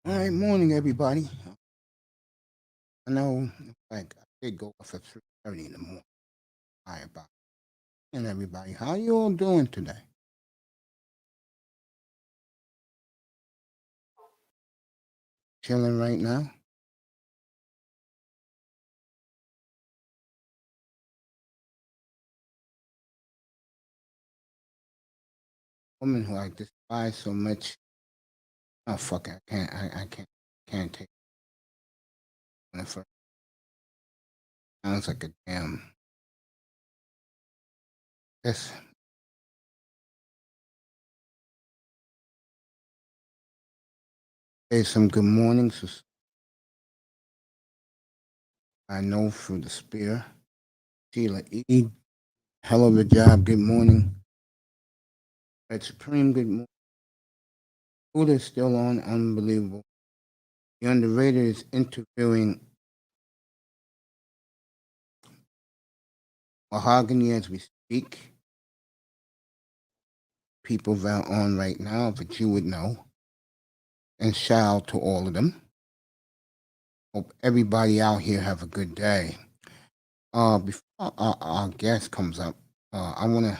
All right, morning, everybody. I know, like, I did go off at 3:30 in the morning. Hi, about and everybody. How you all doing today? Chilling right now? Woman who I despise so much. Oh, fuck it. I can't take it when it first sounds like a damn. Yes. Hey, some good mornings. I know through the spear. Sheila E. Hell of a job. Good morning. Red Supreme. Good morning. Food is still on. Unbelievable. The underrated is interviewing Mahogany as we speak. People that are on right now that you would know. And shout out to all of them. Hope everybody out here have a good day. Before our guest comes up, I want to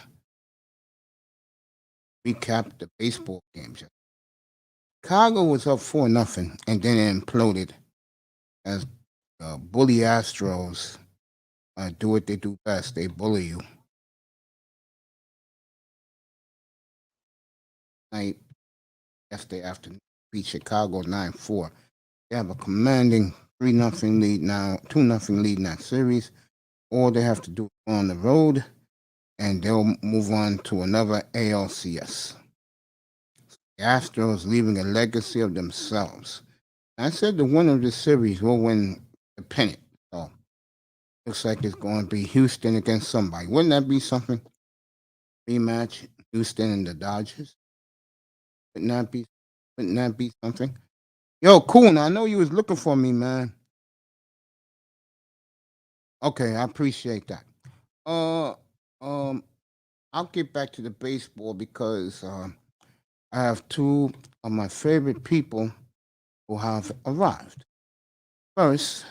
recap the baseball games. Chicago was up 4-0, and then it imploded as bully Astros do what they do best. They bully you. Night yesterday afternoon, beat Chicago 9-4. They have a commanding 3-0 lead now, 2-0 lead in that series. All they have to do is go on the road, and they'll move on to another ALCS. The Astros leaving a legacy of themselves. I said the winner of this series will win the pennant. So looks like it's going to be Houston against somebody. Wouldn't that be something? Rematch Houston and the Dodgers. Wouldn't that be? Wouldn't that be something? Yo, cool. I know you was looking for me, man. Okay, I appreciate that. Uh, um, I'll get back to the baseball because I have two of my favorite people who have arrived. First,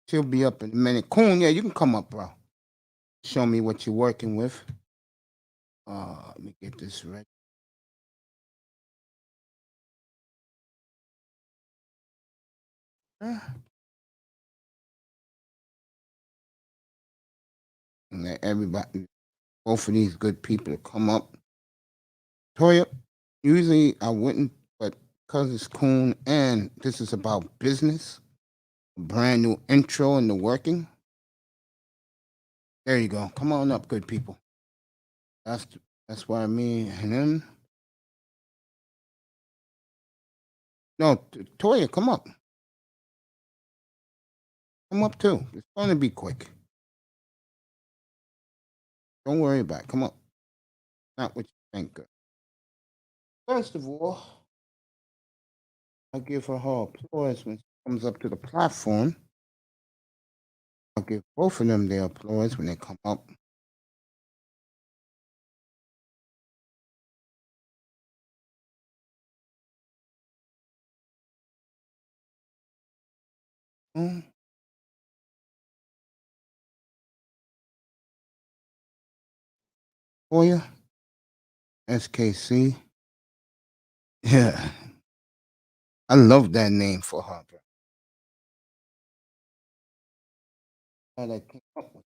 she'll be up in a minute. Coon, yeah, you can come up, bro. Show me what you're working with. Let me get this ready. And let everybody, both of these good people to come up. Toya, usually I wouldn't, but because it's Coon and this is about business, a brand new intro in the working. There you go. Come on up, good people. That's that's why me and him. No, Toya, come up. Come up too. It's going to be quick. Don't worry about it. Come up. Not what you think. First of all, I give her applause when she comes up to the platform. I'll give both of them their applause when they come up. Mm, Toya, SKC. Yeah, I love that name for her, bro. Glad I came up with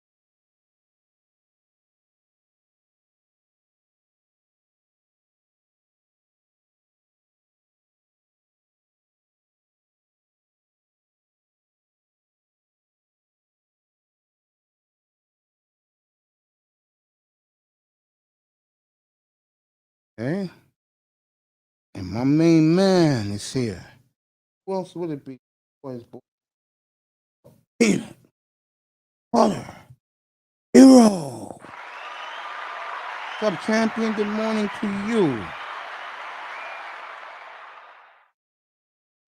it. Okay? And my main man is here. Who else would it be? Was Peanut Butter Hero. What's up, champion? Good morning to you.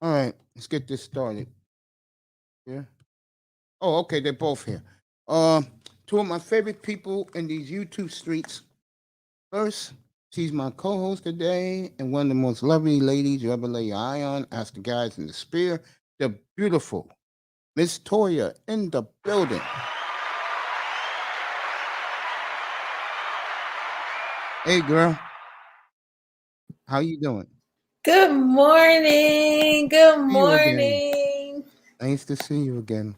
All right, let's get this started. Yeah. Oh, okay, they're both here. Uh, Two of my favorite people in these YouTube streets. First, She's my co-host today, and one of the most lovely ladies you ever lay your eye on. Ask the guys in the spear. The beautiful Miss Toyah in the building. Hey, girl. How you doing? Good morning. Good See you again. morning. Nice to see you again.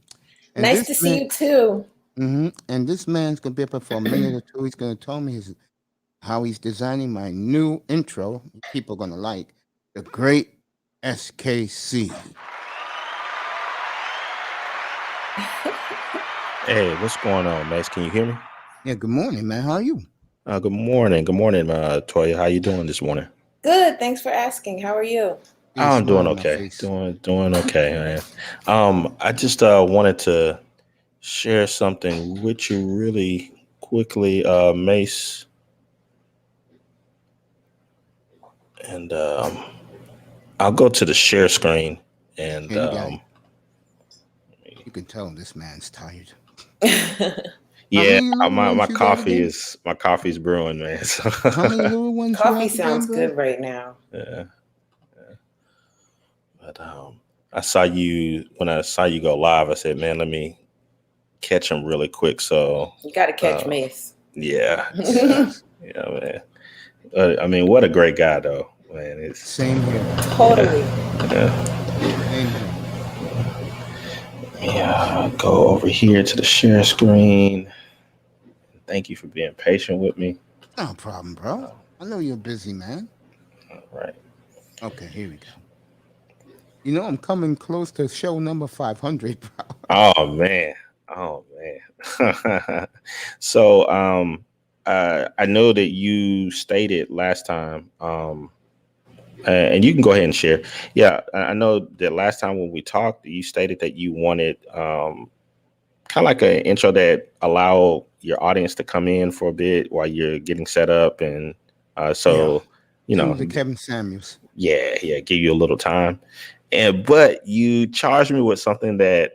And Nice to see you too. And this man's gonna be up for a minute or two. He's gonna tell me how he's designing my new intro. People are gonna like the Great SKC. Hey, what's going on, Max? Can you hear me? Yeah. Good morning, man. How are you? Good morning. Good morning, Toyah. How you doing this morning? Good. Thanks for asking. How are you? I'm doing okay. Doing okay, man. I just wanted to share something with you really quickly, Mace, and I'll go to the share screen, and you can tell this man's tired. Yeah, my coffee's brewing, man. So how many little ones? Coffee sounds good right now. Yeah. But I saw you go live. I said, man, let me catch him really quick. So you got to catch Mace. Yeah, yeah, man. I mean, what a great guy, though, man. It's same here. Totally. Same here. Yeah, go over here to the share screen. Thank you for being patient with me. No problem, bro. I know you're busy, man. All right. Okay, here we go. You know, I'm coming close to show number 500, bro. Oh man. So, I know that you stated last time, and you can go ahead and share. Yeah, I know that last time when we talked, you stated that you wanted kind of like an intro that allow your audience to come in for a bit while you're getting set up, and you know, the Kevin Samuels. Yeah, give you a little time. But you charged me with something that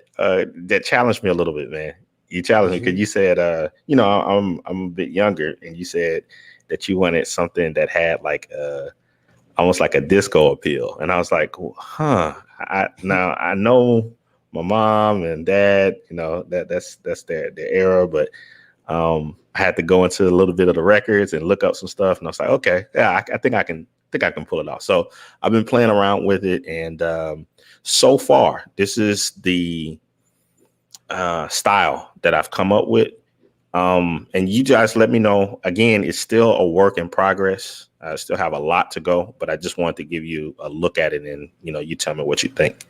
challenged me a little bit, man. You challenged me because you said, I'm a bit younger, and you said that you wanted something that had like almost like a disco appeal, and I was like, huh. Now I know my mom and dad, that's their era, but I had to go into a little bit of the records and look up some stuff, and I was like, okay, yeah, I think I can pull it off. So I've been playing around with it, and so far, this is the style that I've come up with. And you guys let me know. Again, it's still a work in progress. I still have a lot to go, but I just wanted to give you a look at it, and you tell me what you think.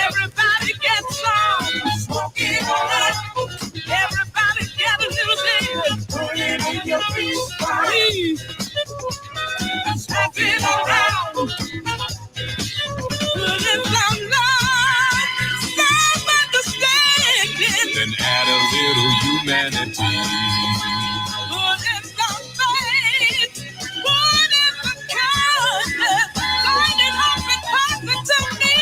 Everybody gets some smoking on. Everybody get a little bit. Put it in your feet. Please. Smoking around. Put it down low. Some understanding. Then add a little humanity. Put it down faith. Put it in kindness. Line it up and pass it to me.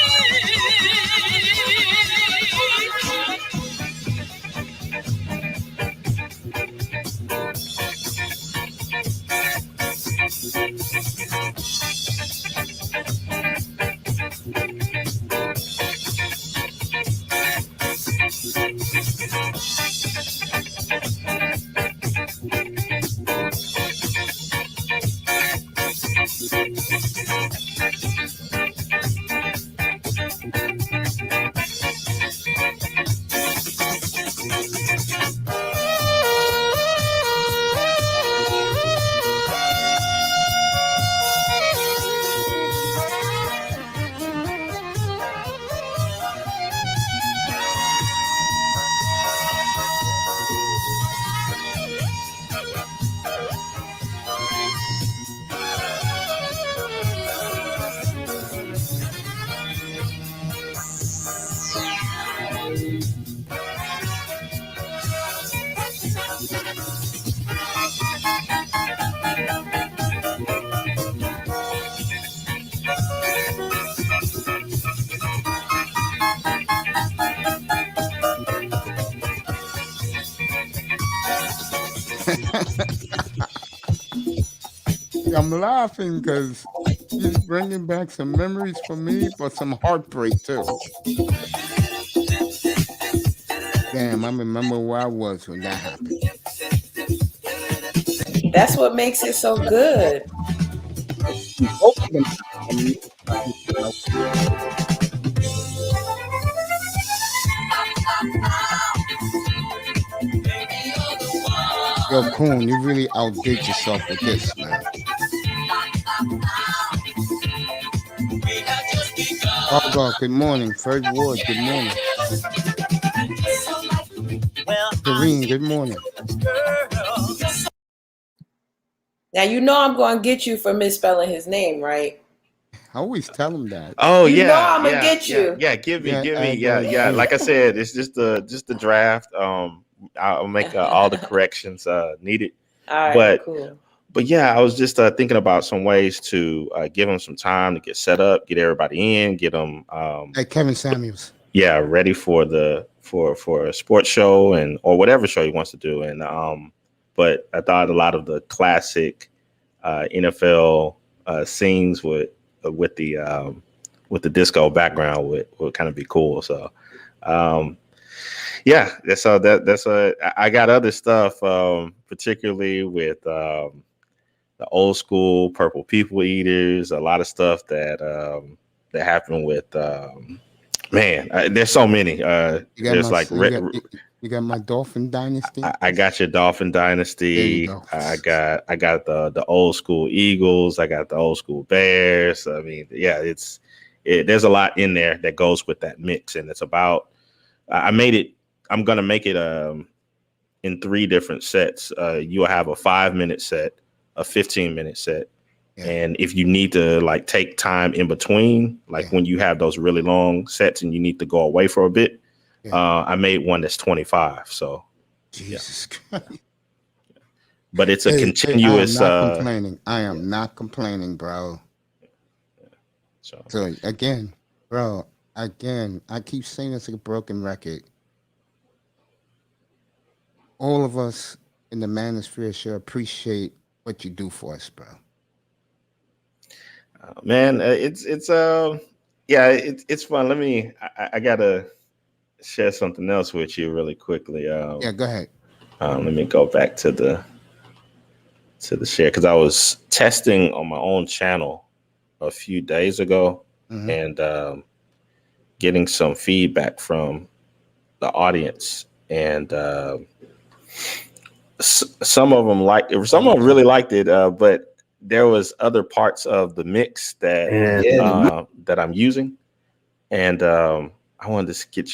I'm laughing because he's bringing back some memories for me, but some heartbreak too. Damn, I remember where I was when that happened. That's what makes it so good. Yo, Coon, you really outdid yourself with this, man. Oh, good morning. Fred Ward, good morning. Doreen, good morning. Now you know I'm going to get you for misspelling his name, right? I always tell him that. Oh You yeah, know I'm gonna yeah, get you. Yeah, give me, Yeah, yeah. Like I said, it's just the draft. I'll make all the corrections needed. All right, But yeah, I was just thinking about some ways to give them some time to get set up, get everybody in, get them. Like Kevin Samuels. Yeah, ready for for a sports show or whatever show he wants to do. And but I thought a lot of the classic NFL scenes with the disco background would kind of be cool. So yeah, that's I got other stuff, particularly with the old school Purple People Eaters, a lot of stuff that happened with man, there's so many. There's you got my Dolphin Dynasty. I got your Dolphin Dynasty. Go. I got the old school Eagles. I got the old school Bears. I mean, yeah, there's a lot in there that goes with that mix, and it's about. I'm gonna make it in 3 different sets. You'll have a 5-minute set, a 15-minute set. Yeah. And if you need to like take time in between, like when you have those really long sets and you need to go away for a bit, I made one that's 25. So, Jesus Christ. But it's a continuous. I am not complaining, bro. So again, bro, I keep saying it's a broken record. All of us in the Manosphere sure appreciate what you do for us, bro. Man, it's fun. I gotta share something else with you really quickly. Go ahead. Let me go back to the share because I was testing on my own channel a few days ago and getting some feedback from the audience, and some of them really liked it, but there was other parts of the mix that I'm using, and I wanted to get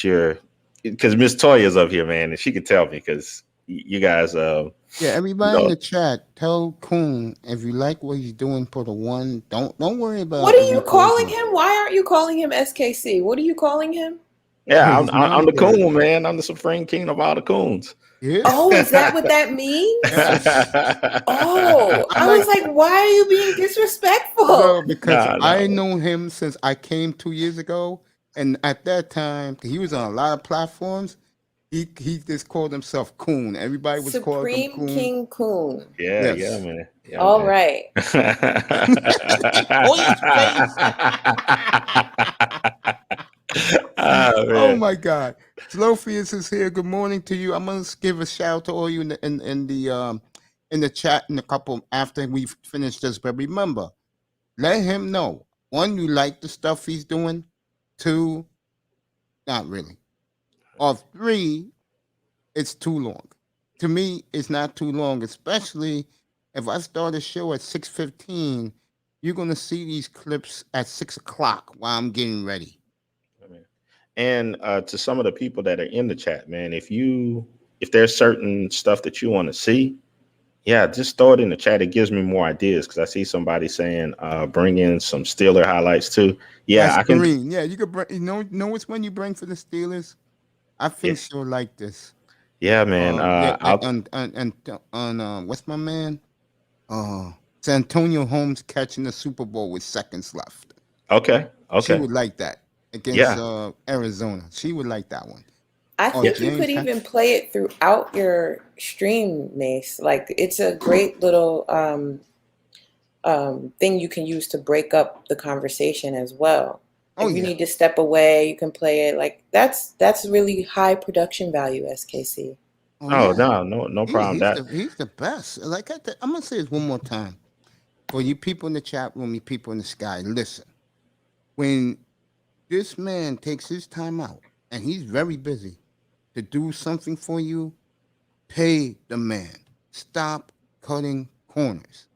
because Miss Toyah is up here, man, and she can tell me because you guys. Everybody in the chat, tell Coon if you like what he's doing for the one. Don't worry about. What are you calling him? Why aren't you calling him SKC? What are you calling him? Yeah, I'm the coon, man. I'm the supreme king of all the coons. Yeah. Oh, is that what that means? Oh, I was like, why are you being disrespectful? Well, because I know him since I came 2 years ago, and at that time he was on a lot of platforms. He just called himself Coon. Everybody was calling him Coon. Supreme King Coon. Yeah, man. Yeah, all man. Right. Oh my God, Slowfius is here. Good morning to you. I'm gonna give a shout out to all you in the chat in a couple after we finish this. But remember, let him know: 1, you like the stuff he's doing; 2, not really; or 3, it's too long. To me, it's not too long, especially if I start a show at 6:15. You're gonna see these clips at 6 o'clock while I'm getting ready. And to some of the people that are in the chat, man, if there's certain stuff that you want to see, just throw it in the chat. It gives me more ideas because I see somebody saying bring in some Steeler highlights too. Yeah, I can. Green. Yeah, you could bring. Know which one you bring for the Steelers? I think she'll like this. Yeah, man. On what's my man? San Antonio Holmes catching the Super Bowl with seconds left. Okay. She would like that. Against Arizona. She would like that one. I Oh, think you James could has- even play it throughout your stream, Mace. Like it's a great little thing you can use to break up the conversation as well. Oh, If you yeah. need to step away, you can play it. Like that's really high production value, SKC. Oh, yeah. no problem. He's the best. Like I'm gonna say this one more time for you people in the chat room, you people in the sky. Listen, when this man takes his time out, and he's very busy to do something for you, pay the man. Stop cutting corners.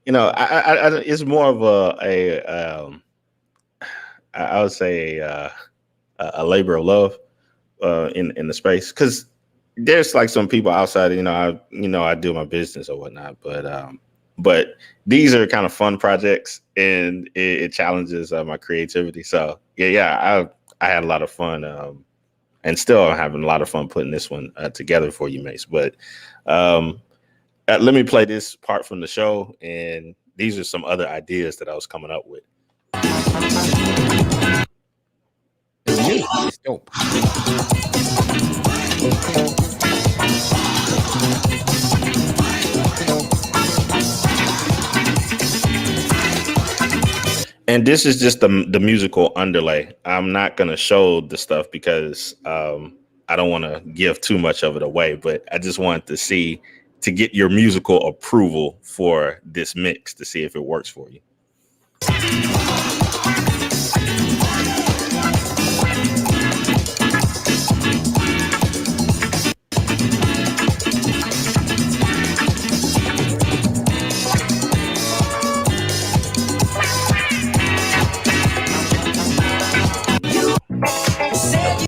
You know, it's more of I would say a labor of love in the space, because there's like some people outside, I do my business or whatnot, but these are kind of fun projects, and it challenges my creativity. So I had a lot of fun, and still having a lot of fun putting this one together for you, Mace. But let me play this part from the show, and these are some other ideas that I was coming up with. It's dope. And this is just the musical underlay. I'm not going to show the stuff because I don't want to give too much of it away, but I just wanted to get your musical approval for this mix to see if it works for you.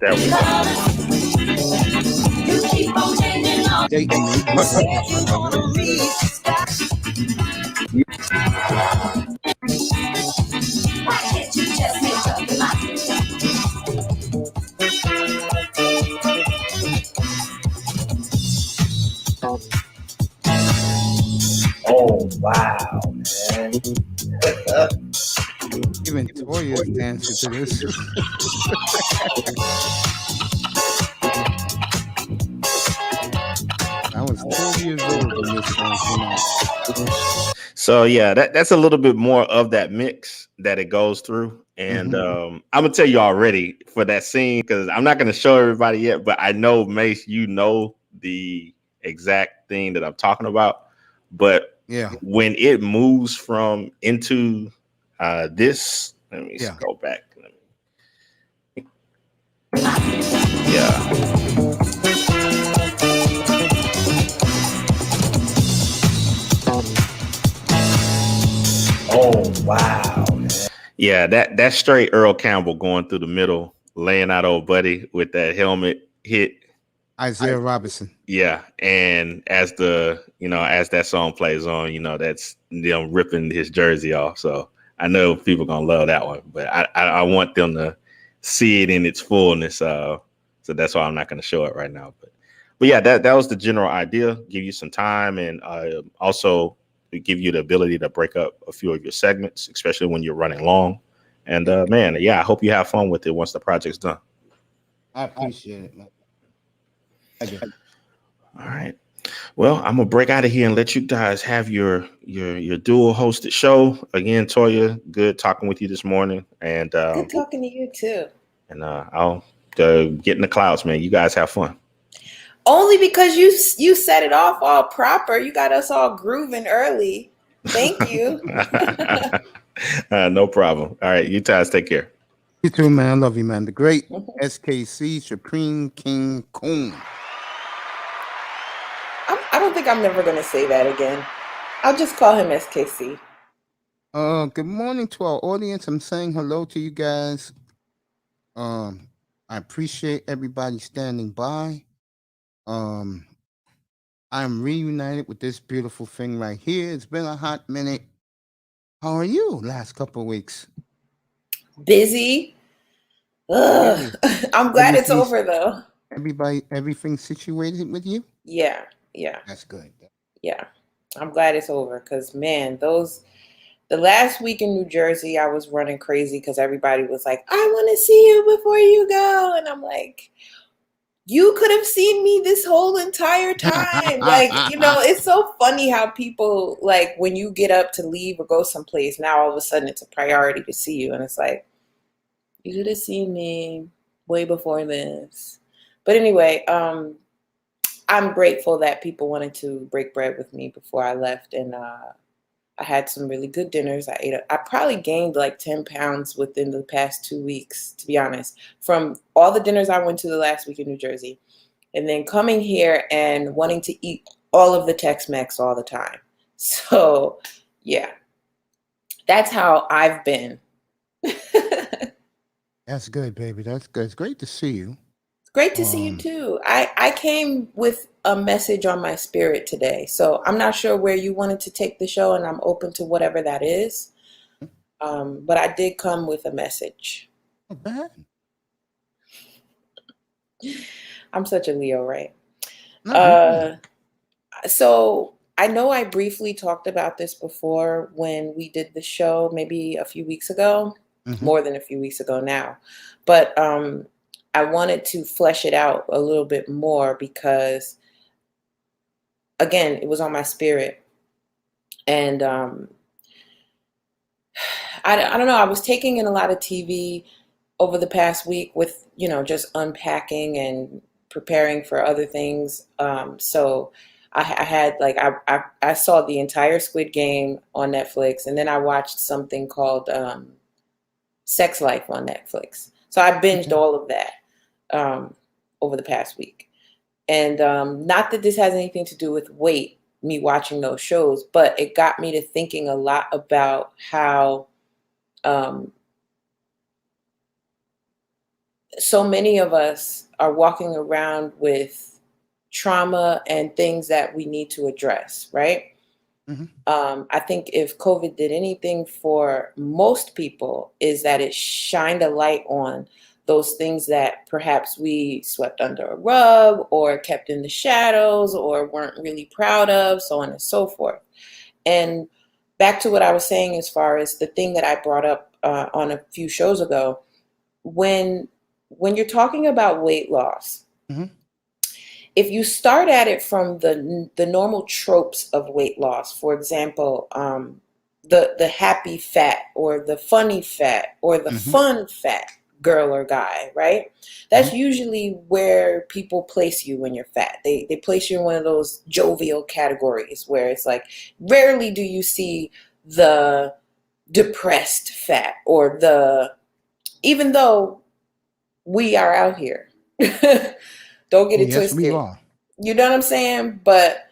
There we go. Dating me. Oh wow, man. Even Toyah's dancing to this. I was 12 years old when this song came out. So yeah, that's a little bit more of that mix that it goes through. And I'm gonna tell you already for that scene, because I'm not gonna show everybody yet, but I know, Mace, you know the exact thing that I'm talking about. But Yeah. when it moves from into this, let me go back. Yeah. Oh wow, man. Yeah, that's straight Earl Campbell going through the middle, laying out old buddy with that helmet hit. Isaiah Robinson. Yeah, and as that song plays on, that's them ripping his jersey off. So I know people gonna love that one, but I want them to see it in its fullness. So that's why I'm not gonna show it right now. But yeah, that was the general idea. Give you some time, and also give you the ability to break up a few of your segments, especially when you're running long. And man, yeah, I hope you have fun with it once the project's done. I appreciate it, man. All right. Well, I'm gonna break out of here and let you guys have your dual hosted show again. Toyah, good talking with you this morning, and Good talking to you too. And I'll get in the clouds, man. You guys have fun. Only because you set it off all proper. You got us all grooving early. Thank you. No problem. All right, you guys take care. You too, man. I love you, man. The great SKC Supreme King Coon. I don't think I'm never gonna say that again. I'll just call him SKC. Good morning to our audience. I'm saying hello to you guys. I appreciate everybody standing by. I'm reunited with this beautiful thing right here. It's been a hot minute. How are you last couple of weeks? Busy. Ugh. I'm glad it's over though. Everything situated with you? Yeah. That's good. Yeah. I'm glad it's over because man, those The last week in New Jersey, I was running crazy because everybody was like, I want to see you before you go. And I'm like, you could have seen me this whole entire time. Like, it's so funny how people, like, when you get up to leave or go someplace, now all of a sudden it's a priority to see you. And it's like, you could have seen me way before this. But anyway, I'm grateful that people wanted to break bread with me before I left. And I had some really good dinners. I probably gained like 10 pounds within the past 2 weeks, to be honest, from all the dinners I went to the last week in New Jersey. And then coming here and wanting to eat all of the Tex-Mex all the time. So, yeah, that's how I've been. That's good, baby. That's good. It's great to see you. Great to see you too. I came with a message on my spirit today. So I'm not sure where you wanted to take the show, and I'm open to whatever that is. But I did come with a message. Not bad. I'm such a Leo, right? No, So I know I briefly talked about this before when we did the show, maybe a few weeks ago, more than a few weeks ago now. But I wanted to flesh it out a little bit more because, again, it was on my spirit. And I don't know, I was taking in a lot of TV over the past week with, just unpacking and preparing for other things. So I had like, I saw the entire Squid Game on Netflix, and then I watched something called Sex Life on Netflix. So I binged all of that over the past week. And not that this has anything to do with weight, me watching those shows, but it got me to thinking a lot about how so many of us are walking around with trauma and things that we need to address, right? I think if COVID did anything for most people is that it shined a light on those things that perhaps we swept under a rug or kept in the shadows or weren't really proud of, so on and so forth. And back to what I was saying as far as the thing that I brought up on a few shows ago, when you're talking about weight loss, if you start at it from the normal tropes of weight loss, for example, the happy fat or the funny fat or the fun fat girl or guy, right? That's usually where people place you when you're fat. They place you in one of those jovial categories where it's like, rarely do you see the depressed fat or even though we are out here. Don't get it twisted. Yes, we are. You know what I'm saying? But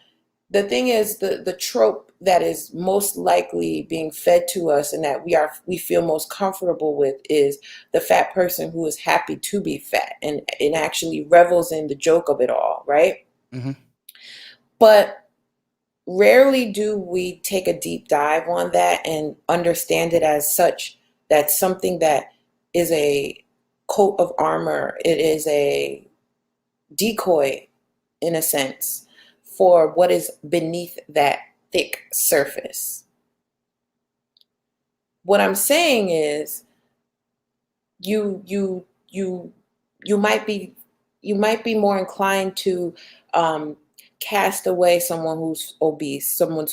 the thing is, the trope that is most likely being fed to us and that we feel most comfortable with is the fat person who is happy to be fat and actually revels in the joke of it all, right? But rarely do we take a deep dive on that and understand it as such. That's something that is a coat of armor. It is a decoy, in a sense, for what is beneath that thick surface. What I'm saying is, you might be more inclined to cast away someone who's obese, someone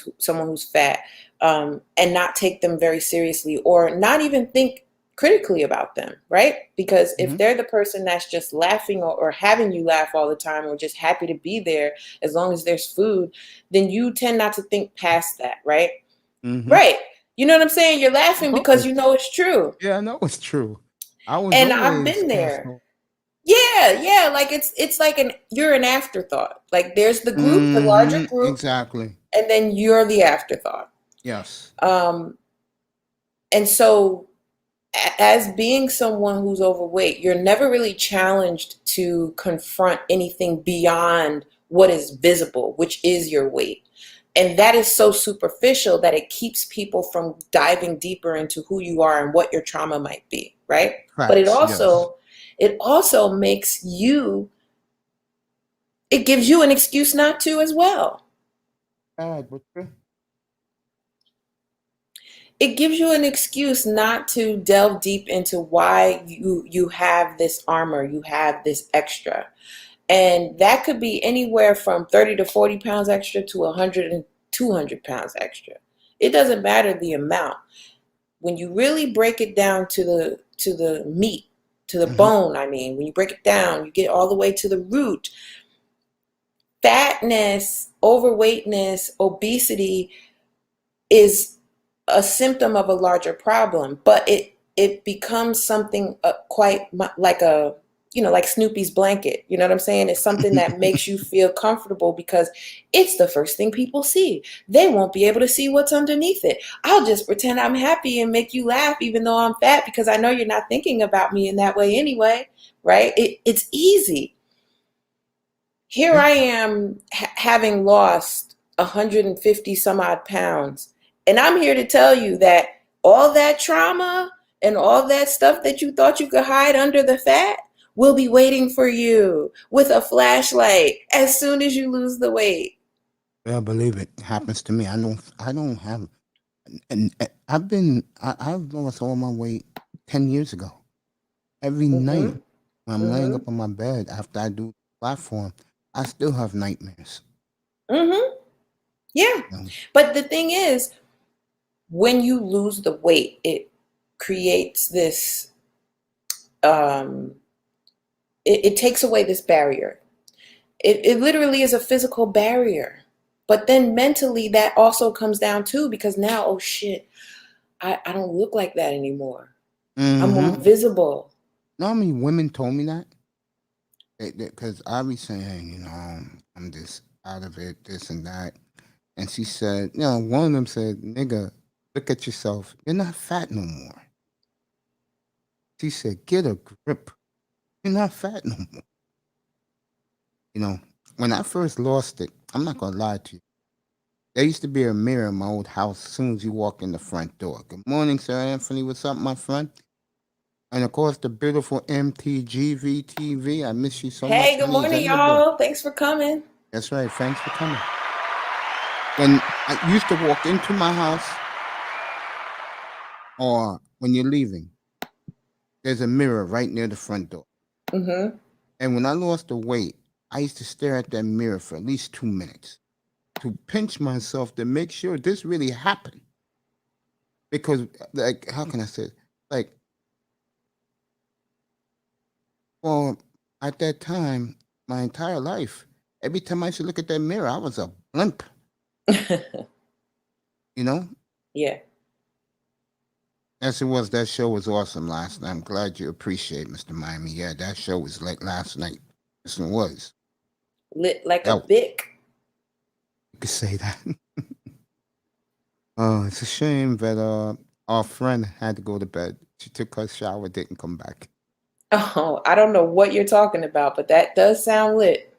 who's fat, and not take them very seriously, or not even think critically about them, right? Because if they're the person that's just laughing or having you laugh all the time or just happy to be there as long as there's food, then you tend not to think past that, right? Right. You know what I'm saying? You're laughing because you know it's true. Yeah, I know it's true. I've been there. Yeah. Like it's like you're an afterthought. Like there's the group, the larger group. Exactly. And then you're the afterthought. Yes. And so as being someone who's overweight, you're never really challenged to confront anything beyond what is visible, which is your weight. And that is so superficial that it keeps people from diving deeper into who you are and what your trauma might be, right? Facts, but it also makes it gives you an excuse not to as well. it gives you an excuse not to delve deep into why you have this armor, you have this extra. And that could be anywhere from 30 to 40 pounds extra to 100 and 200 pounds extra. It doesn't matter the amount. When you really break it down to the meat, to the bone, I mean, when you break it down, you get all the way to the root. Fatness, overweightness, obesity is a symptom of a larger problem, but it becomes something quite like like Snoopy's blanket. You know what I'm saying? It's something that makes you feel comfortable because it's the first thing people see. They won't be able to see what's underneath it. I'll just pretend I'm happy and make you laugh even though I'm fat because I know you're not thinking about me in that way anyway, right? It's easy. Here I am having lost 150 some odd pounds. And I'm here to tell you that all that trauma and all that stuff that you thought you could hide under the fat will be waiting for you with a flashlight as soon as you lose the weight. Yeah, believe it. Happens to me. I don't have, and I've lost all my weight 10 years ago. Every night when I'm laying up on my bed after I do the platform, I still have nightmares. Yeah. But the thing is, when you lose the weight, it creates this, it takes away this barrier. It literally is a physical barrier. But then mentally, that also comes down too, because now, oh shit, I don't look like that anymore. I'm more visible. No, I mean, women told me that. Because I be saying, I'm just out of it, this and that. And she said, one of them said, nigga, look at yourself. You're not fat no more. She said, get a grip. You're not fat no more. When I first lost it, I'm not going to lie to you. There used to be a mirror in my old house as soon as you walk in the front door. Good morning, Sir Anthony. What's up, my friend? And of course, the beautiful MTGV TV. I miss you so much. Hey, good morning, y'all. Thanks for coming. That's right. Thanks for coming. When I used to walk into my house or when you're leaving, there's a mirror right near the front door. And when I lost the weight, I used to stare at that mirror for at least 2 minutes to pinch myself to make sure this really happened. Because, like, how can I say it? Like, well, at that time, my entire life, every time I used to look at that mirror, I was a blimp. Yeah. Yes, it was. That show was awesome last night. I'm glad you appreciate Mr. Miami. Yeah, that show was like last night. Yes, it was. Lit like a bic. You could say that. It's a shame that our friend had to go to bed. She took her shower, didn't come back. Oh, I don't know what you're talking about, but that does sound lit.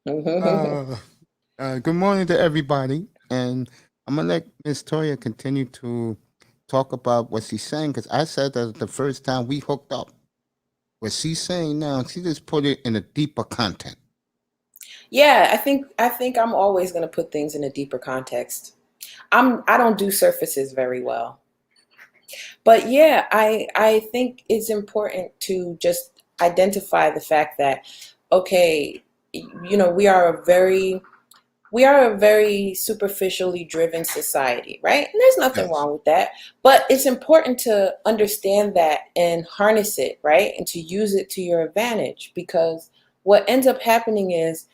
Good morning to everybody. And I'm going to let Miss Toyah continue to talk about what she's saying, because I said that the first time we hooked up. What she's saying now, she just put it in a deeper content. Yeah, I think I'm always going to put things in a deeper context. I don't do surfaces very well. But yeah, I think it's important to just identify the fact that, okay, we are a very superficially driven society, right? And there's nothing wrong with that. But it's important to understand that and harness it, right? And to use it to your advantage, because what ends up happening is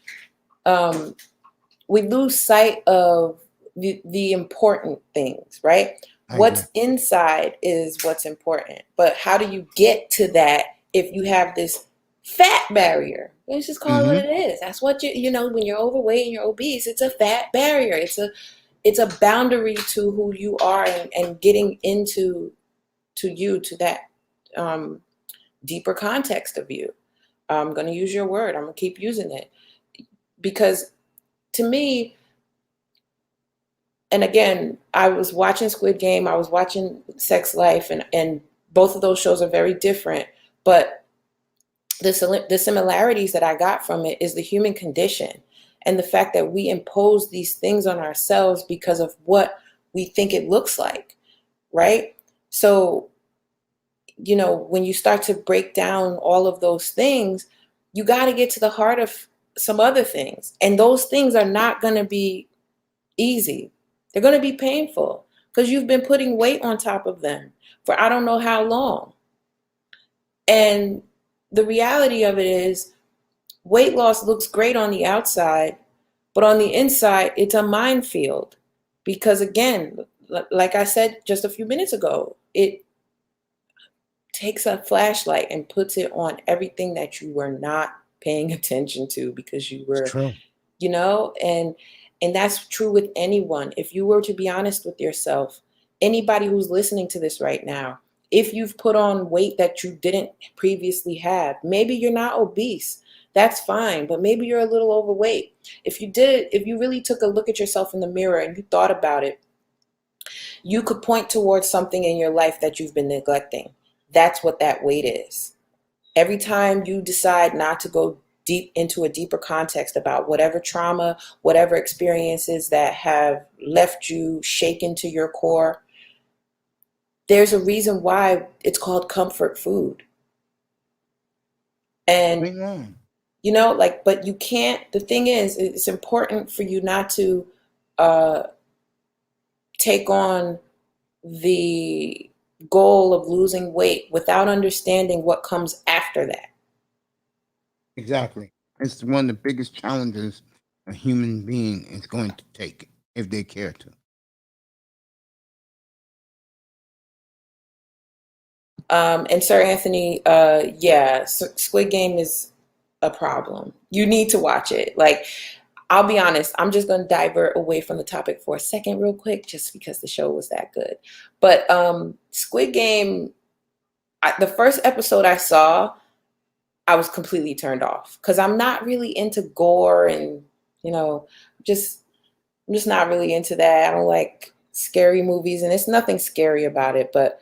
we lose sight of the important things, right? What's inside is what's important. But how do you get to that if you have this fat barrier? Let's just call it what it is. That's what when you're overweight and you're obese, it's a fat barrier. It's a boundary to who you are and getting into that deeper context of you. I'm going to use your word. I'm going to keep using it. Because to me, and again, I was watching Squid Game, I was watching Sex Life, and both of those shows are very different. But the similarities that I got from it is the human condition. and the fact that we impose these things on ourselves because of what we think it looks like, right? So, when you start to break down all of those things, you got to get to the heart of some other things. And those things are not going to be easy. They're going to be painful because you've been putting weight on top of them for I don't know how long. And the reality of it is weight loss looks great on the outside, but on the inside, it's a minefield. Because again, like I said just a few minutes ago, it takes a flashlight and puts it on everything that you were not paying attention to because you were, It's true. and that's true with anyone. If you were to be honest with yourself, anybody who's listening to this right now, if you've put on weight that you didn't previously have, maybe you're not obese, that's fine, but maybe you're a little overweight. If you really took a look at yourself in the mirror and you thought about it, you could point towards something in your life that you've been neglecting. That's what that weight is. Every time you decide not to go deep into a deeper context about whatever trauma, whatever experiences that have left you shaken to your core, there's a reason why it's called comfort food. And, but you can't, the thing is, it's important for you not to take on the goal of losing weight without understanding what comes after that. Exactly. It's one of the biggest challenges a human being is going to take if they care to. And Sir Anthony, Squid Game is a problem. You need to watch it. Like, I'll be honest, I'm just going to divert away from the topic for a second real quick, just because the show was that good. But Squid Game, the first episode I saw, I was completely turned off because I'm not really into gore and, I'm just not really into that. I don't like scary movies, and there's nothing scary about it. But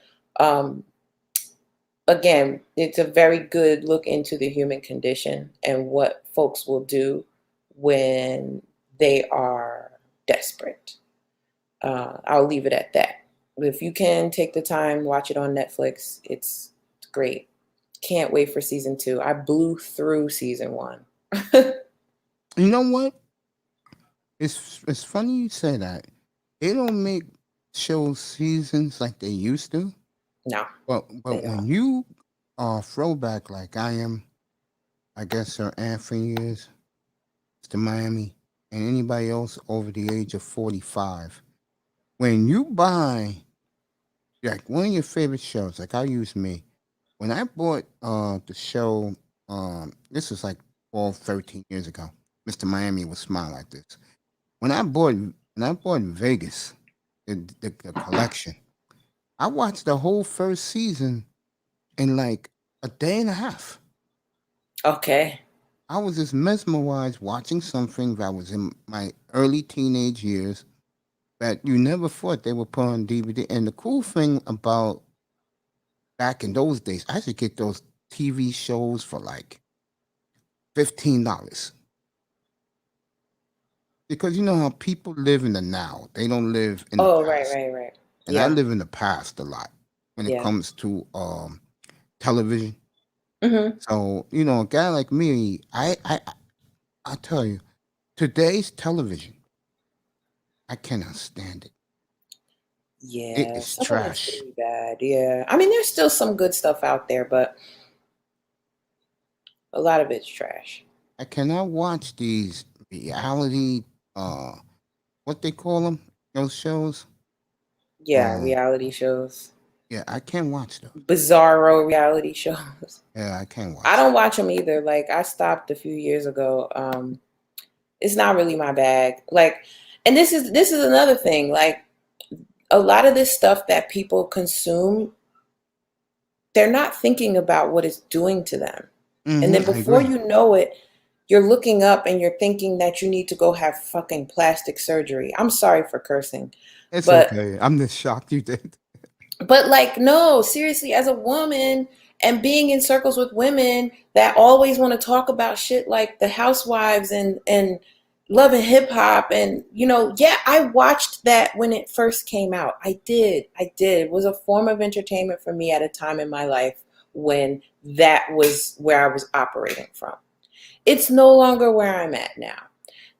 again, it's a very good look into the human condition and what folks will do when they are desperate. I'll leave it at that. If you can take the time, watch it on Netflix. It's great. Can't wait for season 2. I blew through season 1. You know what? It's funny you say that. They don't make show seasons like they used to. No. But when you are throwback like I am, I guess Sir Anthony is, Mr. Miami, and anybody else over the age of 45, when you buy like one of your favorite shows, like I'll use me. When I bought the show, this was like 12, 13 years ago. Mr. Miami would smile like this. When I bought Vegas, the collection, I watched the whole first season in like a day and a half. Okay. I was just mesmerized watching something that was in my early teenage years that you never thought they would put on DVD. And the cool thing about back in those days, I should get those TV shows for like $15. Because you know how people live in the now. They don't live in the past. Right. And I live in the past a lot when it comes to television. Mm-hmm. So, a guy like me, I tell you, today's television, I cannot stand it. Yeah, It is trash. It's pretty bad. Yeah, I mean, there's still some good stuff out there, but a lot of it's trash. I cannot watch these reality, what they call them, those shows. Yeah, reality shows. Yeah, I can't watch them. Bizarro reality shows. Yeah, I can't watch. I don't watch them either. Like, I stopped a few years ago. It's not really my bag. Like, and this is another thing. Like, a lot of this stuff that people consume, they're not thinking about what it's doing to them. Mm-hmm, and then before you know it, you're looking up and you're thinking that you need to go have fucking plastic surgery. I'm sorry for cursing. It's okay. I'm just shocked you did. But like, no, seriously, as a woman and being in circles with women that always want to talk about shit like the housewives and Love and Hip Hop, and yeah, I watched that when it first came out. I did. It was a form of entertainment for me at a time in my life when that was where I was operating from. It's no longer where I'm at now.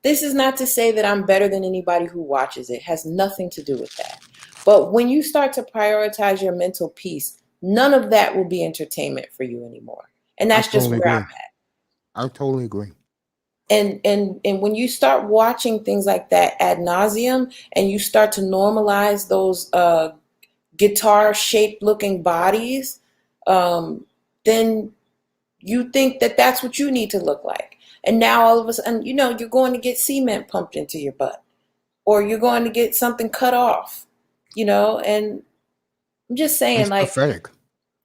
This is not to say that I'm better than anybody who watches it. It has nothing to do with that. But when you start to prioritize your mental peace, none of that will be entertainment for you anymore. And I that's just totally where I'm agree. at. I totally agree. And when you start watching things like that ad nauseum, and you start to normalize those guitar shaped looking bodies, then you think that that's what you need to look like. And now all of a sudden, you're going to get cement pumped into your butt, or you're going to get something cut off, and I'm just saying, It's like, pathetic.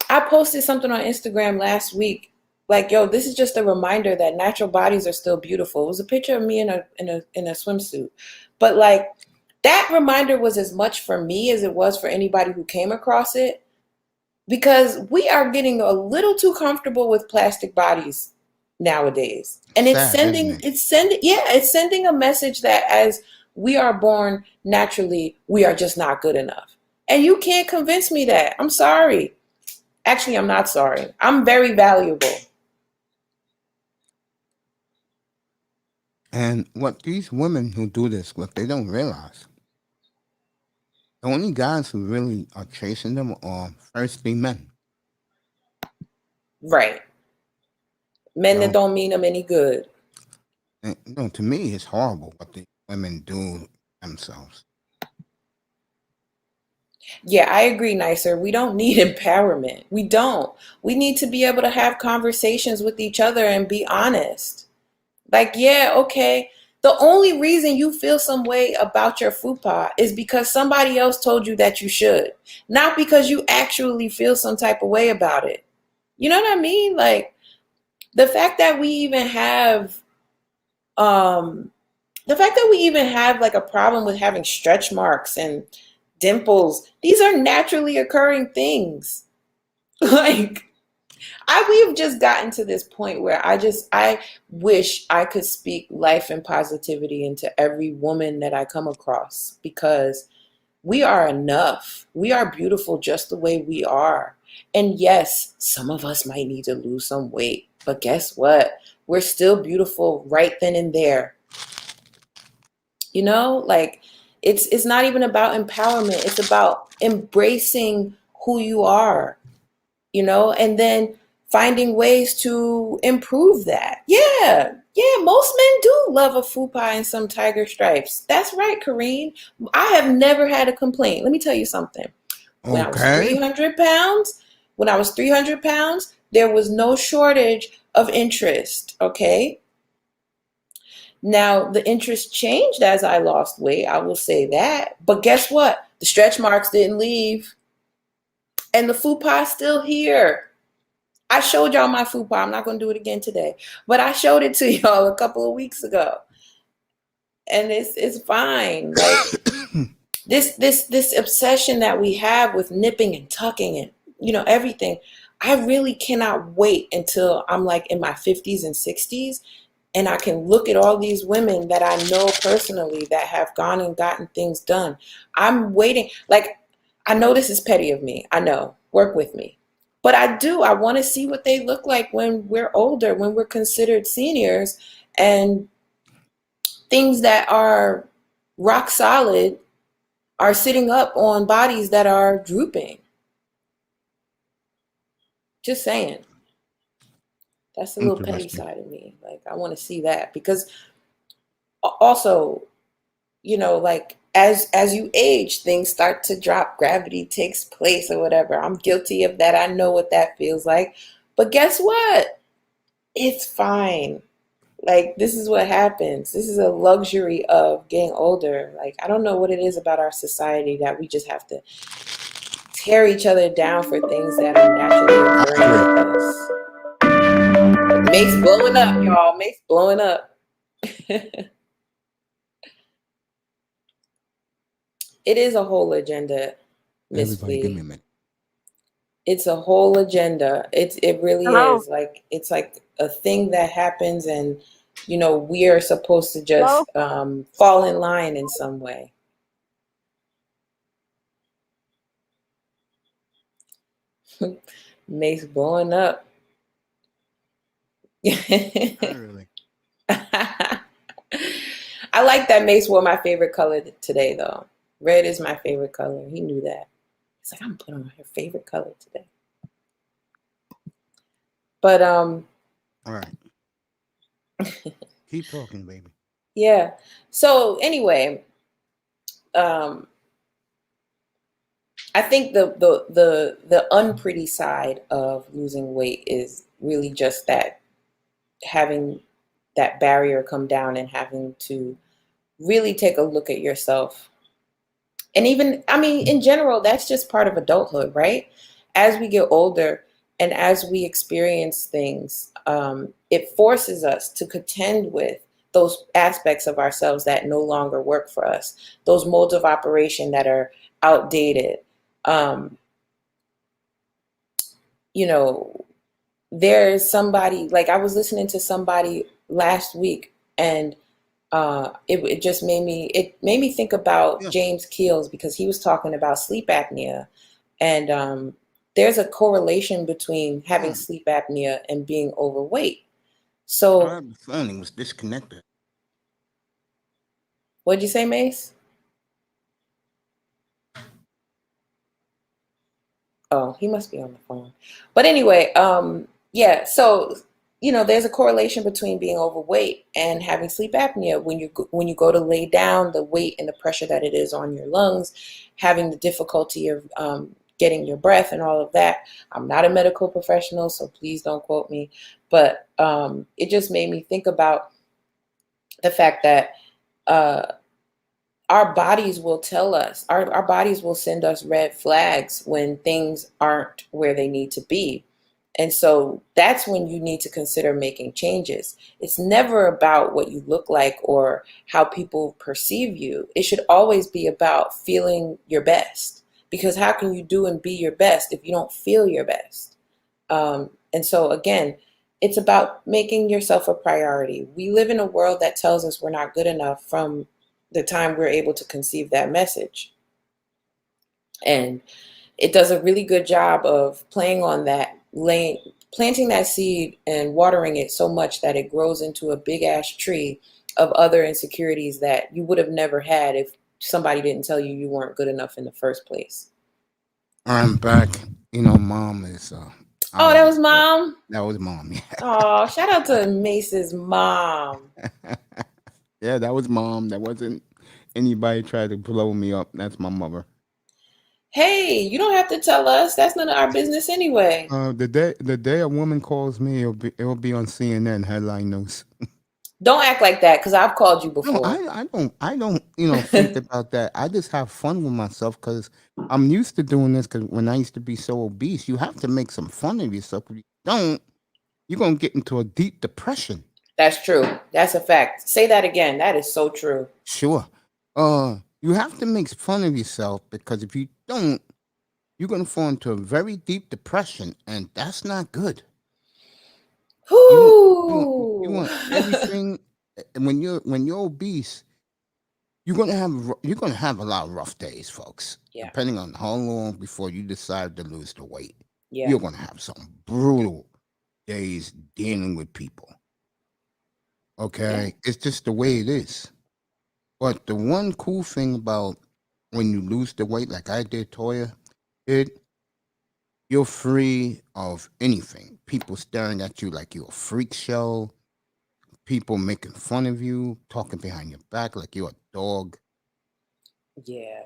I posted something on Instagram last week, like, yo, this is just a reminder that natural bodies are still beautiful. It was a picture of me in a swimsuit, but like, that reminder was as much for me as it was for anybody who came across it, because we are getting a little too comfortable with plastic bodies nowadays, and Sad, isn't it? it's sending a message that as we are born naturally, we are just not good enough. And you can't convince me that. I'm sorry. Actually, I'm not sorry. I'm very valuable. And what these women who do this, what they don't realize, the only guys who really are chasing them are firstly men. Right. Men that So, don't mean them any good. and, to me, it's horrible what the women do themselves. Yeah, I agree, Nicer. We don't need empowerment. We don't. We need to be able to have conversations with each other and be honest. Like, yeah, okay. The only reason you feel some way about your fupa is because somebody else told you that you should, not because you actually feel some type of way about it. You know what I mean? Like, the fact that we even have, like a problem with having stretch marks and dimples, these are naturally occurring things. Like, we have just gotten to this point where I wish I could speak life and positivity into every woman that I come across, because we are enough. We are beautiful just the way we are. And yes, some of us might need to lose some weight, but guess what? We're still beautiful right then and there. Like, it's not even about empowerment. It's about embracing who you are, and then finding ways to improve that. Yeah. Yeah, most men do love a fupa and some tiger stripes. That's right, Kareen. I have never had a complaint. Let me tell you something. When I was Okay. 300 pounds, there was no shortage of interest, okay? Now, the interest changed as I lost weight, I will say that. But guess what? The stretch marks didn't leave. And the fupa is still here. I showed y'all my fupa. I'm not going to do it again today. But I showed it to y'all a couple of weeks ago. And it's fine. Like, this obsession that we have with nipping and tucking and, everything. I really cannot wait until I'm like in my 50s and 60s, and I can look at all these women that I know personally that have gone and gotten things done. I'm waiting. Like, I know this is petty of me. I know. Work with me. But I want to see what they look like when we're older, when we're considered seniors, and things that are rock solid are sitting up on bodies that are drooping. Just saying. That's the little petty Interesting. side of me. Like, I want to see that, because also, like, as you age, things start to drop, gravity takes place or whatever. I'm guilty of that. I know what that feels like. But guess what? It's fine. Like, this is what happens. This is a luxury of getting older. Like, I don't know what it is about our society that we just have to tear each other down for things that are naturally occurring with us. Mace blowing up, y'all. Mace blowing up. It is a whole agenda, Miss Everybody, give me a V. minute. It's a whole agenda. It really Hello. is. Like, it's like a thing that happens, and we are supposed to just fall in line in some way. Mace blowing up. Really. I like that Mace wore my favorite color today, though. Red is my favorite color. He knew that. He's like, I'm putting on her favorite color today. But All right. Keep talking, baby. yeah. So anyway, I think the unpretty side of losing weight is really just that, having that barrier come down and having to really take a look at yourself. And even, I mean, in general, that's just part of adulthood, right? As we get older and as we experience things, it forces us to contend with those aspects of ourselves that no longer work for us, those modes of operation that are outdated. There's somebody, like I was listening to somebody last week, and it just made me think about James Keels, because he was talking about sleep apnea, and there's a correlation between having sleep apnea and being overweight. So I have a feeling it was disconnected. What'd you say, Mace? Oh, he must be on the phone. But anyway, yeah. So there's a correlation between being overweight and having sleep apnea. When you go to lay down, the weight and the pressure that it is on your lungs, having the difficulty of getting your breath and all of that. I'm not a medical professional, so please don't quote me. But it just made me think about the fact that our bodies will tell us, our bodies will send us red flags when things aren't where they need to be. And so that's when you need to consider making changes. It's never about what you look like or how people perceive you. It should always be about feeling your best, because how can you do and be your best if you don't feel your best? And so again, it's about making yourself a priority. We live in a world that tells us we're not good enough from the time we're able to conceive that message. And it does a really good job of playing on that, planting that seed and watering it so much that it grows into a big ass tree of other insecurities that you would have never had if somebody didn't tell you you weren't good enough in the first place. I'm back. Mom is Oh, that was mom? That was mom, yeah. Oh, shout out to Mace's mom. Yeah, that was mom. That wasn't anybody tried to blow me up. That's my mother. Hey, you don't have to tell us. That's none of our business anyway. The day a woman calls me, it'll be on CNN headline news. Don't act like that, because I've called you before. No, I don't think about that. I just have fun with myself because I'm used to doing this. Because when I used to be so obese, you have to make some fun of yourself. If you don't, you're gonna get into a deep depression. That's true. That's a fact. Say that again. That is so true. Sure. You have to make fun of yourself, because if you don't, you're gonna fall into a very deep depression, and that's not good. You want everything. And when you're obese, you're gonna have a lot of rough days, folks. Yeah. Depending on how long before you decide to lose the weight. Yeah. You're gonna have some brutal days dealing with people. Okay, It's just the way it is. But the one cool thing about when you lose the weight, like I did, Toyah, you're free of anything. People staring at you like you're a freak show. People making fun of you, talking behind your back like you're a dog. Yeah.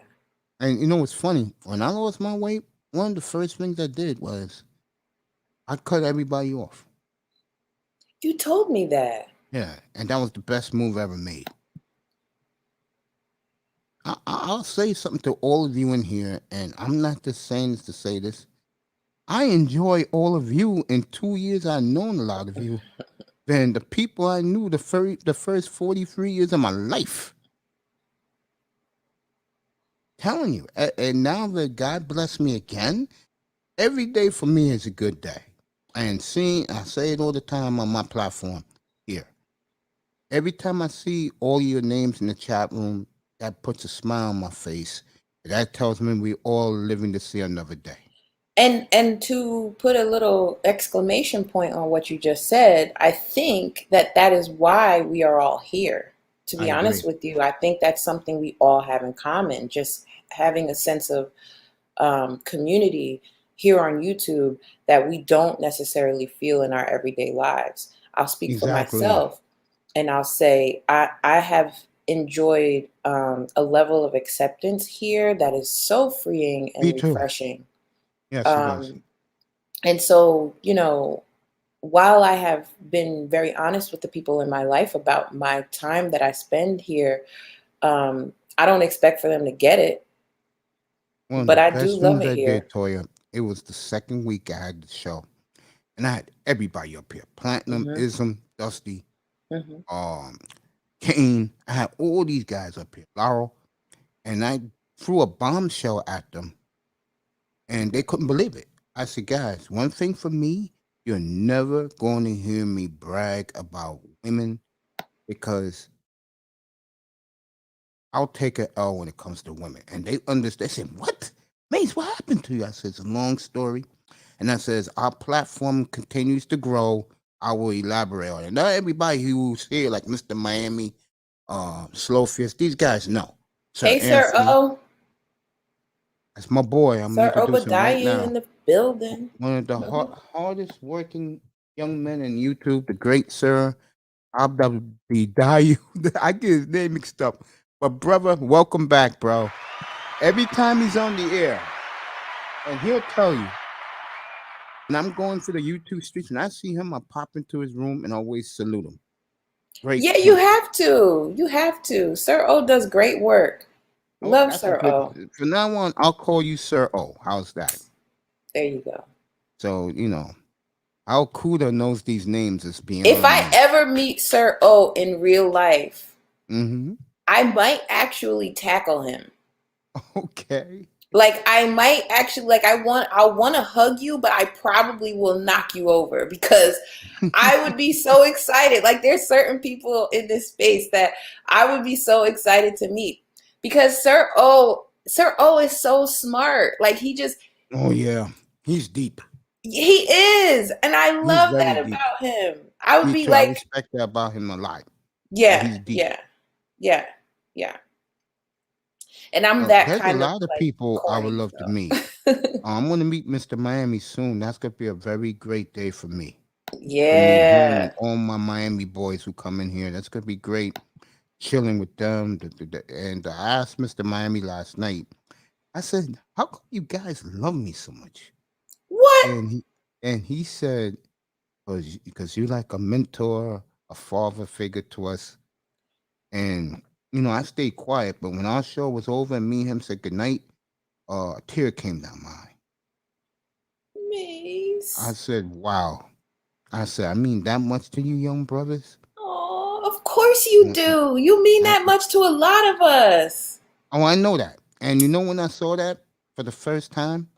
And what's funny? When I lost my weight, one of the first things I did was I cut everybody off. You told me that. Yeah, and that was the best move I ever made. I'll say something to all of you in here, and I'm not just saying this to say this. I enjoy all of you. In 2 years, I've known a lot of you than the people I knew the first 43 years of my life. Telling you. And now that God bless me again, every day for me is a good day. And I say it all the time on my platform here. every time I see all your names in the chat room, that puts a smile on my face. That tells me we all living to see another day. And to put a little exclamation point on what you just said, I think that is why we are all here. To be I honest agree. with you, I think that's something we all have in common. Just having a sense of community here on YouTube that we don't necessarily feel in our everyday lives. I'll speak for Exactly. myself, and I'll say I have enjoyed a level of acceptance here that is so freeing and Me too. refreshing. Yes, it is. And so, while I have been very honest with the people in my life about my time that I spend here, I don't expect for them to get it, One of but the I do best love things it I here. did, Toya, it was the second week I had the show. And I had everybody up here. Platinum, Hmm. Ism, Dusty, Hmm. Kane. I had all these guys up here. Laurel. And I threw a bombshell at them. And they couldn't believe it. I said, guys, one thing for me, you're never going to hear me brag about women because I'll take an L when it comes to women. And they understand. They said, what? Mace, what happened to you? I said, it's a long story. And I says, our platform continues to grow. I will elaborate on it. Not everybody who's here, like Mr. Miami, Slowfist, these guys know. Sir Hey, Sir Anthony, O. that's my boy. I'm Sir introducing right Obadiah now. in the building. One of the hardest working young men in YouTube, the great Sir Abdadidayu. I get his name mixed up. But brother, welcome back, bro. Every time he's on the air, and he'll tell you, and I'm going to the YouTube streets, and I see him, I pop into his room and always salute him. Great. Yeah, you have to. You have to. Sir O does great work. Oh, Love that's a Sir good. O. From now on, I'll call you Sir O. How's that? There you go. So how Kuda knows these names is If beyond I me. ever meet Sir O in real life, Mm-hmm. I might actually tackle him. Okay. Like I might actually I want to hug you, but I probably will knock you over because I would be so excited. Like there's certain people in this space that I would be so excited to meet because Sir O is so smart. Like Oh yeah, he's deep. he is, and I He's love very that deep. about him. I would Me be too. I like, respect that about him a lot. That yeah, he's deep. yeah. And I'm that There's a kind of lot of like people I would corny. love to meet. I'm going to meet Mr. Miami soon. That's going to be a very great day for me. To meet him Yeah. and all my Miami boys who come in here. That's going to be great. Chilling with them. And I asked Mr. Miami last night. I said, "How come you guys love me so much?" What? And he said, "Because you're like a mentor, a father figure to us." And I stayed quiet, but when our show was over and me and him said goodnight, a tear came down my eye. I Mace. said, "Wow." I said, "I mean that much to you, young brothers." Oh, of course you Mm, mm, do. You mean I- that much to a lot of us. Oh, I know that. And when I saw that for the first time,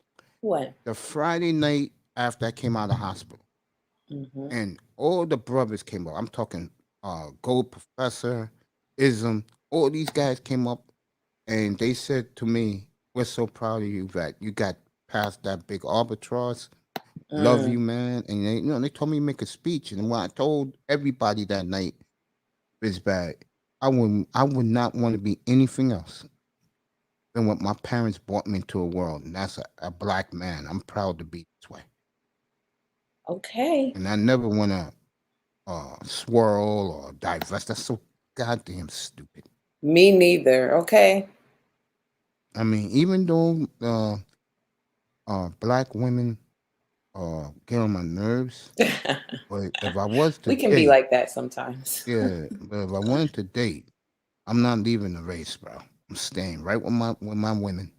What? the Friday night after I came out of the hospital, Mm-hmm. and all the brothers came up. I'm talking Gold Professor, Ism, all these guys came up and they said to me, "We're so proud of you that you got past that big albatross. Love you, man." And they told me to make a speech. And when I told everybody that night, it's bad. I would not want to be anything else than what my parents brought me into a world, and that's a black man. I'm proud to be this way, Okay. and I never want to swirl or divest. That's so goddamn stupid. Me neither. Okay. I mean, even though black women get on my nerves, but if I was to We can be date, like that sometimes. yeah, but if I wanted to date, I'm not leaving the race, bro. I'm staying right with my women,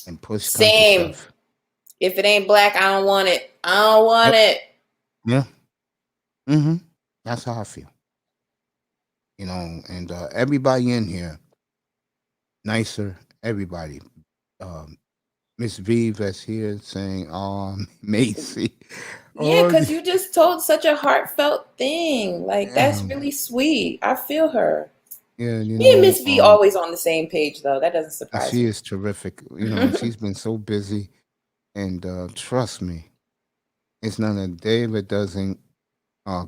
and push comes to Same. shove. If it ain't black, I don't want it. I don't want Yep. it. Yeah. Mm-hmm. That's how I feel. And everybody in here, nicer. Everybody. Miss V that's here saying, Macy. Yeah, Oh, because you just told such a heartfelt thing. Like, that's yeah, really sweet. I feel her. yeah. Me and Miss V always on the same page, though. That doesn't And surprise she me. is terrific. And she's been so busy. And trust me, it's not a day that doesn't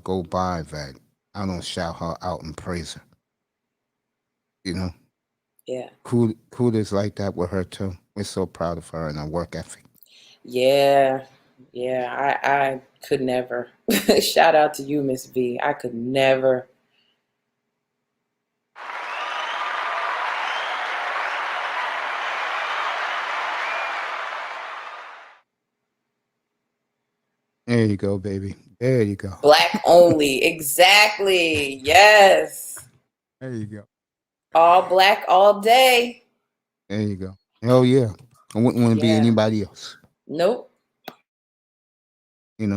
go by that I don't shout her out and praise her. You know, Yeah. Kuda's like that with her too. We're so proud of her and her work ethic. Yeah. Yeah. I could never. Shout out to you, Miss V. I could never. There you go, baby. There you go. Black only. Exactly. Yes. There you go. All black all day. There you go. Hell yeah. I wouldn't want to be Yeah. anybody else. Nope. I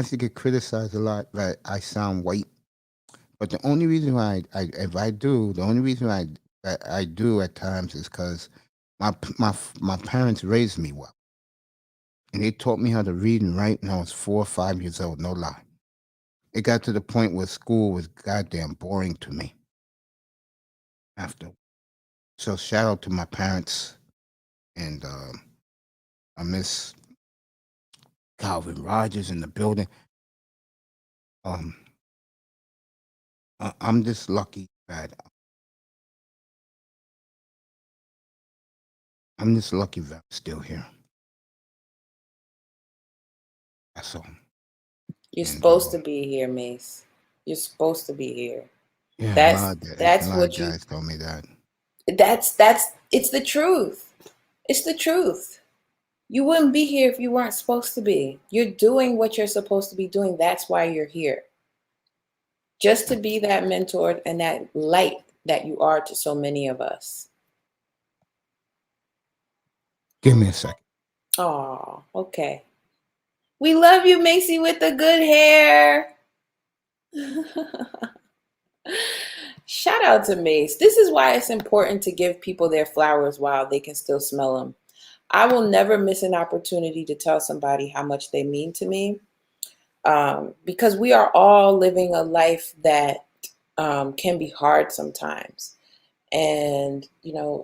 should get criticized a lot that I sound white. But the only reason why the only reason that I do at times is because my parents raised me well. And they taught me how to read and write when I was 4 or 5 years old, no lie. It got to the point where school was goddamn boring to me after. So shout out to my parents, and I miss Calvin Rogers in the building. I'm just lucky that I'm still here. That's all. You're And supposed to be here, Mace. You're supposed to be here. yeah, That's a that's lot of what you guys told me that. that's it's the truth. It's the truth. You wouldn't be here if you weren't supposed to be. You're doing what you're supposed to be doing. That's why you're here. Just to be that mentor and that light that you are to so many of us. Give me a second. Oh, okay. We love you, Macy, with the good hair. Shout out to Mace. This is why it's important to give people their flowers while they can still smell them. I will never miss an opportunity to tell somebody how much they mean to me, because we are all living a life that can be hard sometimes. And,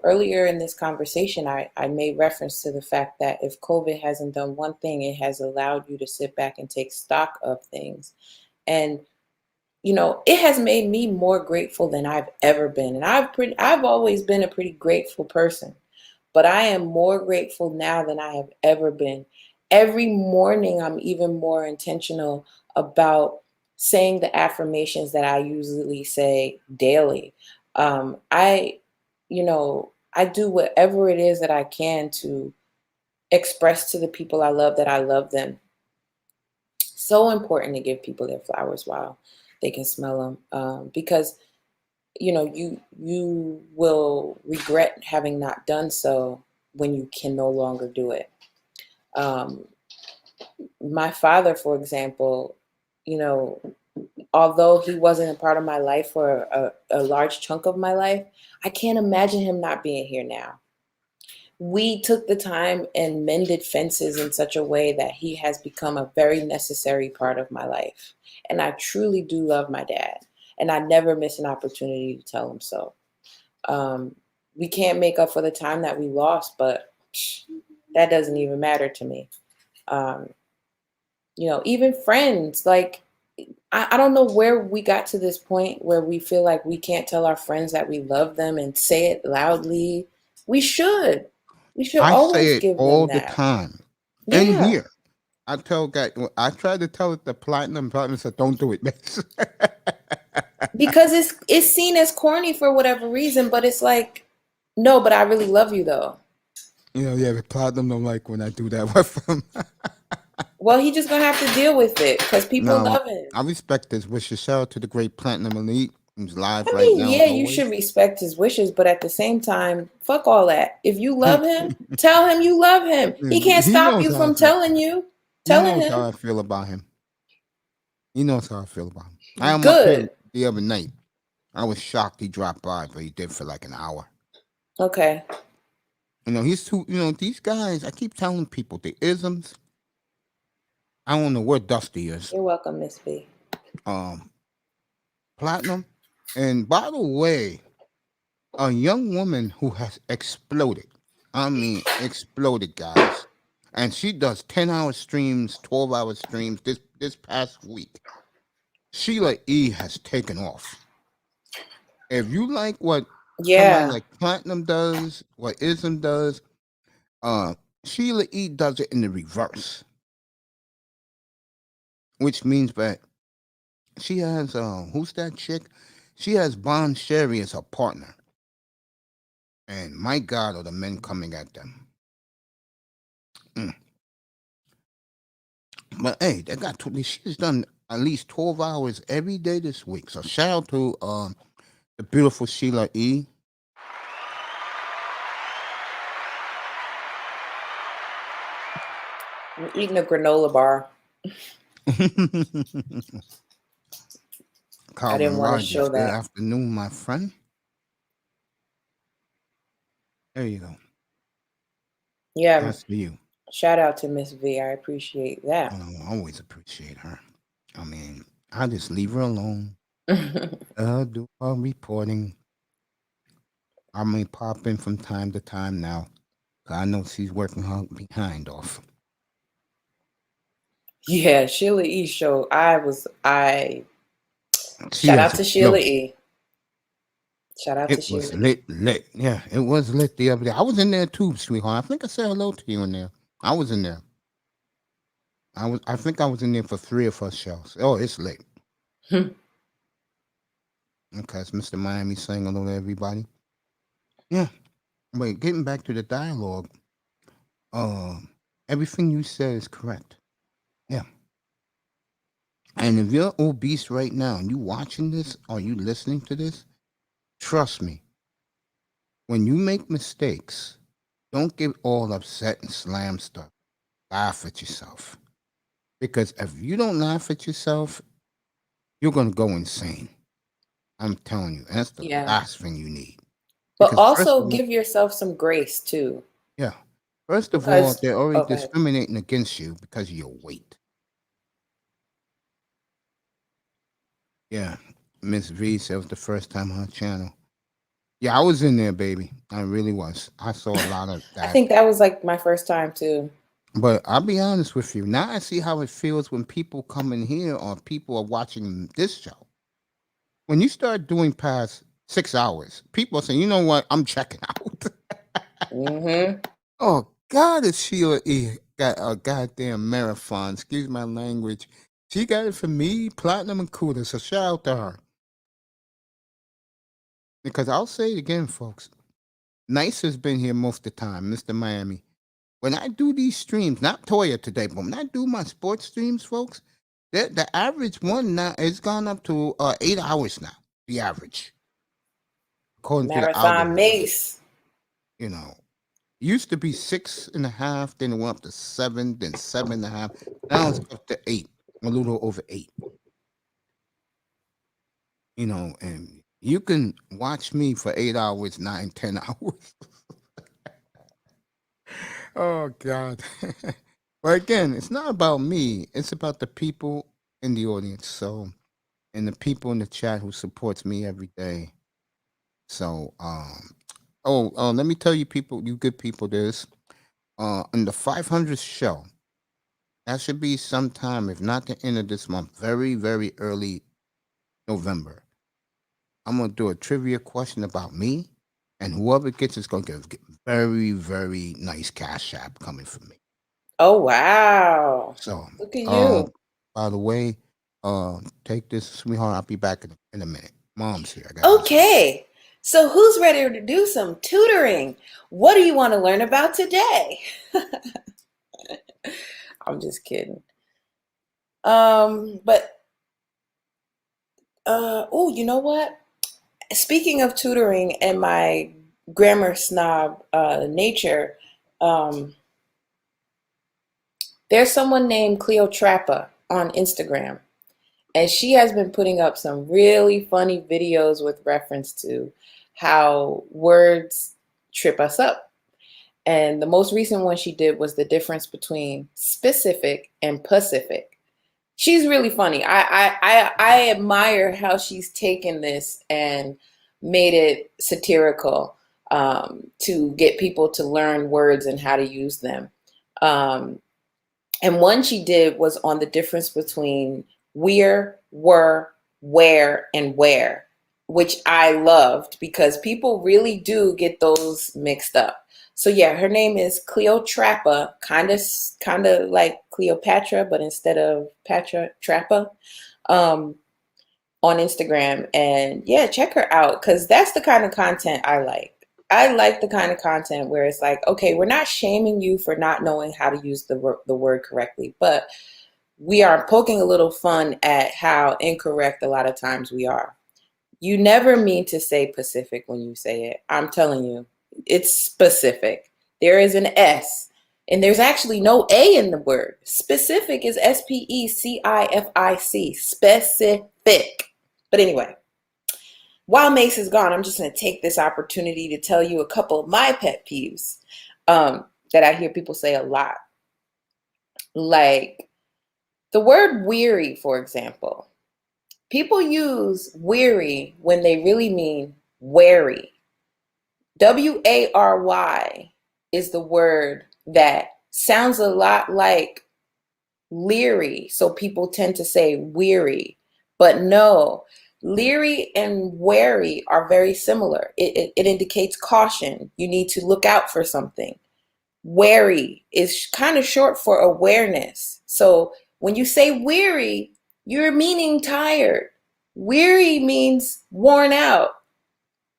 earlier in this conversation, I made reference to the fact that if COVID hasn't done one thing, it has allowed you to sit back and take stock of things. And it has made me more grateful than I've ever been. And I've always been a pretty grateful person, but I am more grateful now than I have ever been. Every morning, I'm even more intentional about saying the affirmations that I usually say daily. I do whatever it is that I can to express to the people I love that I love them. So important to give people their flowers while they can smell them, because you will regret having not done so when you can no longer do it. My father, for example, although he wasn't a part of my life for a large chunk of my life, I can't imagine him not being here now. We took the time and mended fences in such a way that he has become a very necessary part of my life. And I truly do love my dad. And I never miss an opportunity to tell him so. We can't make up for the time that we lost, but that doesn't even matter to me. Even friends, like, I don't know where we got to this point where we feel like we can't tell our friends that we love them and say it loudly. We should. We should I always say it give all them the that. time. And Yeah. here, I tell guys, I tried to tell it the platinum said, "Don't do it, man." Because it's seen as corny for whatever reason, but it's like, no, but I really love you though. Yeah, the platinum don't like when I do that with them. Well, he just gonna have to deal with it because people No, love him. I respect his wishes. Shout out to the great Platinum Elite who's live I right mean, now. yeah, you always. should respect his wishes, but at the same time, fuck all that. If you love him, tell him you love him. He can't He stop knows you how I from feel. telling you. He Telling knows how him. I feel about him. He knows how I feel about him. I am up Good. here the other night. I was shocked he dropped by, but he did for like an hour. Okay. He's too. These guys. I keep telling people the isms. I don't know where Dusty is. You're welcome, Miss B. Platinum. And by the way, a young woman who has exploded. I mean, exploded, guys. And she does 10-hour streams, 12-hour streams this past week. Sheila E has taken off. If you like what somebody like Platinum does, what Ism does, Sheila E does it in the reverse. Which means that she has who's that chick? She has Bon Sherry as her partner. And my God, are the men coming at them. But hey, they got she's done at least 12 hours every day this week. So shout out to the beautiful Sheila E. I'm eating a granola bar. I didn't want to show that. Good afternoon, my friend. There you go. Yeah. That's for you. Shout out to Miss V. I appreciate that. I always appreciate her. I mean, I just leave her alone. Do her reporting. I may pop in from time to time now. I know she's working her behind off. Yeah, Sheila E show. Shout out to Sheila E. Shout out to Sheila. It was lit. Yeah, it was lit the other day. I was in there too, sweetheart. I think I said hello to you in there. I was in there. I think I was in there for 3 of her shows. Oh, it's lit. Okay, it's Mr. Miami saying hello to everybody. Yeah. Wait, getting back to the dialogue. Everything you said is correct. Yeah. And if you're obese right now and you watching this or you listening to this, trust me. When you make mistakes, don't get all upset and slam stuff. Laugh at yourself. Because if you don't laugh at yourself, you're going to go insane. I'm telling you. That's the last thing you need. But also give yourself some grace too. Yeah. First of all, they're already discriminating against you because of your weight. Yeah. Miss V said it was the first time on her channel. Yeah, I was in there, baby. I really was. I saw a lot of that. I think that was like my first time too. But I'll be honest with you. Now I see how it feels when people come in here or people are watching this show. When you start doing past 6 hours, people are saying, you know what? I'm checking out. Oh, God, is Sheila E. got a goddamn marathon. Excuse my language. She got it for me, Platinum and Cuda. So shout out to her. Because I'll say it again, folks. Nice has been here most of the time, Mr. Miami. When I do these streams, not Toyah today, but when I do my sports streams, folks, the average one now has gone up to 8 hours now. The average, according Marathon to the Mace. You know, used to be 6.5, then it went up to 7, then 7.5. Now it's up to 8, a little over 8. You know, and you can watch me for 8 hours, 9, 10 hours. Oh, God. But again, it's not about me. It's about the people in the audience. So, and the people in the chat who supports me every day. So, let me tell you people, you good people, this. In the 500th show, that should be sometime, if not the end of this month, very, very early November. I'm going to do a trivia question about me. And whoever gets is going to get very, very nice cash app coming from me. Oh, wow. So, look at you. By the way, take this, sweetheart. I'll be back in a minute. Mom's here. Okay. So who's ready to do some tutoring? What do you want to learn about today? I'm just kidding. You know what? Speaking of tutoring and my grammar snob nature, there's someone named Cleotrapa on Instagram, and she has been putting up some really funny videos with reference to how words trip us up. And the most recent one she did was the difference between specific and Pacific. She's really funny. I admire how she's taken this and made it satirical, to get people to learn words and how to use them. And one she did was on the difference between we're, were, where, and where, which I loved because people really do get those mixed up. So yeah, her name is Cleotrapa, kind of like Cleopatra, but instead of Patra, Trappa, on Instagram. And yeah, check her out because that's the kind of content I like. I like the kind of content where it's like, okay, we're not shaming you for not knowing how to use the word correctly, but we are poking a little fun at how incorrect a lot of times we are. You never mean to say Pacific when you say it. I'm telling you, it's specific. There is an S, and there's actually no A in the word. Specific is SPECIFIC, specific. But anyway, while Mace is gone, I'm just going to take this opportunity to tell you a couple of my pet peeves that I hear people say a lot. Like the word weary, for example. People use weary when they really mean wary. WARY is the word that sounds a lot like leery, so people tend to say weary. But no, leery and wary are very similar. It indicates caution. You need to look out for something. Wary is kind of short for awareness. So when you say weary, you're meaning tired. Weary means worn out,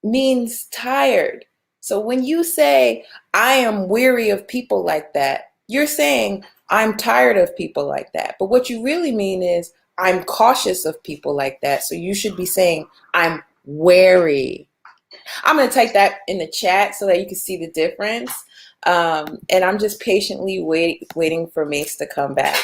means tired. So when you say, I am weary of people like that, you're saying, I'm tired of people like that. But what you really mean is, I'm cautious of people like that. So you should be saying, I'm wary. I'm going to type that in the chat so that you can see the difference. And I'm just patiently waiting for Mace to come back.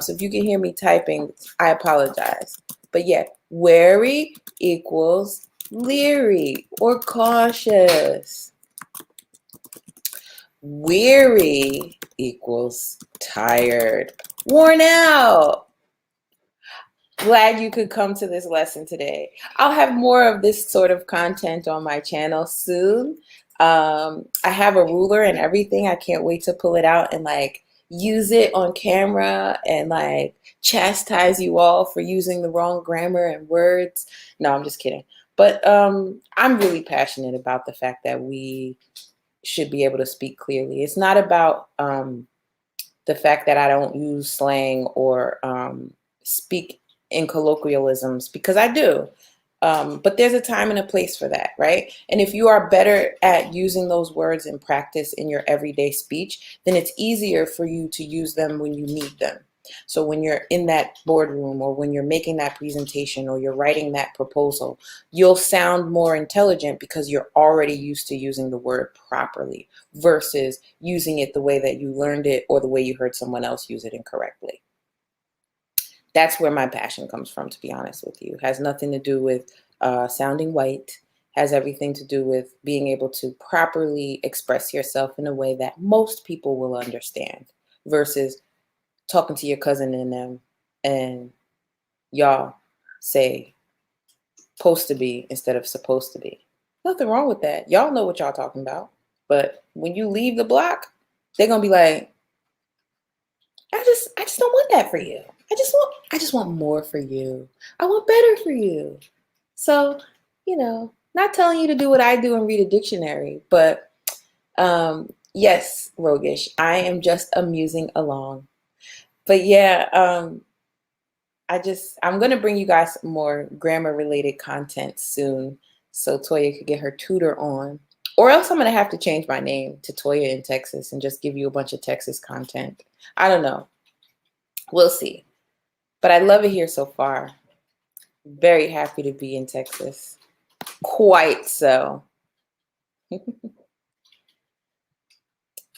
So if you can hear me typing, I apologize. But yeah, wary equals leery or cautious. Weary equals tired, worn out. Glad you could come to this lesson today. I'll have more of this sort of content on my channel soon. I have a ruler and everything. I can't wait to pull it out and like use it on camera and like chastise you all for using the wrong grammar and words. No, I'm just kidding. But I'm really passionate about the fact that we should be able to speak clearly. It's not about the fact that I don't use slang or speak in colloquialisms, because I do. But there's a time and a place for that, right? And if you are better at using those words in practice in your everyday speech, then it's easier for you to use them when you need them. So when you're in that boardroom or when you're making that presentation or you're writing that proposal, you'll sound more intelligent because you're already used to using the word properly versus using it the way that you learned it or the way you heard someone else use it incorrectly. That's where my passion comes from, to be honest with you. It has nothing to do with sounding white, has everything to do with being able to properly express yourself in a way that most people will understand versus talking to your cousin and them and y'all say supposed to be instead of supposed to be. Nothing wrong with that. Y'all know what y'all talking about. But when you leave the block, they're gonna be like, I just don't want that for you. I just want more for you. I want better for you. So, not telling you to do what I do and read a dictionary, but yes, Rogish, I am just amusing along. But yeah, I'm going to bring you guys some more grammar related content soon so Toyah could get her tutor on. Or else I'm going to have to change my name to Toyah in Texas and just give you a bunch of Texas content. I don't know. We'll see. But I love it here so far. Very happy to be in Texas. Quite so.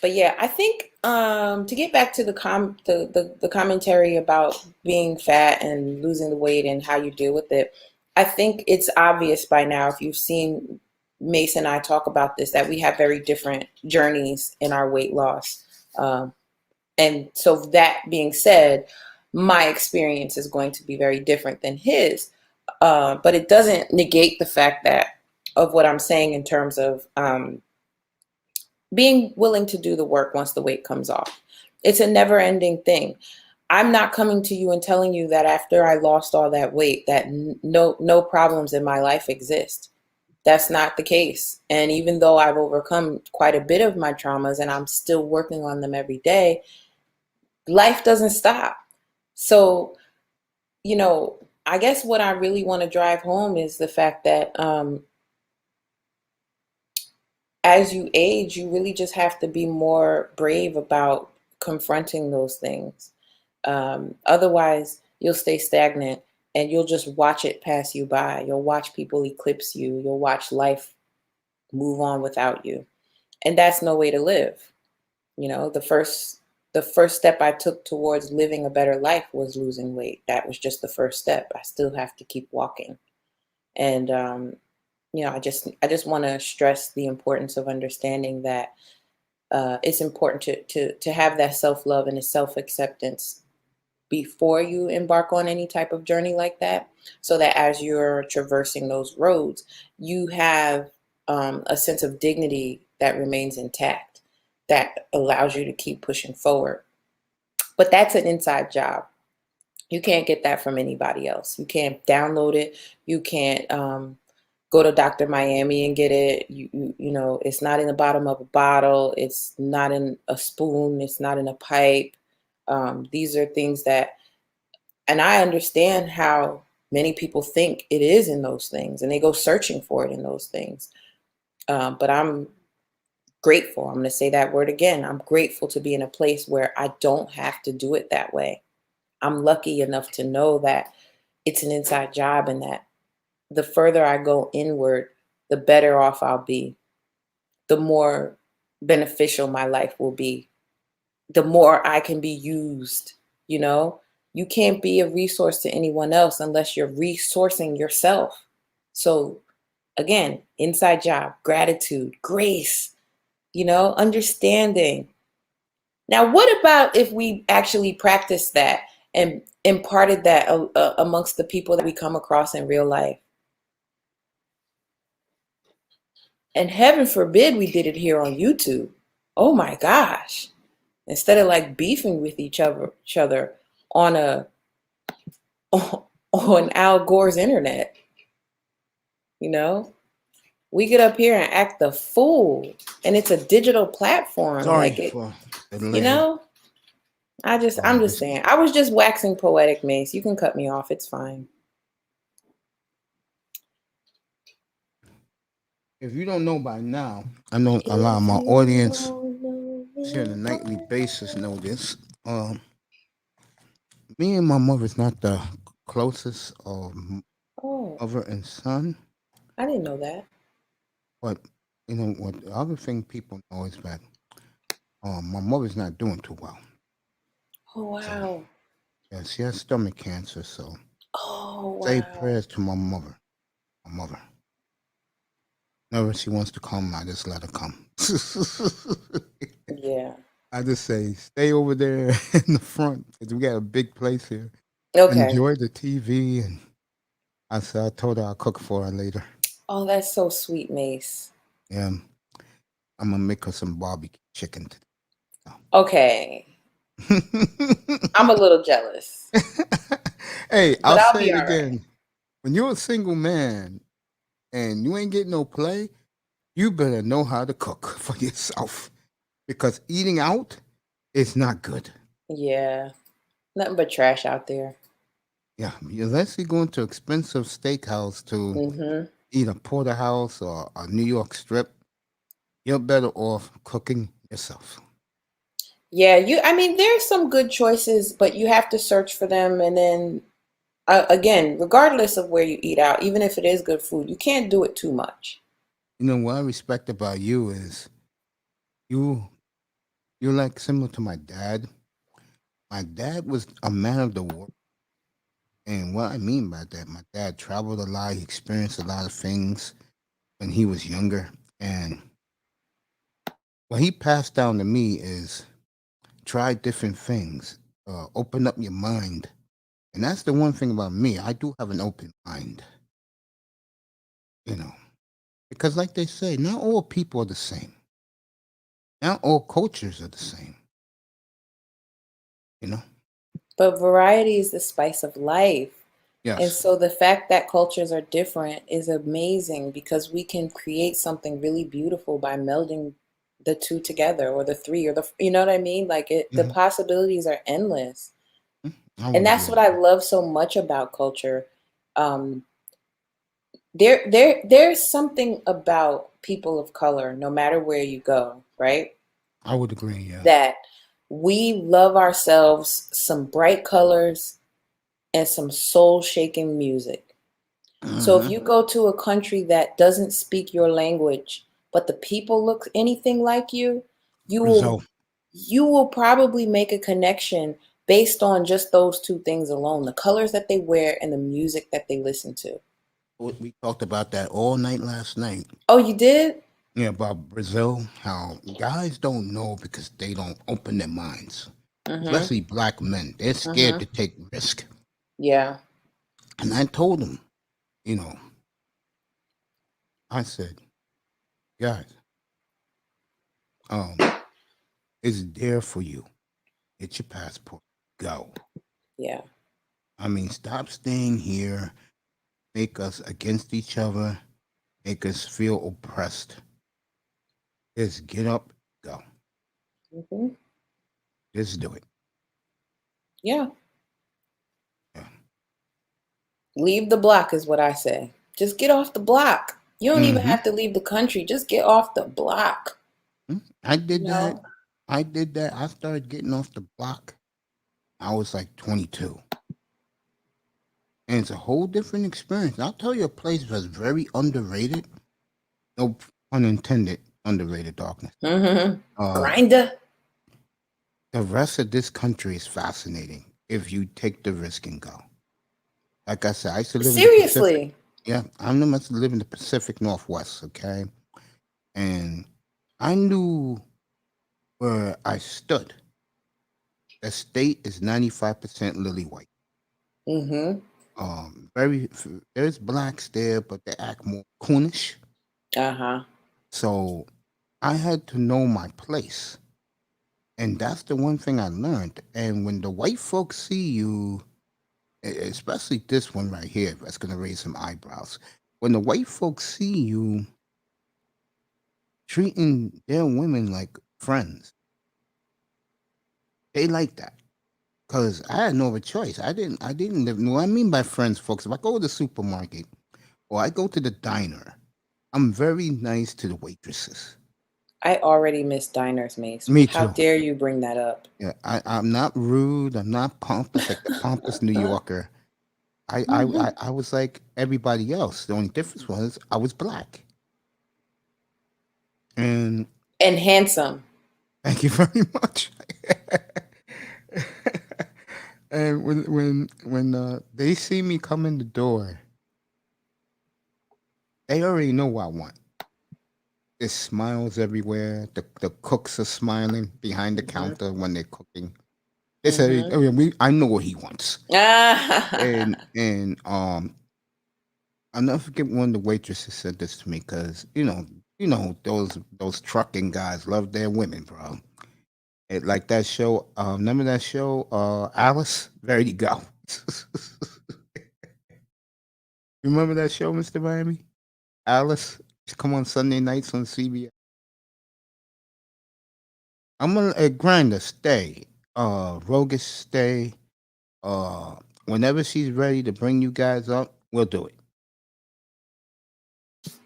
But yeah, I think to get back to the commentary about being fat and losing the weight and how you deal with it, I think it's obvious by now if you've seen Mace and I talk about this, that we have very different journeys in our weight loss. And so that being said, my experience is going to be very different than his. But it doesn't negate the fact that of what I'm saying in terms of being willing to do the work once the weight comes off. It's a never ending thing. I'm not coming to you and telling you that after I lost all that weight, that no problems in my life exist. That's not the case. And even though I've overcome quite a bit of my traumas and I'm still working on them every day, life doesn't stop. So, you know, I guess what I really want to drive home is the fact that as you age, you really just have to be more brave about confronting those things. Otherwise, you'll stay stagnant and you'll just watch it pass you by. You'll watch people eclipse you. You'll watch life move on without you. And that's no way to live. You know, the first step I took towards living a better life was losing weight. That was just the first step. I still have to keep walking. And you know, I just want to stress the importance of understanding that it's important to have that self-love and a self-acceptance before you embark on any type of journey like that, so that as you're traversing those roads, you have a sense of dignity that remains intact, that allows you to keep pushing forward. But that's an inside job. You can't get that from anybody else. You can't download it. You can't go to Dr. Miami and get it. You know, it's not in the bottom of a bottle. It's not in a spoon. It's not in a pipe. These are things that, and I understand how many people think it is in those things, and they go searching for it in those things. But I'm grateful. I'm going to say that word again. I'm grateful to be in a place where I don't have to do it that way. I'm lucky enough to know that it's an inside job, and that the further I go inward, the better off I'll be, the more beneficial my life will be, the more I can be used. You know, you can't be a resource to anyone else unless you're resourcing yourself. So again, inside job, gratitude, grace, you know, understanding. Now, what about if we actually practice that and imparted that amongst the people that we come across in real life? And heaven forbid we did it here on YouTube. Oh my gosh. Instead of like beefing with each other on on Al Gore's internet, you know, we get up here and act the fool, and it's a digital platform. Sorry like it, for the you delay. know, I'm just saying, I was just waxing poetic, Mace. You can cut me off. It's fine. If you don't know by now, I know a lot of my audience here on a nightly basis know this. Me and my mother's not the closest Oh, mother and son, I didn't know that. but you know what? The other thing people know is that my mother's not doing too well. Oh, So wow. yeah, she has stomach cancer. So Oh, say wow. prayers to my mother. My mother. Whenever she wants to come, I just let her come. Yeah. I just say, stay over there in the front because we got a big place here. Okay. Enjoy the TV. And I told her I'll cook for her later. Oh, that's so sweet, Mace. Yeah, I'm gonna make her some barbecue chicken Okay. today. I'm a little jealous, Hey, but I'll I'll say be it all right. again. When you're a single man and you ain't getting no play, you better know how to cook for yourself because eating out is not good. Yeah. Nothing but trash out there. Yeah, unless you go into expensive steakhouse to Mm-hmm. eat a porterhouse or a New York strip, you're better off cooking yourself. Yeah, I mean, there's some good choices, but you have to search for them. And then, again, regardless of where you eat out, even if it is good food, you can't do it too much. You know what I respect about you is you you're like similar to my dad. My dad was a man of the world. And what I mean by that, my dad traveled a lot, he experienced a lot of things. when he was younger, and what he passed down to me is try different things, open up your mind, and that's the one thing about me. I do have an open mind, you know, because like they say, not all people are the same. Not all cultures are the same, you know. But variety is the spice of life. And Yes. so the fact that cultures are different is amazing because we can create something really beautiful by melding the two together, or the three, or you know what I mean? Like the Mhm. possibilities are endless. I would And that's agree what with I that. love so much about culture. Um, there's something about people of color, no matter where you go, right? I would agree. Yeah. That we love ourselves some bright colors and some soul shaking music. So if Hmm. you go to a country that doesn't speak your language, but the people look anything like you will Brazil. you will probably make a connection based on just those two things alone, the colors that they wear and the music that they listen to. We talked about that all night last night. Oh, you did? Yeah, about Brazil. How guys don't know because they don't open their minds, Mm-hmm. especially black men. They're scared Mm-hmm. to take risk. Yeah. And I told them, you know, I said, guys, um, it's there for you. Get your passport. Go. Yeah. I mean, stop staying here, make us against each other, make us feel oppressed. Just get up, go. Mm-hmm. Just do it. Yeah. Yeah. Leave the block is what I say. Just get off the block. You don't even Mm-hmm. have to leave the country. Just get off the block. I You did that. know? I did that. I started getting off the block. I was like 22. And it's a whole different experience. I'll tell you a place that's very underrated. No pun intended, underrated darkness. Mm-hmm. Uh, Grinder. the rest of this country is fascinating if you take the risk and go. Like I said, I used to live in the Pacific. Seriously. Yeah, I must live in the Pacific Northwest, okay? And I knew where I stood. The state is 95% lily white. Mm-hmm. Very there's blacks there, but they act more coonish. Uh-huh. So I had to know my place. And that's the one thing I learned. And when the white folks see you, especially this one right here, that's gonna raise some eyebrows. When the white folks see you treating their women like friends, they like that. Cause I had no other choice. I didn't live. What I mean by friends, folks, if I go to the supermarket or I go to the diner, I'm very nice to the waitresses. I already miss diners, Mace. Me How too. dare you bring that up? Yeah, I'm not rude. I'm not pompous like the pompous New Yorker. I was like everybody else. The only difference was I was black. And And handsome. thank you very much. And when they see me come in the door, they already know what I want. There's smiles everywhere. The cooks are smiling behind the Mm-hmm. counter when they're cooking. They say, Mm-hmm. "I mean, I know what he wants." Ah. And I'll never forget one of the waitresses said this to me because those trucking guys love their women, bro. Like that show. Remember that show, Alice? There you go. Remember that show, Mr. Miami? Alice. Come on Sunday nights on CBS. I'm gonna Grinder stay. Rogus stay. Uh, Whenever she's ready to bring you guys up, we'll do it.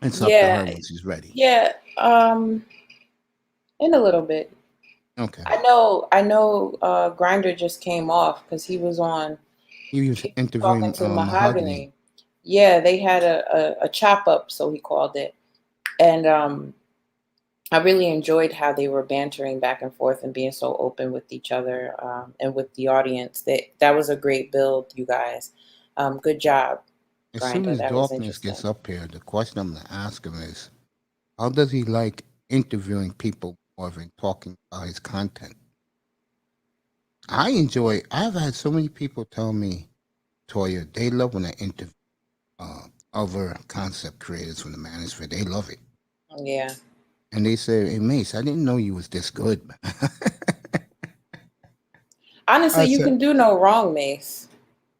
It's up to her Yeah. when she's ready. Yeah. In a little bit. Okay. I know Grinder just came off because He was he was talking interviewing to Mahogany. Mahogany. Yeah, they had a chop up, so he called it. And I really enjoyed how they were bantering back and forth and being so open with each other, and with the audience. That was a great build, you guys. Good job. as soon Grinder. as That was Darkness gets interesting. up here, the question I'm gonna ask him is, how does he like interviewing people more than talking about his content? I've had so many people tell me, Toyah, they love when I interview other concept creators from the manosphere. They love it. Yeah. And they say, hey, Mace, I didn't know you was this good, man. Honestly, I you said, can do no wrong, Mace.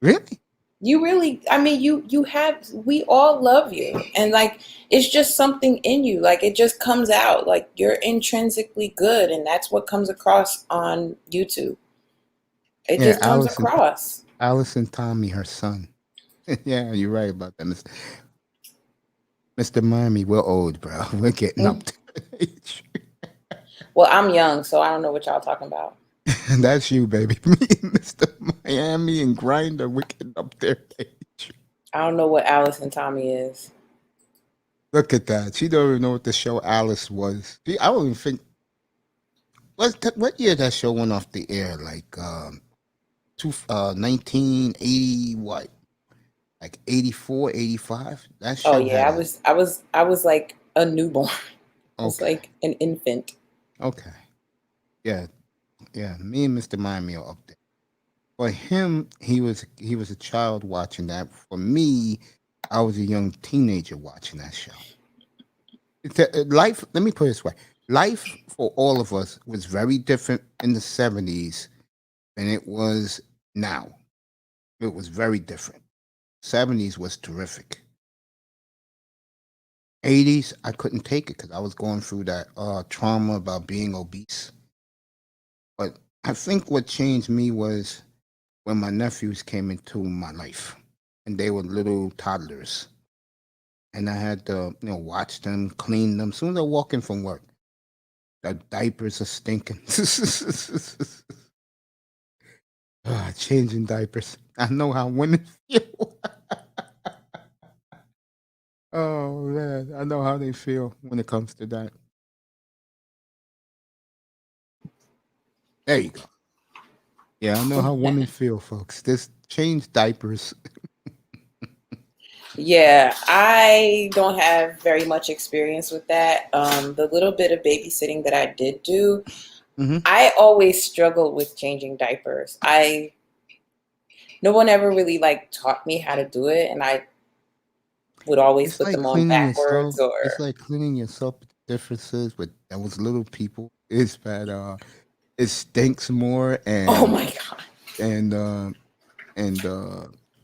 really? You really, I mean, you have, we all love you. And like, it's just something in you. Like, it just comes out. Like, you're intrinsically good. And that's what comes across on YouTube. It Yeah, just comes across. Allison Tommy, her son. Yeah, you're right about that. Mr. Miami, we're old, bro. We're getting up to age. Well, I'm young, so I don't know what y'all talking about. And that's you, baby. Me, Mr. Miami, and Grinder, we're getting up there age. I don't know what Alice and Tommy is. Look at that. She don't even know what the show Alice was. I don't even think. What year that show went off the air? Like 1980, what? Like 84, 85? That show Oh yeah, had I was like a newborn. I was okay. like an infant. Okay. Yeah. Yeah. Me and Mr. Miami are up there. For him, he was a child watching that. For me, I was a young teenager watching that show. Life, let me put it this way. Life for all of us was very different in the 70s than it was now. It was very different. 70s was terrific. 80s, I couldn't take it because I was going through that trauma about being obese. But I think what changed me was when my nephews came into my life, and they were little toddlers, and I had to, watch them, clean them. As soon as I walk in from work, the diapers are stinking. Changing diapers. I know how women feel. Oh man, I know how they feel when it comes to that. There you go. Yeah, I know how women feel, folks. This change diapers. Yeah, I don't have very much experience with that. The little bit of babysitting that I did do, Mm-hmm. I always struggled with changing diapers. No one ever really like taught me how to do it, and I would always It's put like them on cleaning yourself. backwards or. It's like cleaning yourself. Differences with those little people is that it stinks more Oh my God. and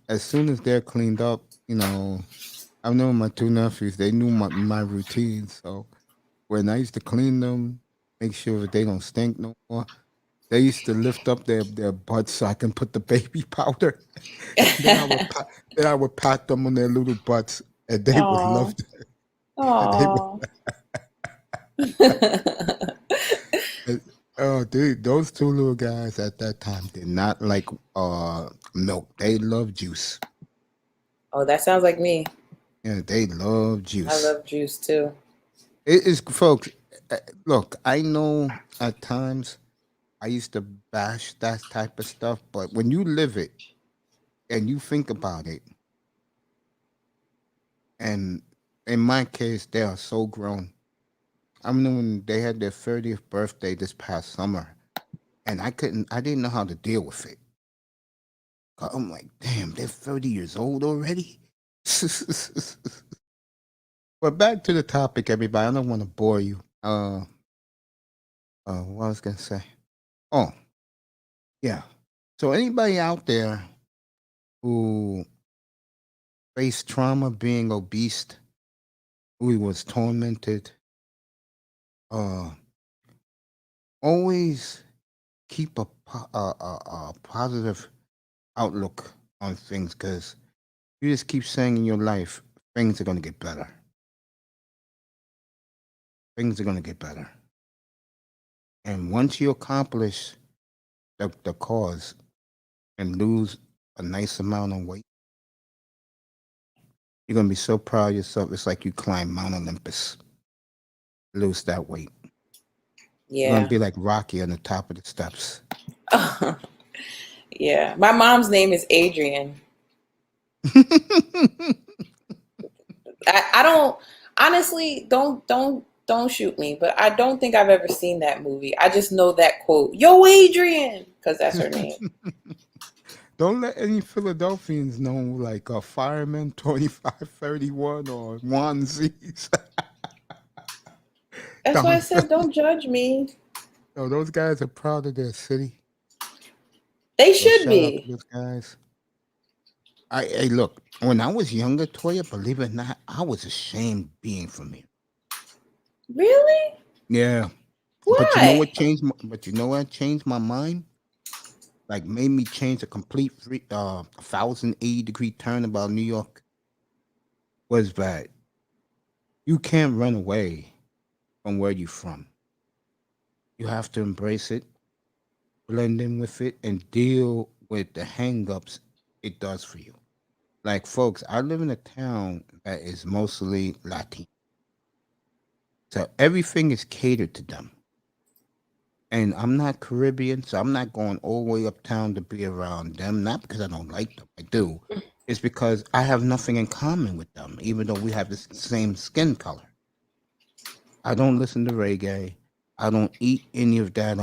as soon as they're cleaned up, I know my two nephews, they knew my routine. So when I used to clean them, make sure that they don't stink no more. They used to lift up their butts so I can put the baby powder. then I would pat them on their little butts, and they would love Oh, that. They would, oh. oh, dude, those two little guys at that time did not like milk. They love juice. Oh, that sounds like me. Yeah, they love I juice. love juice too. It is, folks. Look, I know at times I used to bash that type of stuff, but when you live it and you think about it, and in my case, they are so grown. I mean, when they had their 30th birthday this past summer, and I didn't know how to deal with it. I'm like, damn, they're 30 years old already? But back to the topic, everybody. I don't want to bore you. What I was gonna say? Oh, yeah. So anybody out there who faced trauma being obese, who was tormented, always keep a positive outlook on things, because you just keep saying in your life, things are gonna get better. Things are gonna get better. And once you accomplish the cause and lose a nice amount of weight, you're gonna be so proud of yourself. It's like you climb Mount Olympus, lose that weight. You're gonna Yeah. be like Rocky on the top of the steps. Yeah. My mom's name is Adrian. I don't honestly don't shoot me, but I don't think I've ever seen that movie. I just know that quote, "Yo, Adrian," because that's her name. Don't let any Philadelphians know, like Fireman 2531 or onesies. That's why I Don't. said don't judge me. No, those guys are proud of their city. They So should shout out to be. those guys. Hey, look, when I was younger, Toya, believe it or not, I was ashamed being from here. Really? Yeah. But you know Why? what changed? But you know what changed my mind? Like made me change a complete 1,080-degree turn about New York. Was that you can't run away from where you're from. You have to embrace it, blend in with it, and deal with the hang-ups it does for you. Like, folks, I live in a town that is mostly Latin. So everything is catered to them. And I'm not Caribbean, so I'm not going all the way uptown to be around them. Not because I don't like them, I do. It's because I have nothing in common with them, even though we have the same skin color. I don't listen to reggae. I don't eat any of that.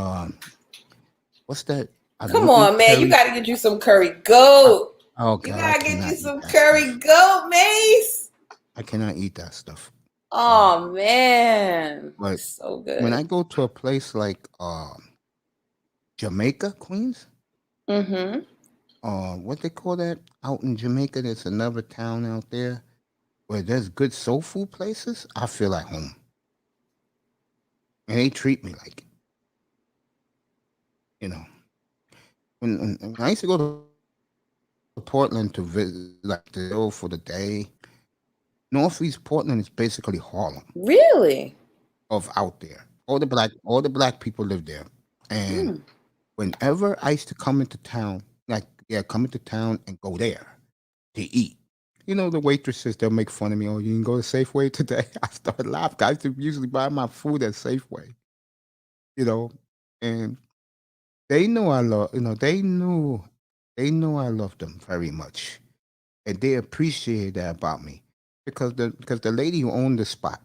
What's that? I Come don't on, eat man. You curry. gotta get you some curry goat. Oh You God, I gotta get you cannot eat some that curry stuff. goat, Mace. I cannot eat that stuff. Oh man. But So when good. I go to a place like Jamaica, Queens, Mm-hmm. what they call that out in Jamaica? There's another town out there where there's good soul food places. I feel at home, and they treat me like it. You know, when I used to go to Portland to visit, like to go for the day. Northeast Portland is basically Harlem Really? of out there. All the black people live there, and Mm. whenever I used to come into town, come into town and go there to eat. You know, the waitresses, they'll make fun of me. Oh, you can go to Safeway today? I started laughing. I used to usually buy my food at Safeway, you know, and they know I love, they knew I loved them very much. And they appreciate that about me. Because the lady who owned the spot,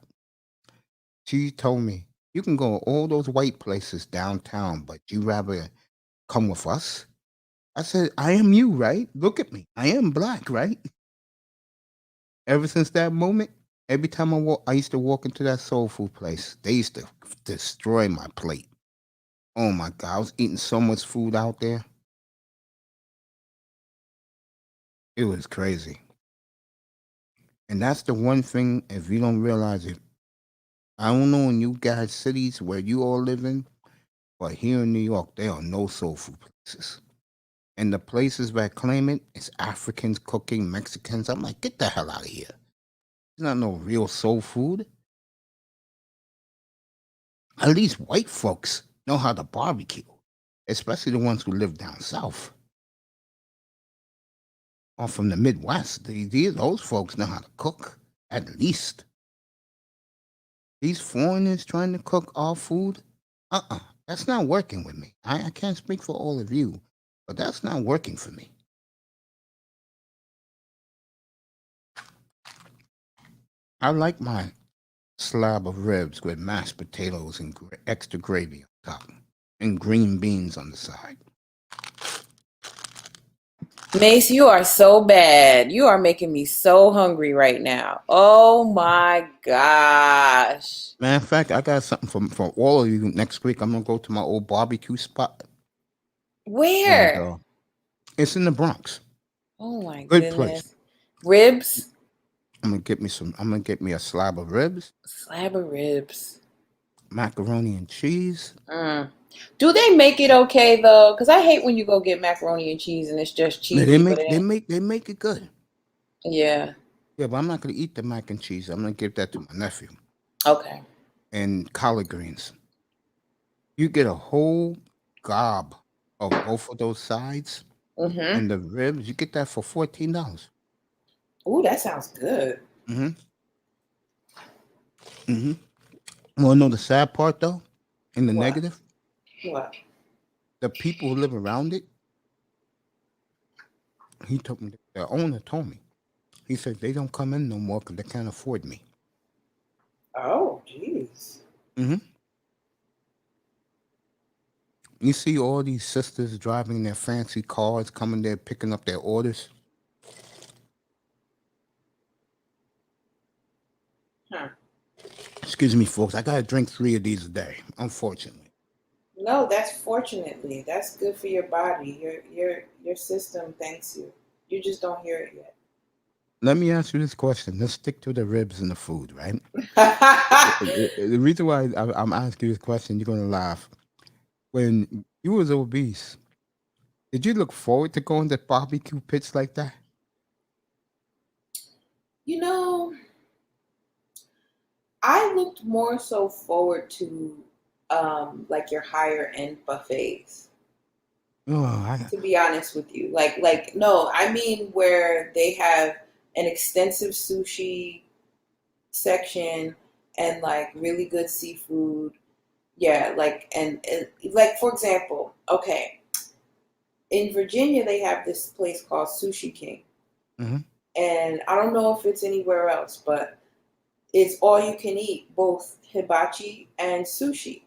she told me, you can go all those white places downtown, but you rather come with us? I said, I am you, right? Look at me. I am black, right? Ever since that moment, every time I used to walk into that soul food place. They used to destroy my plate. Oh my God, I was eating so much food out there. It was crazy. And that's the one thing, if you don't realize it, I don't know in you guys' cities where you all live in, but here in New York, there are no soul food places. And the places that claim it, it's Africans cooking, Mexicans. I'm like, get the hell out of here. It's not no real soul food. At least white folks know how to barbecue, especially the ones who live down south or from the Midwest. Those folks know how to cook, at least. These foreigners trying to cook our food, that's not working with me. I can't speak for all of you, but that's not working for me. I like my slab of ribs with mashed potatoes and extra gravy on top and green beans on the side. Mace, you are so bad. You are making me so hungry right now. Oh my gosh. Matter of fact, I got something for all of you next week. I'm gonna go to my old barbecue spot, and Where? it's in the Bronx. Oh my Good place. goodness. Ribs? I'm gonna get me some. I'm gonna get me a slab of ribs, Slab of ribs. macaroni and cheese. Mm. Do they make it okay though? Because I hate when you go get macaroni and cheese and it's just They cheesy, but make it they ain't. make they make it good. Yeah. Yeah, but I'm not gonna eat the mac and cheese. I'm gonna give that to my nephew Okay. and collard greens. You get a whole gob of both of those sides Mm-hmm. and the ribs. You get that for $14. Ooh, that sounds good. Mm-hmm. Mm-hmm. Want to know the sad part though? In the What? negative, What? the people who live around it. He told me. The owner told me He said they don't come in no more because they can't afford me. Oh, jeez. Hmm. You see all these sisters driving their fancy cars, coming there picking up their orders. Huh. Excuse me, folks. I gotta drink 3 of these a day, unfortunately. No, that's fortunately. That's good for your body. Your system thanks you. You just don't hear it yet. Let me ask you this question. Let's stick to the ribs and the food, right? The reason why I'm asking you this question, you're gonna laugh. When you was obese, did you look forward to going to barbecue pits like that? You know, I looked more so forward to like your higher end buffets. Oh, To be honest with you, like no, I mean where they have an extensive sushi section and like really good seafood. Yeah, like and like for example, okay, in Virginia they have this place called Sushi King, hmm and I don't know if it's anywhere else, but it's all you can eat, both hibachi and sushi.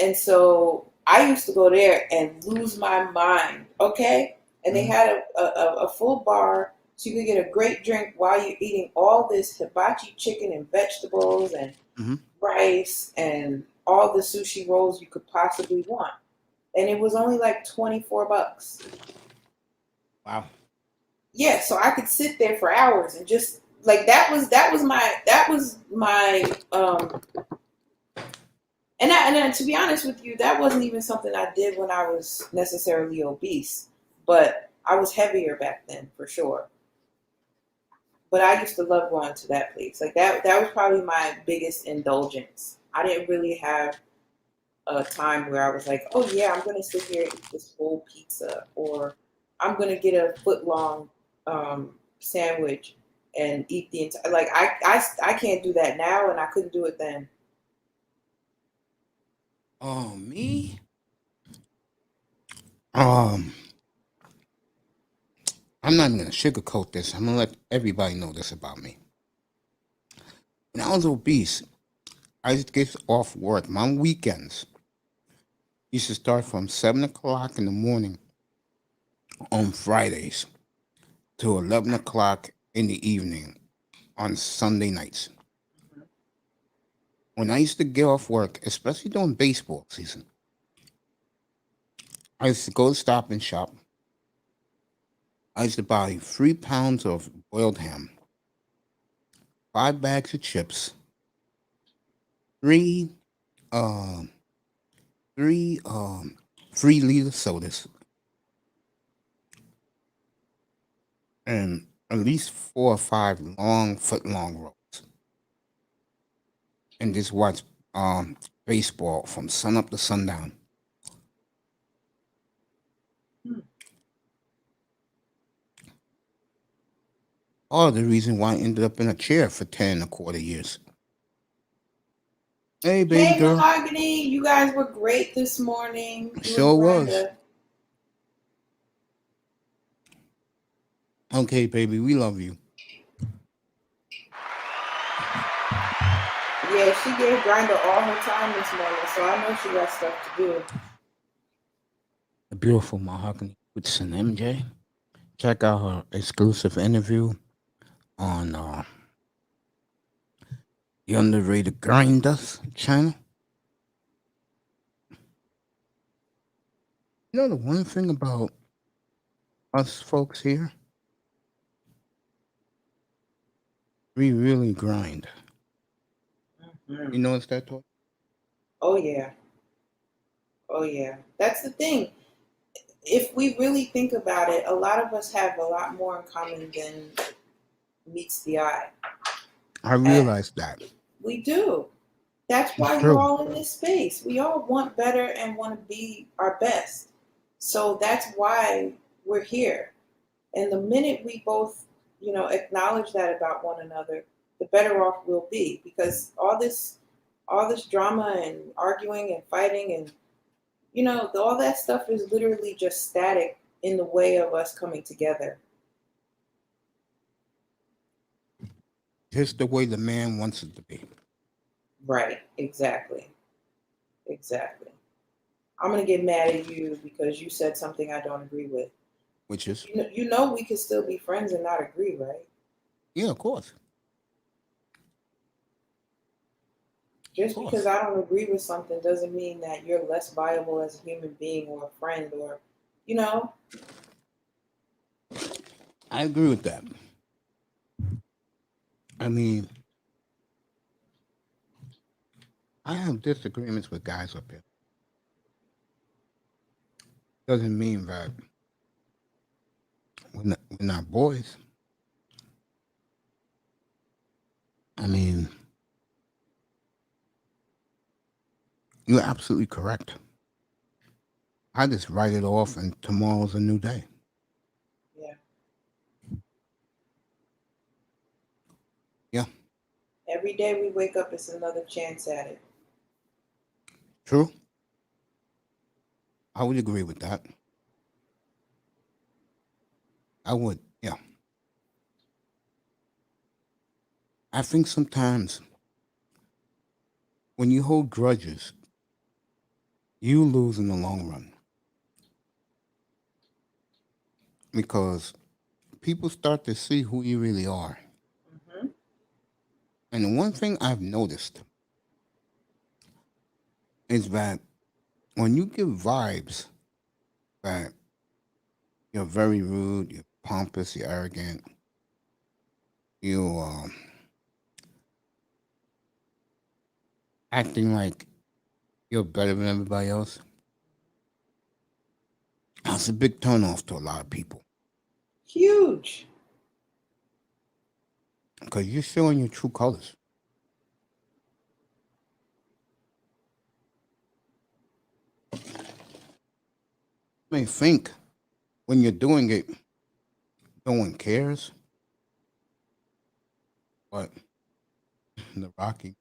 And so I used to go there and lose my mind, okay? And they hmm had a full bar, so you could get a great drink while you're eating all this hibachi chicken and vegetables and hmm rice and all the sushi rolls you could possibly want. And it was only like $24. Wow. Yeah, so I could sit there for hours and just like that was my and to be honest with you, that wasn't even something I did when I was necessarily obese, but I was heavier back then for sure. But I used to love going to that place. Like that was probably my biggest indulgence. I didn't really have a time where I was like, oh yeah, I'm gonna sit here and eat this whole pizza, or I'm gonna get a foot long sandwich and eat the entire. Like I can't do that now, and I couldn't do it then. Oh, me? Um, I'm not even gonna sugarcoat this. I'm gonna let everybody know this about me. When I was obese, I used to get off work. My weekends used to start from 7 o'clock in the morning on Fridays to 11 o'clock in the evening on Sunday nights. When I used to get off work, especially during baseball season, I used to go to Stop and Shop. I used to buy 3 pounds of boiled ham, 5 bags of chips, three um 3 liter sodas, and at least 4 or 5 foot long rolls, and just watch baseball from sun up to sundown. Hmm. All the reason why I ended up in a chair for 10 and a quarter years. Hey, baby Hey, girl. Mahogany, you guys were great this morning. You and Sure was. Brenda. Okay, baby, we love you. Yeah, she gave Brenda all her time this morning, so I know she got stuff to do. The beautiful Mahogany Woodson MJ. Check out her exclusive interview on the Underrated Grinders channel. You know the one thing about us folks here, we really grind. You Mhm. notice that, Toy? Oh yeah, oh yeah. That's the thing. If we really think about it, a lot of us have a lot more in common than meets the eye. I And realized that. we do. That's It's why we're true. all in this space. We all want better and want to be our best. So that's why we're here. And the minute we both, acknowledge that about one another, the better off we'll be. Because all this drama and arguing and fighting and all that stuff is literally just static in the way of us coming together. just the way the man wants it to be. Right. Exactly. I'm gonna get mad at you because you said something I don't agree with. Which is, You know we can still be friends and not agree, right? yeah, of course. Just Of course. because I don't agree with something doesn't mean that you're less viable as a human being or a friend or, you know. I agree with that. I mean, I have disagreements with guys up here. Doesn't mean that we're not boys. I mean, you're absolutely correct. I just write it off and tomorrow's a new day. Yeah. Yeah. Every day we wake up, it's another chance at it. True. I would agree with that. I would, yeah. I think sometimes when you hold grudges, you lose in the long run. Because people start to see who you really are. Mm-hmm. And the one thing I've noticed is that when you give vibes that you're very rude, you're pompous, you're arrogant, you acting like you're better than everybody else, that's a big turnoff to a lot of people. Huge. Because you're showing your true colors. You may think when you're doing it, no one cares. But the Rocky,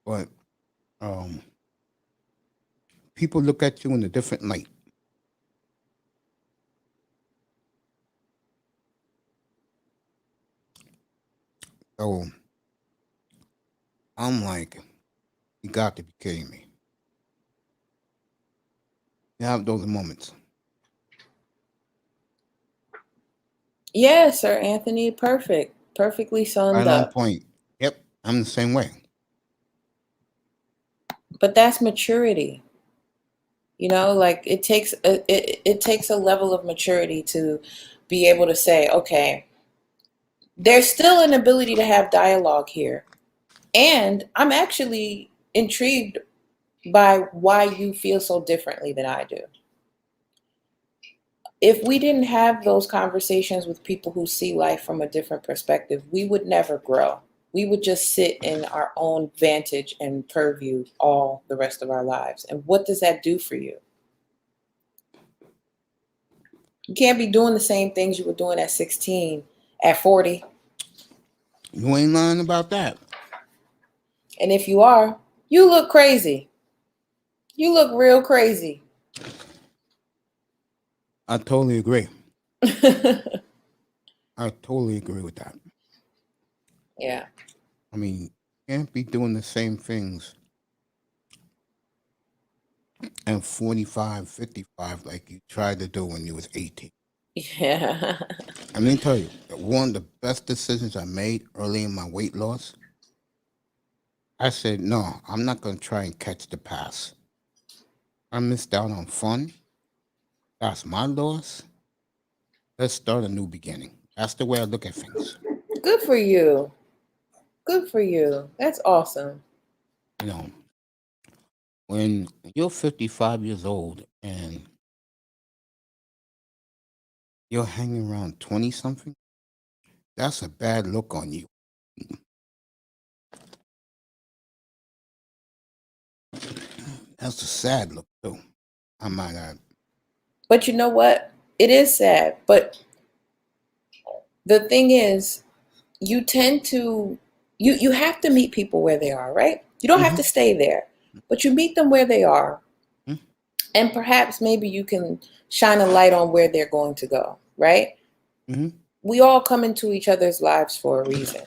but people look at you in a different light. So I'm like, you got to be kidding me. You have those moments. Yeah, Sir Anthony, perfect. Perfectly summed Right on up. point. Yep, I'm the same way. But that's maturity. You know, like it takes a level of maturity to be able to say, okay, there's still an ability to have dialogue here. And I'm actually intrigued by why you feel so differently than I do. If we didn't have those conversations with people who see life from a different perspective, we would never grow. We would just sit in our own vantage and purview all the rest of our lives. And what does that do for you? You can't be doing the same things you were doing at 16, at 40. You ain't lying about that. And if you are, you look crazy. You look real crazy. I totally agree. I totally agree with that. Yeah. I mean, you can't be doing the same things at 45, 55 like you tried to do when you was 18. Yeah. I mean, tell you, one of the best decisions I made early in my weight loss, I said, no, I'm not going to try and catch the pass. I missed out on fun. That's my loss. Let's start a new beginning. That's the way I look at things. Good for you. Good for you. That's awesome. You know, when you're 55 years old and you're hanging around 20 something, that's a bad look on you. That's a sad look too, I might add. But you know what? It is sad. But the thing is, you tend to you have to meet people where they are, right? You don't have to stay there, but you meet them where they are. Mhm. And perhaps maybe you can shine a light on where they're going to go, right? Mhm. We all come into each other's lives for a reason.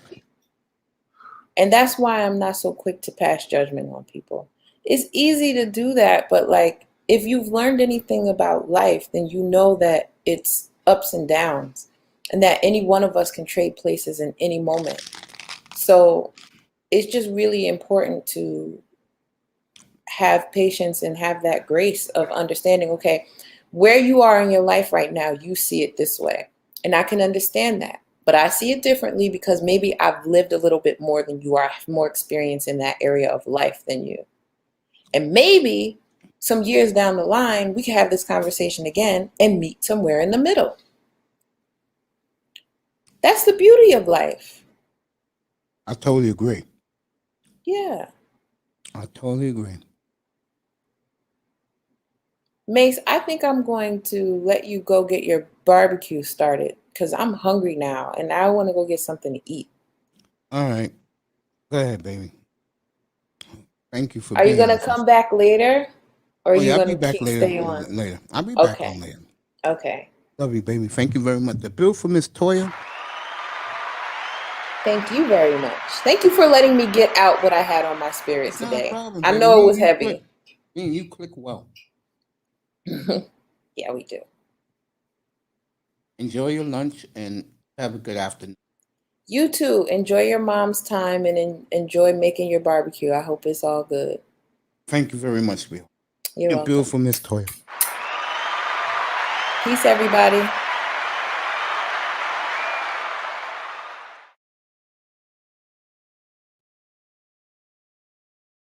And that's why I'm not so quick to pass judgment on people. It's easy to do that, but like if you've learned anything about life, then you know that it's ups and downs and that any one of us can trade places in any moment. So it's just really important to have patience and have that grace of understanding, okay, where you are in your life right now, you see it this way. And I can understand that. But I see it differently because maybe I've lived a little bit more than you are. I have more experience in that area of life than you. And maybe some years down the line, we can have this conversation again and meet somewhere in the middle. That's the beauty of life. I totally agree. Yeah. I totally agree. Mace, I think I'm going to let you go get your barbecue started because I'm hungry now and I want to go get something to eat. All right. Go ahead, baby. Thank you for Are you being going to with us. come back later or are Oh, you yeah, I'll going be to back later. stay on? Later. I'll be back Okay. on later. Okay. Love you, baby. Thank you very much. The bill for Miss Toyah. Thank you very much. Thank you for letting me get out what I had on my spirit It's not a today. problem, I baby. know it Me was and you heavy. click. Me and you click well. Yeah, we do. Enjoy your lunch and have a good afternoon. You too. Enjoy your mom's time and enjoy making your barbecue. I hope it's all good. Thank you very much, Bill. You're Your bill welcome. for Miss Toyah. Peace, everybody.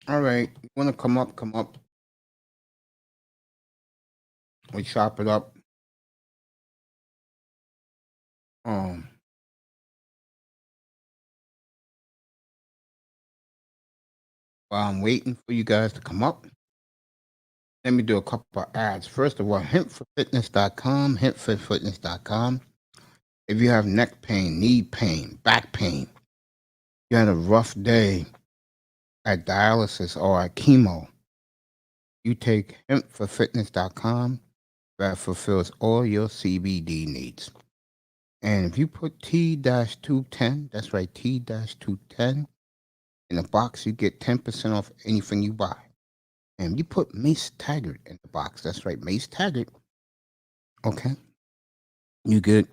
All right. You want to come up? Come up. We chop it up. While I'm waiting for you guys to come up, let me do a couple of ads. First of all, hempforfitness.com, hempforfitness.com. If you have neck pain, knee pain, back pain, you had a rough day at dialysis or at chemo, you take hempforfitness.com. That fulfills all your CBD needs. And if you put T-210, that's right, T-210, in a box, you get 10% off anything you buy. And you put Mace Taggart in the box, that's right, Mace Taggart, okay, you get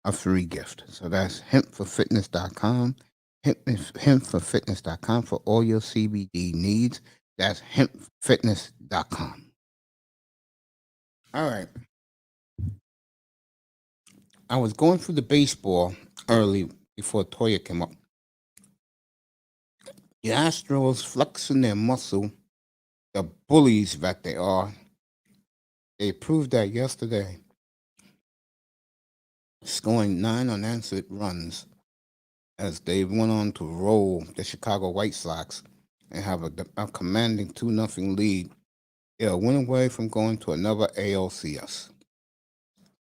a free gift. So that's hempforfitness.com, hempforfitness.com for all your CBD needs. That's hempfitness.com. All right. I was going through the baseball early before Toyah came up. The Astros flexing their muscle, the bullies that they are. They proved that yesterday, scoring 9 unanswered runs as they went on to roll the Chicago White Sox and have a commanding 2-0 lead. They're a win away from going to another ALCS.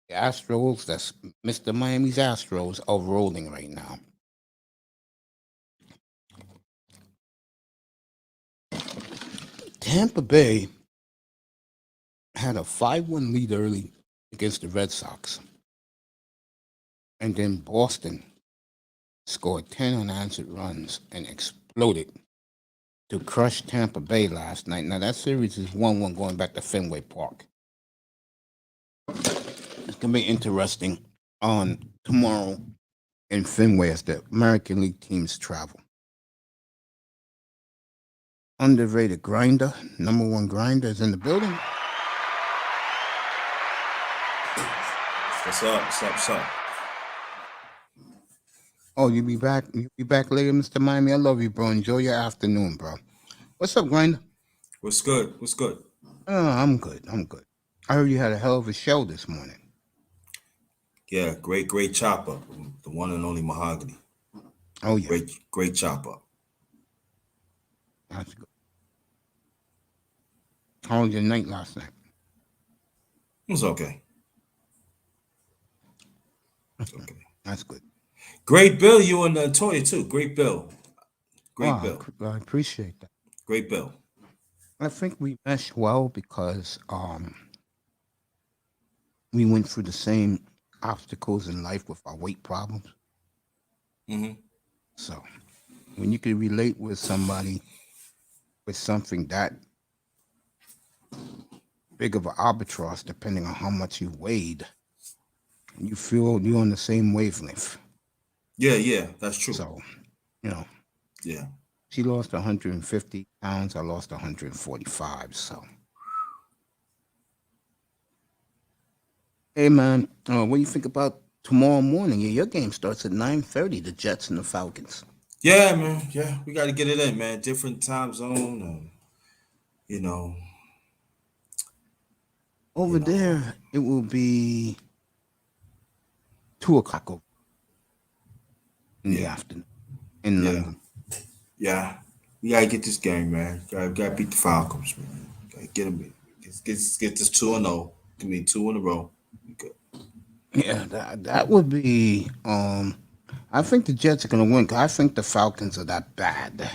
The Astros, that's Mr. Miami's Astros, are rolling right now. Tampa Bay had a 5-1 lead early against the Red Sox. And then Boston scored 10 unanswered runs and exploded to crush Tampa Bay last night. Now, that series is 1-1 going back to Fenway Park. It's going to be interesting on tomorrow in Fenway as the American League teams travel. Underrated grinder, number one grinder is in the building. What's up? What's up? What's up? Oh, you be back later, Mr. Miami. I love you, bro. Enjoy your afternoon, bro. What's up, grinder? What's good? What's good? Oh, I'm good. I heard you had a hell of a show this morning. Yeah, great chopper. The one and only Mahogany. Oh, yeah. Great chopper. That's good. How was your night last night? It was okay. It's okay. That's good. Great bill, you and Toyah too. Great bill. Great bill. I appreciate that. Great bill. I think we meshed well because we went through the same obstacles in life with our weight problems. Mm-hmm. So when you can relate with somebody with something that big of an albatross, depending on how much you weighed, you feel you're on the same wavelength. Yeah, that's true. So, you know, Yeah. she lost 150 pounds. I lost 145. So, hey, man, what do you think about tomorrow morning? Yeah, your game starts at 9:30. The Jets and the Falcons. Yeah, man. Yeah, we got to get it in, man. Different time zone. You know, Over there, it will be 2 o'clock in the afternoon in Yeah. London. Yeah. We got to get this game, man. Got to beat the Falcons, man. Got to get them. Get this 2-0. Give me 2 in a row. Good. Yeah, that would be. I think the Jets are gonna win. 'Cause I think the Falcons are that bad.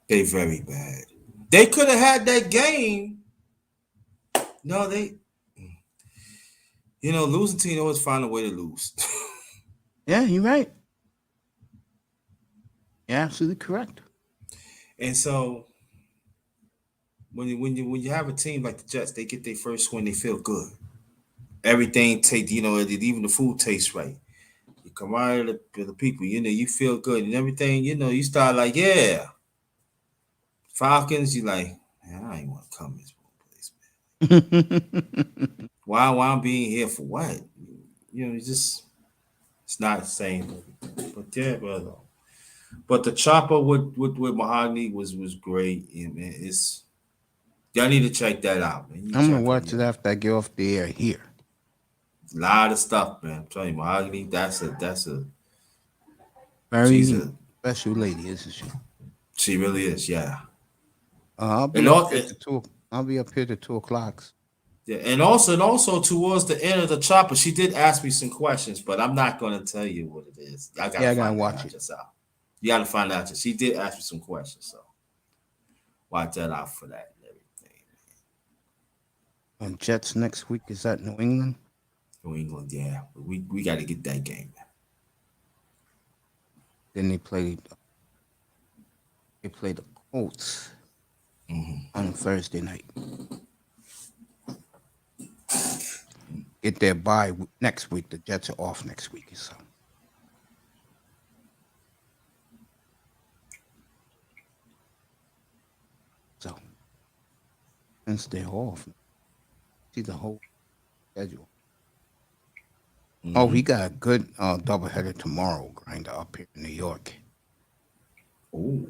They very bad. They could have had that game. No, losing team always find a way to lose. Yeah, you're right. You're absolutely correct. And so when you have a team like the Jets, they get their first win, they feel good. Everything even the food tastes right. You come out of the people, you feel good and everything, you start like, yeah. Falcons, you like, man, I ain't want to come this place, man. Why I'm being here for what? It's not the same. But yeah, brother. But the chopper with Mahogany was great. And man, y'all need to check that out, man. I'm gonna watch it after I get off the air here. A lot of stuff, man. I'm telling you, Mahogany, that's a very special lady, isn't she? She really is, yeah. I'll be up here to 2 o'clock. Yeah, and also towards the end of the chopper, she did ask me some questions, but I'm not going to tell you what it is. I gotta watch it. You got to find out. She did ask me some questions, so watch that out for that and everything. And Jets next week is that New England? New England, yeah. We got to get that game. Then they play the Colts on Thursday night. Get their bye next week. The Jets are off next week, so. Since they're off, see the whole schedule. Oh, we got a good doubleheader tomorrow, Grinder, up here in New York. Oh.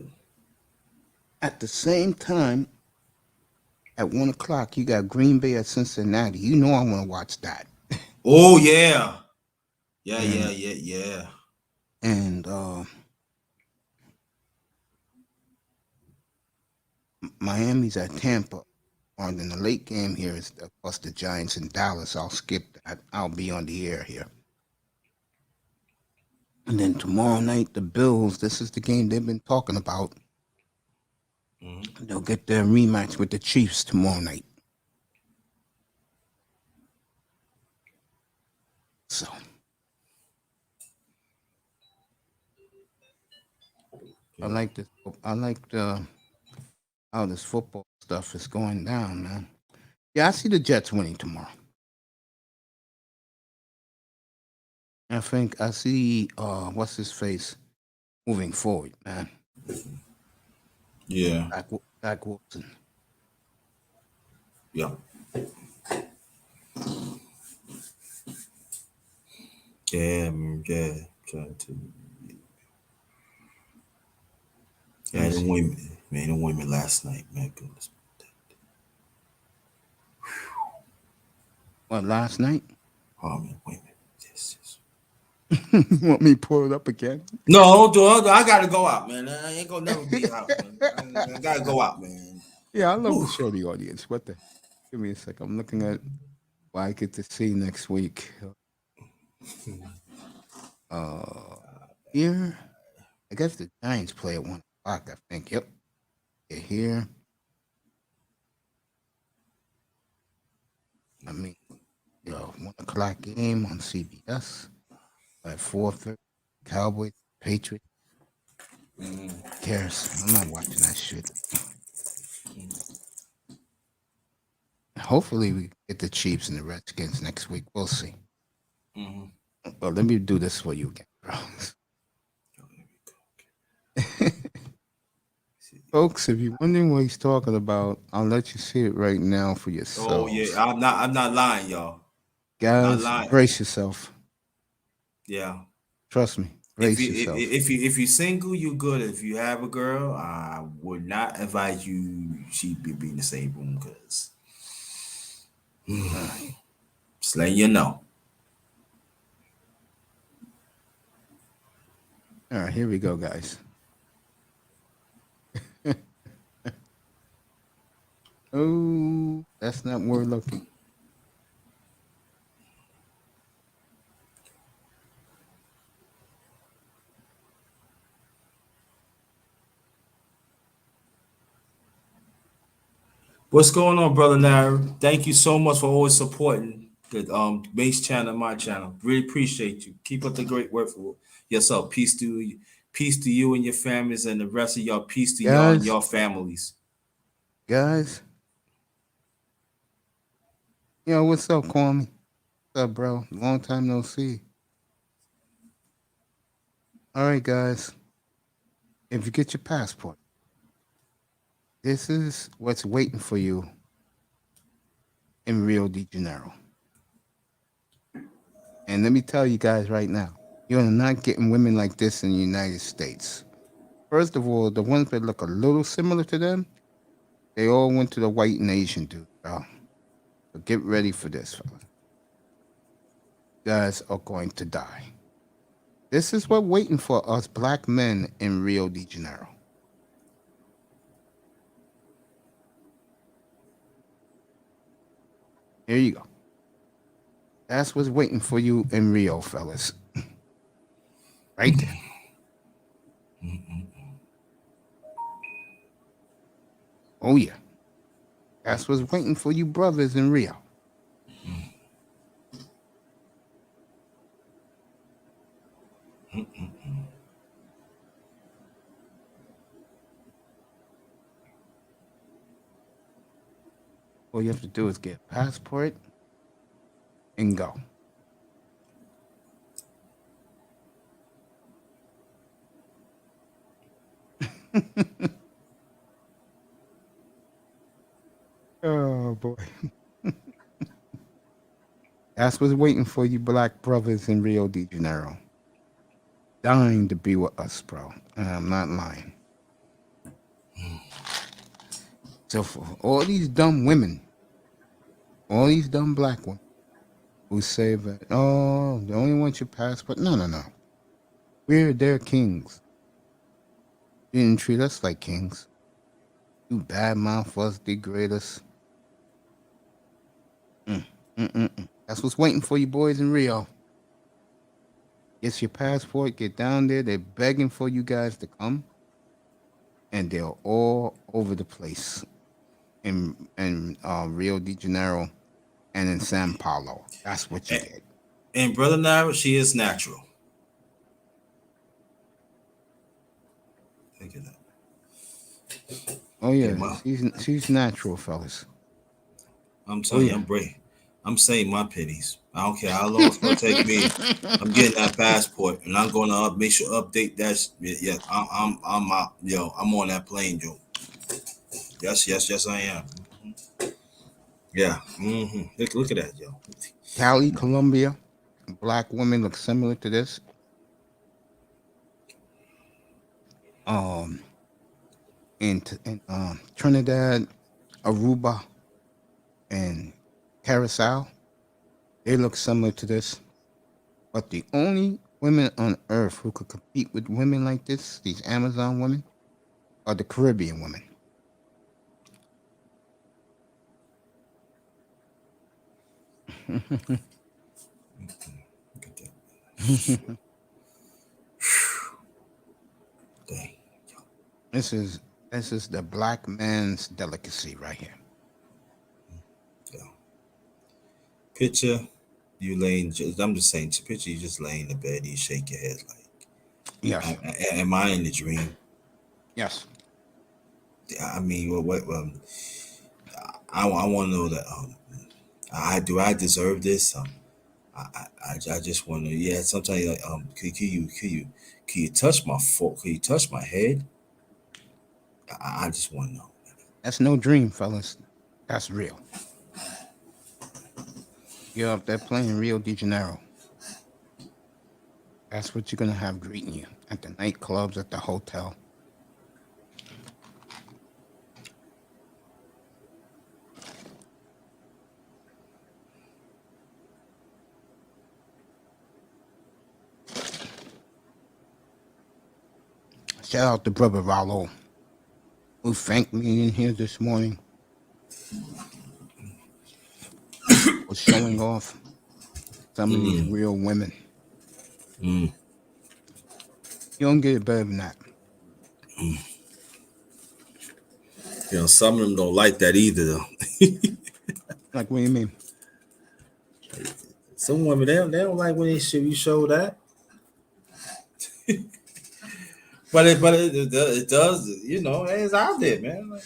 At the same time, at 1 o'clock, you got Green Bay at Cincinnati. You know I want to watch that. Oh, yeah. Yeah. And Miami's at Tampa. And then the late game here is plus the Giants in Dallas. I'll skip that. I'll be on the air here. And then tomorrow night, the Bills. This is the game they've been talking about. They'll get their rematch with the Chiefs tomorrow night. So. I like this. I like how this football stuff is going down, man. Yeah, I see the Jets winning tomorrow. I think I see what's his face moving forward, man. Yeah. Zach Wilson. Yeah. Yeah, trying to. Yeah, the women last night, man. Goodness. What, last night? Oh, man, women. Yes. You want me to pull it up again? No, I gotta go out, man. I ain't gonna never be out, man. I gotta go out, man. Yeah, I love to show the audience. What the? Give me a sec. I'm looking at what I get to see next week. Here, I guess the Giants play at 1 o'clock. I think. Yep. They're here. I mean, 1 o'clock game on CBS at 4:30. Cowboys, Patriots. cares? I'm not watching that shit. Hopefully we get the Chiefs and the Redskins next week. We'll see. Well, let me do this for you again, bro. Folks, if you're wondering what he's talking about, I'll let you see it right now for yourself. Oh yeah, I'm not lying, y'all. Guys, Not lying. brace yourself. Yeah. Trust me. Brace yourself. If you're single, you're good. If you have a girl, I would not advise you she be in the same room because just letting you know. All right, here we go, guys. Oh, that's not where we're looking. What's going on, brother Nair? Thank you so much for always supporting the Mace channel, my channel. Really appreciate you. Keep up the great work for yourself. Peace to you and your families, and the rest of y'all. Peace to y'all and your families. Guys. Yo, what's up, Kwame? What's up, bro? Long time no see. All right, guys. If you get your passport, this is what's waiting for you in Rio de Janeiro. And let me tell you guys right now, you're not getting women like this in the United States. First of all, the ones that look a little similar to them, they all went to the white and Asian dude, bro. So get ready for this, fella. You guys are going to die. This is what waiting for us black men in Rio de Janeiro. Here you go. That's what's waiting for you in Rio, fellas. Right there. Oh, yeah. That's what's waiting for you brothers in Rio. All you have to do is get a passport and go. Oh, boy. That's what's waiting for you black brothers in Rio de Janeiro. Dying to be with us, bro. And I'm not lying. So for all these dumb women, all these dumb black women who say that, oh, they only want your passport. No. We're their kings. You didn't treat us like kings. You badmouth us, degrade us. That's what's waiting for you boys in Rio. Get your passport, get down there. They're begging for you guys to come. And they're all over the place in Rio de Janeiro and in Sao Paulo. That's what you get. And Brother Naira, she is natural. Think of that. Oh, yeah. She's natural, fellas. I'm telling you, I'm brave. I'm saying my pennies. I don't care how long it's gonna take me. I'm getting that passport, and I'm gonna make sure update that. Yeah, I'm out. Yo, I'm on that plane, Joe. Yes, I am. Yeah. Look at that, yo. Cali, Colombia. Black women look similar to this. In Trinidad, Aruba, and Curacao, they look similar to this. But the only women on earth who could compete with women like this, these Amazon women, are the Caribbean women. This is the black man's delicacy right here. Yeah. Picture you laying. I'm just saying. Picture you just laying in the bed. You shake your head like. Yes. Am I in the dream? Yes. I mean, what I want to know that I deserve this? I just want to. Yeah, sometimes like can you touch my foot? Can you touch my head? I just want to know. That's no dream, fellas. That's real. You're up there playing Rio de Janeiro. That's what you're gonna have greeting you at the nightclubs, at the hotel. Shout out to brother Rollo, who thanked me in here this morning for showing off some of these real women. You don't get it better than that. You know, some of them don't like that either, though. Like, what do you mean? Some women they don't like when you show that. but it does, you know, it's out there, man. Like,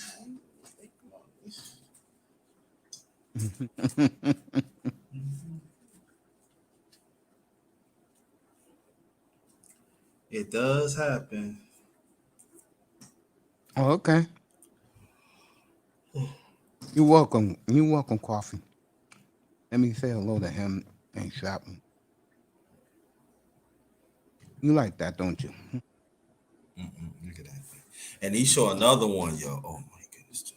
it does happen. Oh, okay. You're welcome. You're welcome, Coffee. Let me say hello to him and Chapman. You like that, don't you? Look at that. And he showed another one, yo. Oh my goodness.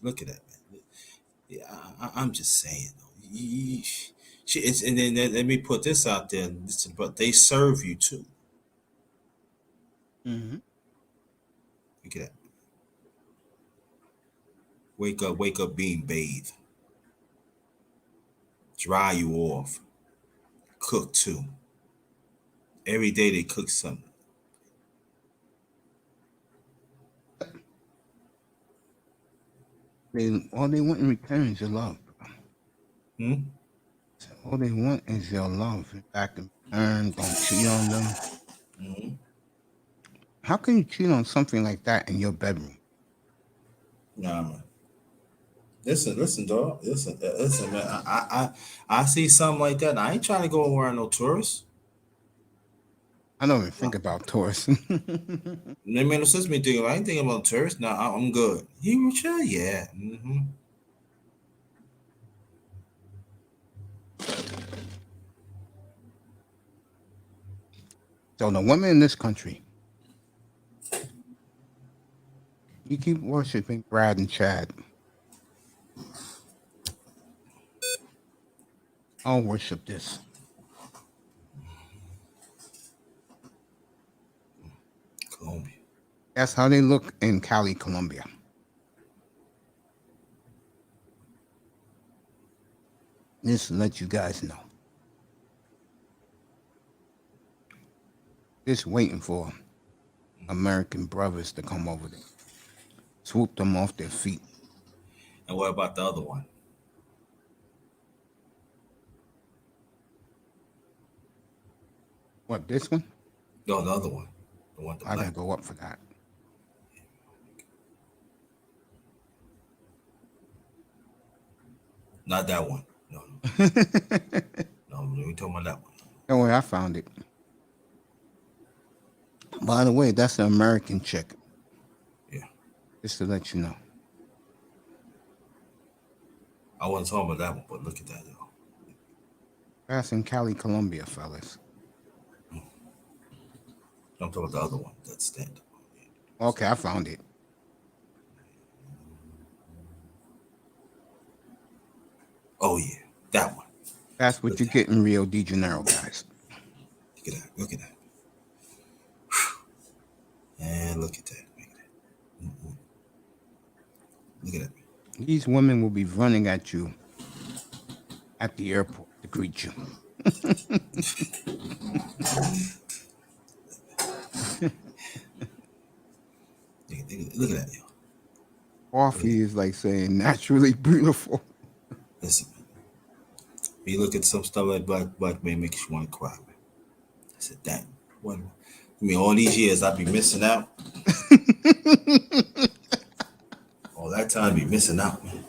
Look at that, man. Yeah, I'm just saying, though. And then let me put this out there. Listen, but they serve you too. Mm-hmm. Look at that. Wake up being bathed. Dry you off. Cook too. Every day they cook something. All they want in return is your love. So all they want is your love. Back in return, don't cheat on them. How can you cheat on something like that in your bedroom? Nah, man. Listen, dog. Listen, man. I see something like that. I ain't trying to go around no tourists. I don't even think about tourists. It made no sense to me thinking. I ain't thinking about tourists. Nah, I'm good. You sure? Yeah. So the women in this country, you keep worshiping Brad and Chad. I'll worship this. Colombia. That's how they look in Cali, Colombia. Just to let you guys know. Just waiting for American brothers to come over there. Swoop them off their feet. And what about the other one? What, this one? No, the other one. The one. I gotta go up for that. Not that one. No. No, we talking about that one. Don't worry, I found it. By the way, that's an American chick. Yeah. Just to let you know. I wasn't talking about that one, but look at that, though. That's in Cali, Colombia, fellas. I'm talking about the other one. That's stand-up. Okay, I found it. Oh, yeah. That one. That's what you get in Rio de Janeiro, guys. Look at that. Look at that. And look at that. Look at that. These women will be running at you at the airport to greet you. Look at that, yo. Coffee is like saying naturally beautiful. Listen, when you look at some stuff like black men, makes you want to cry, man. I said, damn, what? I mean, all these years I be missing out. All that time I be missing out, man.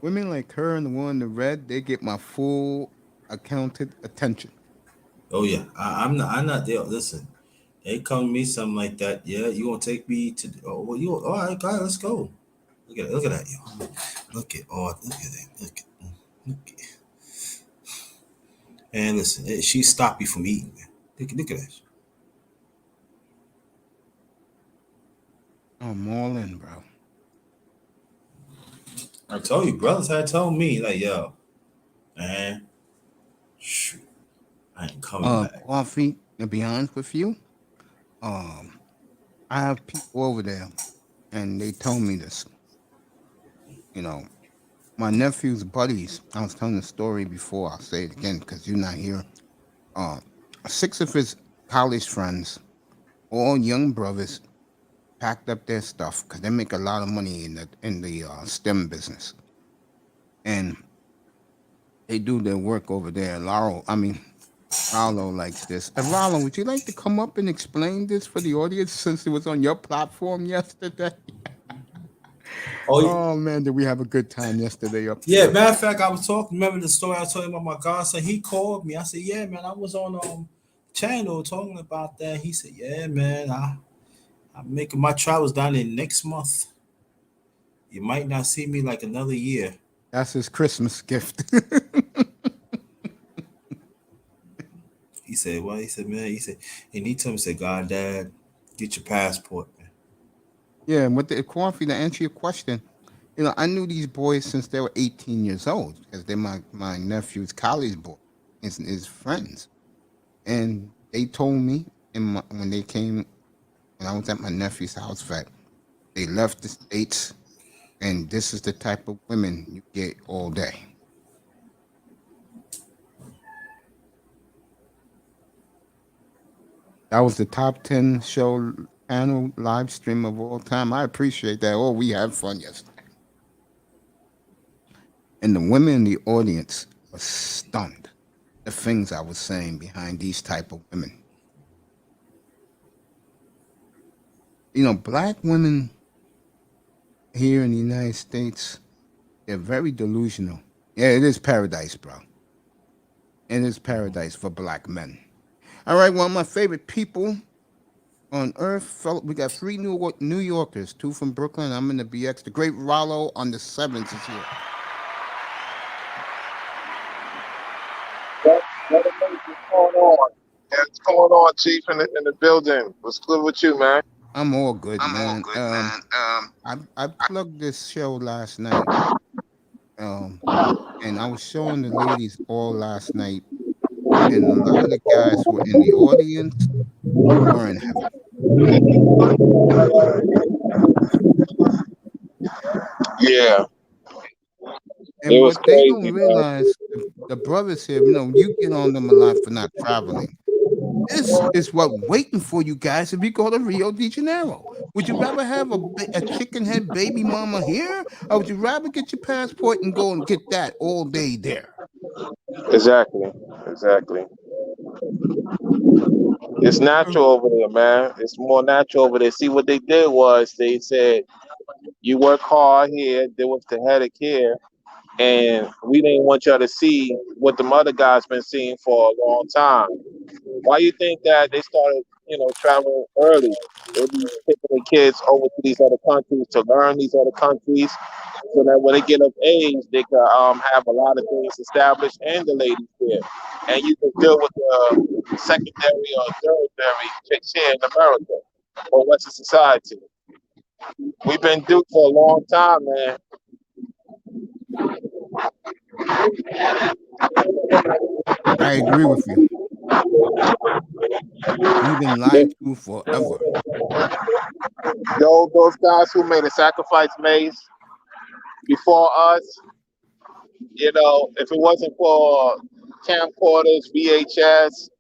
Women like her and the one in the red, they get my full accounted attention. Oh yeah, I'm not there. Listen, they come to me something like that. Yeah, you gonna take me to? Oh, well, you all right, guys? Let's go. Look at that, yo. Look at that. Look at. And listen, she stopped me from eating, man. Look at that. I'm all in, bro. I told you, brothers had told me like, yo, man, shoot, I ain't coming back. Coffee, to be honest with you, I have people over there, and they told me this. You know, my nephew's buddies. I was telling the story before. I'll say it again because you're not here. 6 of his college friends, all young brothers, packed up their stuff because they make a lot of money in the STEM business, and they do their work over there. Rollo likes this. And Rollo, would you like to come up and explain this for the audience since it was on your platform yesterday? Oh man, did we have a good time yesterday up Yeah, there? matter of fact, I was talking. Remember the story I was telling about my godson? He called me. I said, "Yeah, man, I was on channel talking about that." He said, "Yeah, man, I'm making my travels down there next month. You might not see me like another year." That's his Christmas gift. He said, "Well," he said, "Man," he said, and he told me, "Said, God, Dad, get your passport, man." Yeah, and with the coffee, to answer your question, I knew these boys since they were 18 years old because they're my nephew's college boy, his friends. And they told me when they came, when I was at my nephew's house, that they left the States, and this is the type of women you get all day. That was the top 10 show panel live stream of all time. I appreciate that. Oh, we had fun yesterday. And the women in the audience were stunned. The things I was saying behind these type of women. Black women here in the United States, they're very delusional. Yeah, it is paradise, bro. It is paradise for black men. All right, one of my favorite people on earth, we got 3 New Yorkers, 2 from Brooklyn. I'm in the BX. The great Rollo on the 7th is here. What's going on? Yeah, what's going on, Chief, in the building? What's good with you, man? I'm all good, man. I plugged this show last night, and I was showing the ladies all last night, and a lot of the guys who were in the audience were in heaven. Yeah. And what they don't realize, the brothers here, you get on them a lot for not traveling. This is what waiting for you guys if you go to Rio de Janeiro. Would you rather have a chicken head baby mama here, or would you rather get your passport and go and get that all day there? Exactly. It's natural over there, man. It's more natural over there. See, what they did was they said, you work hard here, there was the headache here, and we didn't want y'all to see what the other guys been seeing for a long time. Why you think that they started, traveling early? They be taking their kids over to these other countries to learn these other countries, so that when they get of age, they can have a lot of things established and the ladies there, and you can deal with the secondary or tertiary chicks here in America or Western society. We've been duped for a long time, man. I agree with you. We've been lied to forever. Those guys who made a sacrifice, Mace, before us, if it wasn't for camcorders, VHS,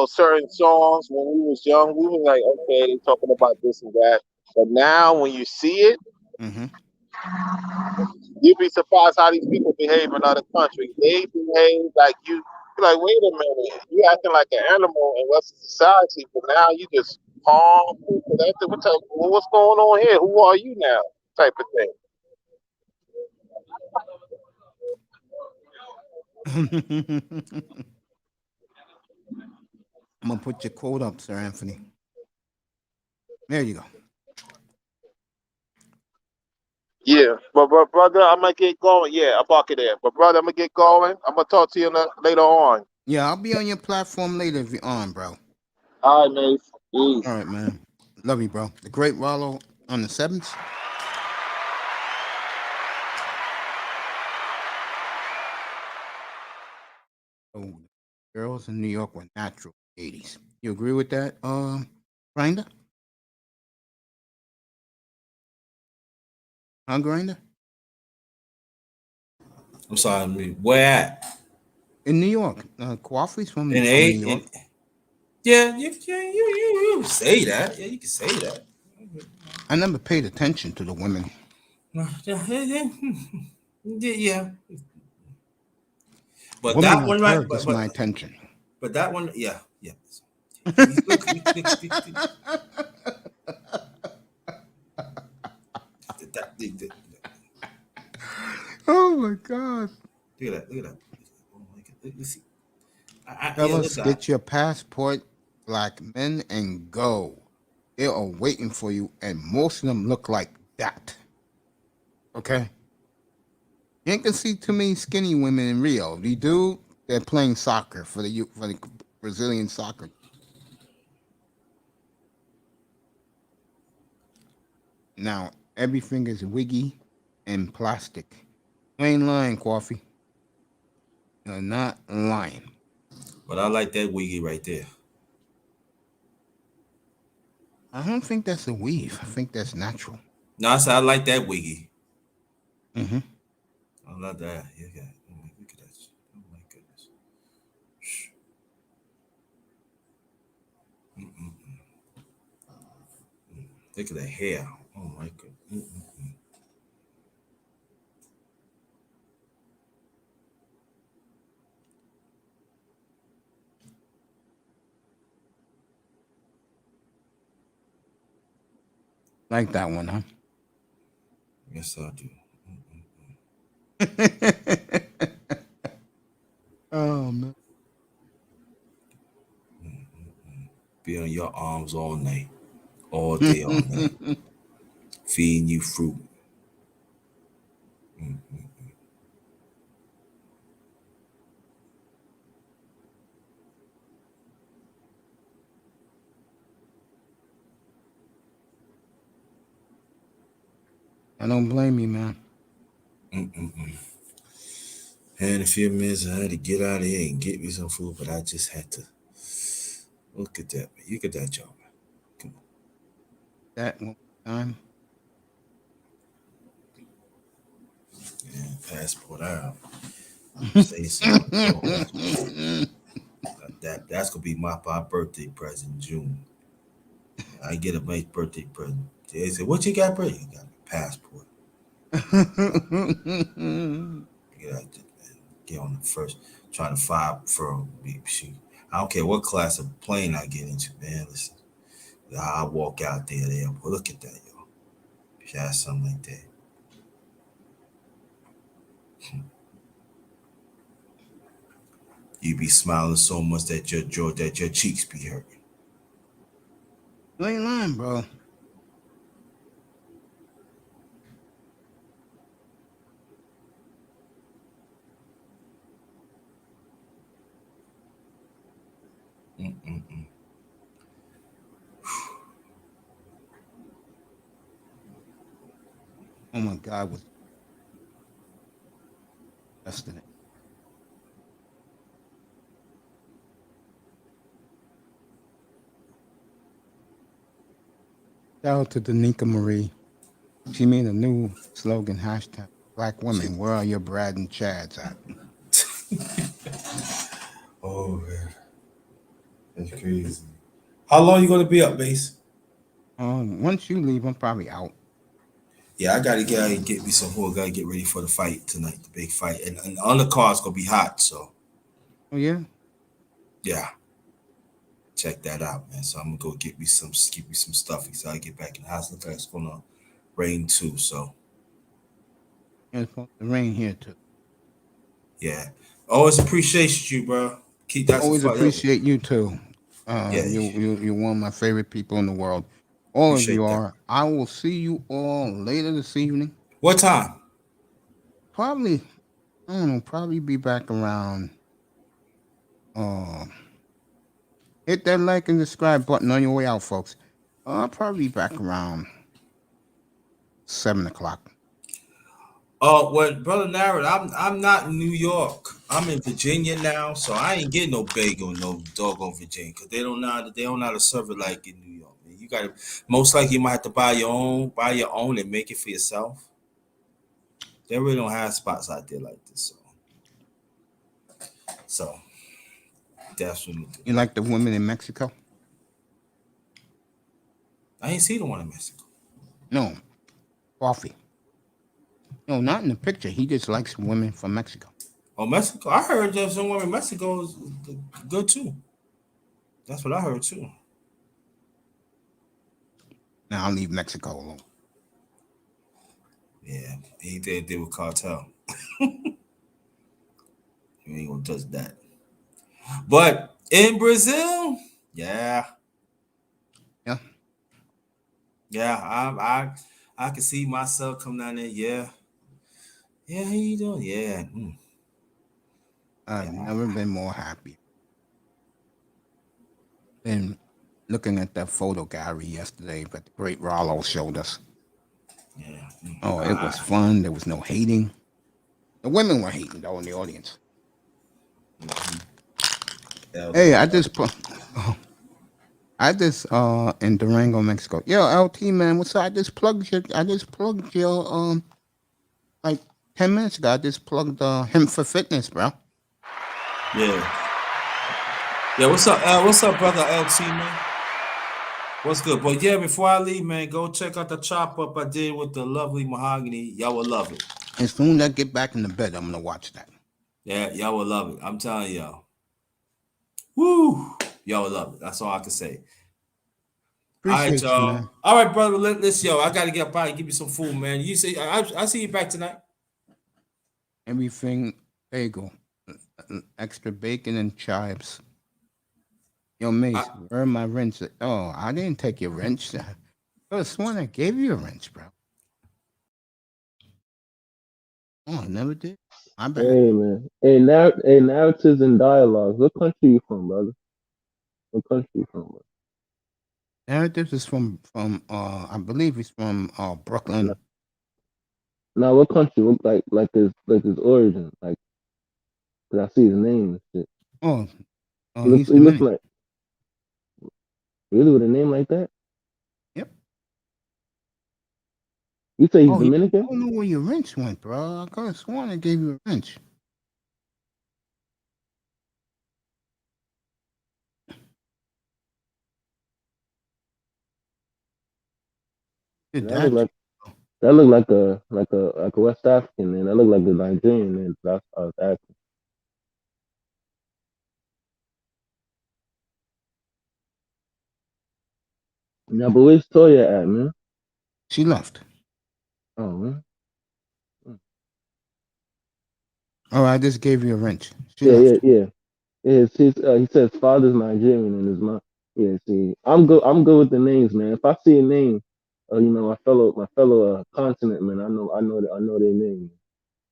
certain songs when we was young, we were like, okay, they're talking about this and that. But now when you see it, you'd be surprised how these people behave in other countries. They behave like You're like, wait a minute, you acting like an animal in Western society, but now you just calm. What's going on here? Who are you now? Type of thing. I'm gonna put your quote up, Sir Anthony. There you go. Yeah, but brother, I'm gonna get going. Yeah, I'll park it there. But brother, I'm gonna get going. I'm gonna talk to you later on. Yeah, I'll be on your platform later if you're on, bro. All right, mate. Peace. All right, man. Love you, bro. The great Rollo on the 7th. Oh, girls in New York were natural 80s. You agree with that, Grinder? Huh, Grinder? I'm sorry, where at? In New York. Coffee's from In New eight? York. Yeah, you say that. Yeah, you can say that. I never paid attention to the women. Yeah. But Women that one, right? deserve just my attention. But that one, yeah. Oh my God! Look at that! Oh my God! Let's see. Fellas, get your passport, black men, and go. They are waiting for you, and most of them look like that. Okay? You ain't gonna see too many skinny women in Rio. They do. They're playing soccer for the Brazilian soccer. Now everything is wiggy and plastic. You ain't lying, Coffee. You're not lying. But I like that wiggy right there. I don't think that's a weave. I think that's natural. No, I said I like that wiggy. Mm-hmm. I love that. Yeah, look at that. Oh my goodness. Look at the hair. Oh my goodness. Like that one, huh? Yes, I do. Oh man. Be on your arms all night, all day, all night, feeding you fruit. I don't blame you, man. Had a few minutes, I had to get out of here and get me some food, but I just had to. Look at that, man. Look at that, y'all, man. Come on. That one time. Yeah, passport out. Say something. That's gonna be my birthday present in June. I get a nice birthday present. They say, "What you got, bro?" You got a passport. Get on the first, trying to fight for me. I don't care what class of plane I get into, man. Listen, I walk out there. Well, look at that, yo. If you have something like that. You be smiling so much that your cheeks be hurting. You ain't lying, bro. Oh my God, was yesterday. Shout out to Danica Marie. She made a new slogan, hashtag Black Women. Where are your Brad and Chads at? Oh man, that's crazy. How long you gonna be up, Base? Once you leave, I'm probably out. Yeah, I gotta get me some food. Gotta get ready for the fight tonight, the big fight, and on the card's gonna be hot. So Oh yeah. Yeah. Check that out, man. So I'm gonna go get me some stuff until I get back in the house. Looks like it's gonna rain too. So It's supposed to rain here too. yeah. Always appreciate you, bro. Keep that's a Always fuck. appreciate you too. Yeah, You're one of my favorite people in the world. All of you appreciate that. are. I will see you all later this evening. What time? Probably, I don't know. Probably be back around. Uh, hit that like and subscribe button on your way out, folks. I'll probably be back around 7 o'clock. Oh, well, brother Narrett, I'm not in New York. I'm in Virginia now, so I ain't getting no bagel, no doggone Virginia, because they don't know how to serve it like in New York. Man. You gotta most likely you might have to buy your own and make it for yourself. They really don't have spots out there like this, so that's what we do. You like the women in Mexico? I ain't seen the one in Mexico. No, coffee. No, not in the picture. He just likes women from Mexico. Oh, Mexico! I heard that someone in Mexico is good too. That's what I heard too. Now I'll leave Mexico alone. Yeah, he did with cartel. We ain't gonna touch that. But in Brazil, yeah, Yeah. I can see myself coming down there. Yeah, how you doing? Yeah. I've never been more happy. Been looking at that photo gallery yesterday that the great Rollo showed us. Yeah. Oh, it was fun. There was no hating. The women were hating though in the audience. Hey, I just in Durango, Mexico. Yo, LT man, what's up? I just plugged your like 10 minutes ago. I just plugged him for fitness, bro. Yeah. What's up, brother LT, man? What's good? But yeah, before I leave, man, go check out the chop up I did with the lovely Mahogany. Y'all will love it. As soon as I get back in the bed, I'm gonna watch that. Yeah, y'all will love it. I'm telling y'all. Woo! Y'all will love it. That's all I can say. Appreciate all right, y'all. you, man. All right, brother. Let's I gotta get up out and give you some food, man. You see, I see you back tonight. Everything bagel, extra bacon and chives. Yo, Mace, where are my wrench? Oh, I didn't take your wrench. I was sworn I gave you a wrench, bro. Oh, I never did. My bad. Hey man. Hey, narratives and dialogues. What country you from, brother? What country you from, bro? Narrative is from I believe he's from Brooklyn. Now, what country? Look like his origin, like, cause I see his name and shit. Oh, He looks like really with a name like that. Yep. You say he's I Dominican? don't know where your wrench went, bro. I could have sworn I gave you a wrench. That look like a West African man. That look like a Nigerian man. That's I was asking. Now, but where's Toyah at, man? She left. Oh man. Oh, I just gave you a wrench. She Yeah, left. yeah. He says father's Nigerian and his mom. Yeah, see, I'm good. I'm good with the names, man. If I see a name, my fellow continent man, I know their name.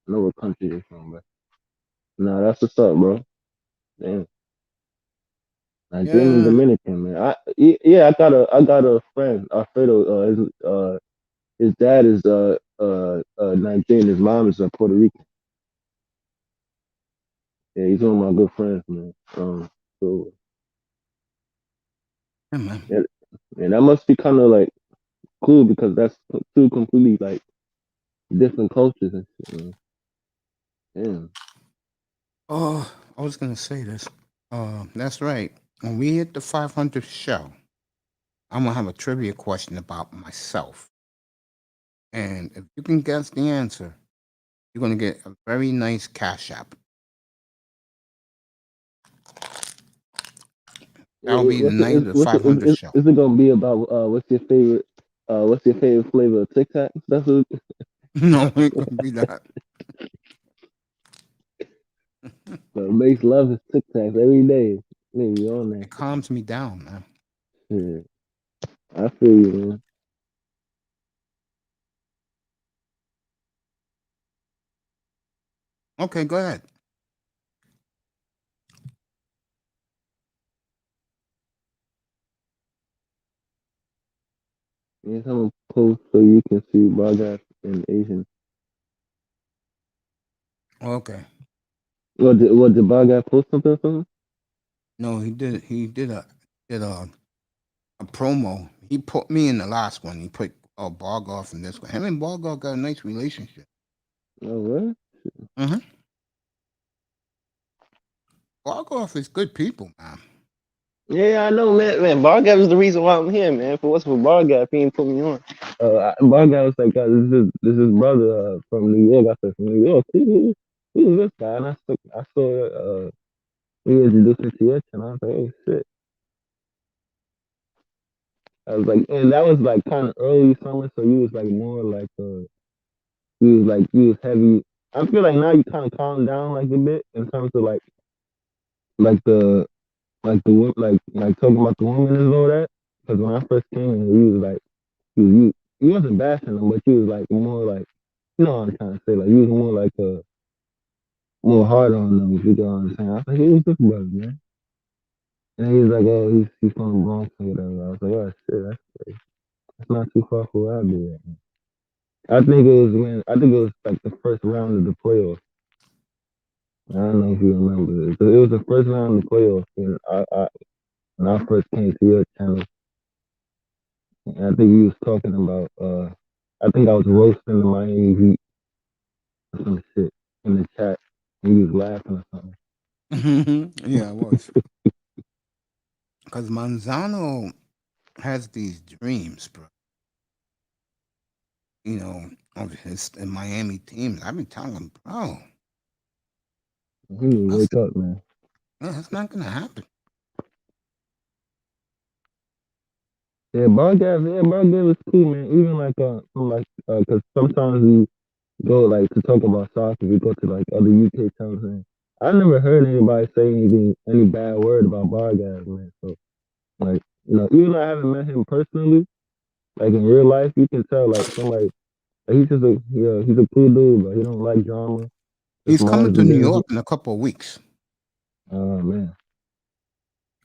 I know what country they're from, bro. Nah, that's what's up, bro. Damn, Nigerian and Yeah. Dominican, man. I got a friend, Alfredo. His dad is Nigerian. His mom is Puerto Rican. Yeah, he's one of my good friends, man. So Yeah, man. yeah, that must be kind of like cool because that's two completely like different cultures and shit, man. Damn. Oh, I was gonna say this. That's right. When we hit the 500th show, I'm gonna have a trivia question about myself, and if you can guess the answer, you're gonna get a very nice cash app. That'll be the night of the 500 show. Is it gonna be about what's your favorite flavor of Tic Tac? That's what. No, it ain't gonna be that. But makes love is Tic Tacs every day. Maybe on It that. calms me down, man. Shit. I feel you, man. Okay, go ahead. Yeah, I'm gonna post so you can see Bagas and Asian. Okay. What did Bagas post something or something? No, he did a promo. He put me in the last one. He put Bargoff in this one. Him and Bargoff got a nice relationship. Oh, what? Mm-hmm. Bargoff is good people, man. Yeah, I know, man. Man, Bargas is the reason why I'm here, man. For what's for Bargas, he ain't put me on. Bargas was like, this is brother from New York. I said, from New York. Who's this guy? And I saw he introduced me to it, and I was like, oh shit. I was like, and that was like kind of early summer, so you was like more like you was heavy. I feel like now you kind of calmed down like a bit in terms of like the like talking about the women and all that. Because when I first came in, you was like you wasn't bashing them, but you was like more like you know what I'm trying to say. Like you was more like more hard on them. If you know what I'm saying. I was like, who's this brother, man? And he was like, oh, he's from the Bronx or whatever. I was like, oh shit, that's not too far from where I be at. I think it was like the first round of the playoffs. I don't know if you remember it. So it was the first round of the playoffs when I first came to your channel. And I think you was talking about I think I was roasting the Miami Heat or some shit in the chat. And you was laughing or something. Yeah, I was. Because Manzano has these dreams, bro. You know, of his Miami teams. I've been telling him, bro, He need to wake up, man. that's not gonna happen. Yeah, Bargas was cool, man. Even cause sometimes we go like to talk about soccer, we go to like other UK channels and I never heard anybody say any bad word about Bargas, man. So like, even though I haven't met him personally, like in real life, you can tell like somebody like, he's a cool dude, but he don't like drama. His He's coming mind's to New business. York in a couple of weeks. Oh man.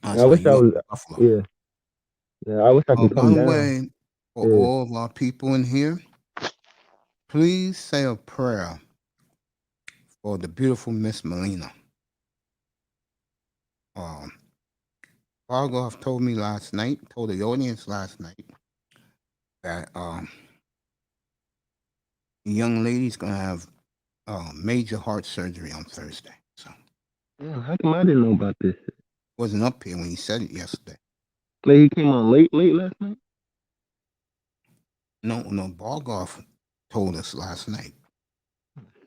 That's I wish I York was to Buffalo. yeah, I wish I could come One down. way for Yeah. all of our people in here, please say a prayer for the beautiful Miss Melina. Bargoff told me last night, told the audience last night, that the young lady's gonna have major heart surgery on Thursday. So Yeah, how come I didn't know about this shit? wasn't up here when he said it yesterday. Like he came on late last night? No, Bargoff told us last night.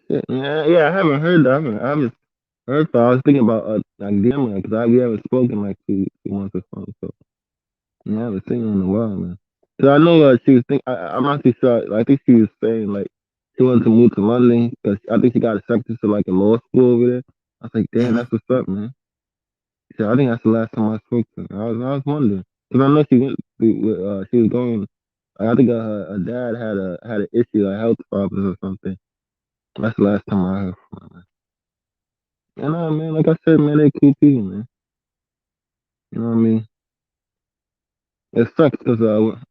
Yeah, I haven't heard that. I haven't heard that. I was thinking about like DMing because we haven't spoken like 2 months or something. So yeah, I haven't seen her in a while, man. Cause I know she was I'm not too sure. I think she was saying like she wanted to move to London because I think she got accepted to like a law school over there. I was like, damn, that's what's up, man. So I think that's the last time I spoke to her. I was wondering because I know she was going. I think her dad had an issue, like health problems or something. That's the last time I heard from her. And man, like I said, man, they cool people, man. You know what I mean? It sucks because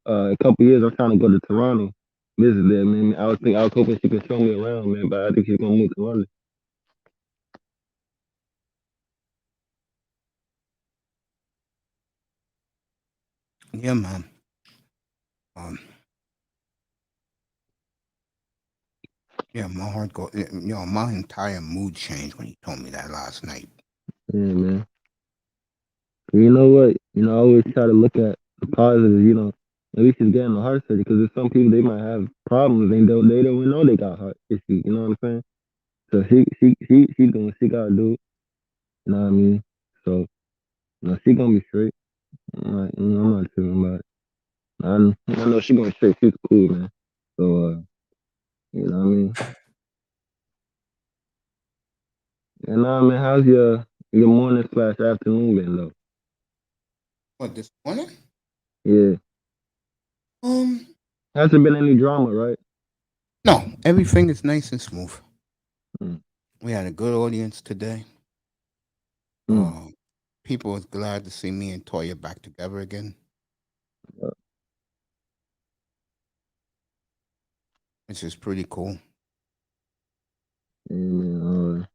a couple years I'm trying to go to Toronto, visit there, man. I was hoping she could show me around, man, but I think she's gonna move to London. Yeah, man. Yeah, my heart my entire mood changed when he told me that last night. Yeah, man. You know what? I always try to look at the positives. Maybe she's getting a heart surgery because there's some people they might have problems. They don't even know they got heart issues. You know what I'm saying? So she's doing what she gotta do. You know what I mean? So she gonna be straight. I'm not tripping about it. I know she gonna shake. She's cool, man. So, you know what I mean? And man, how's your morning slash afternoon been though? What, this morning? Yeah. Um, Hasn't been any drama, right? no, everything is nice and smooth. Mm. We had a good audience today. Mm. People was glad to see me and Toyah back together again, which is pretty cool. Yeah, man.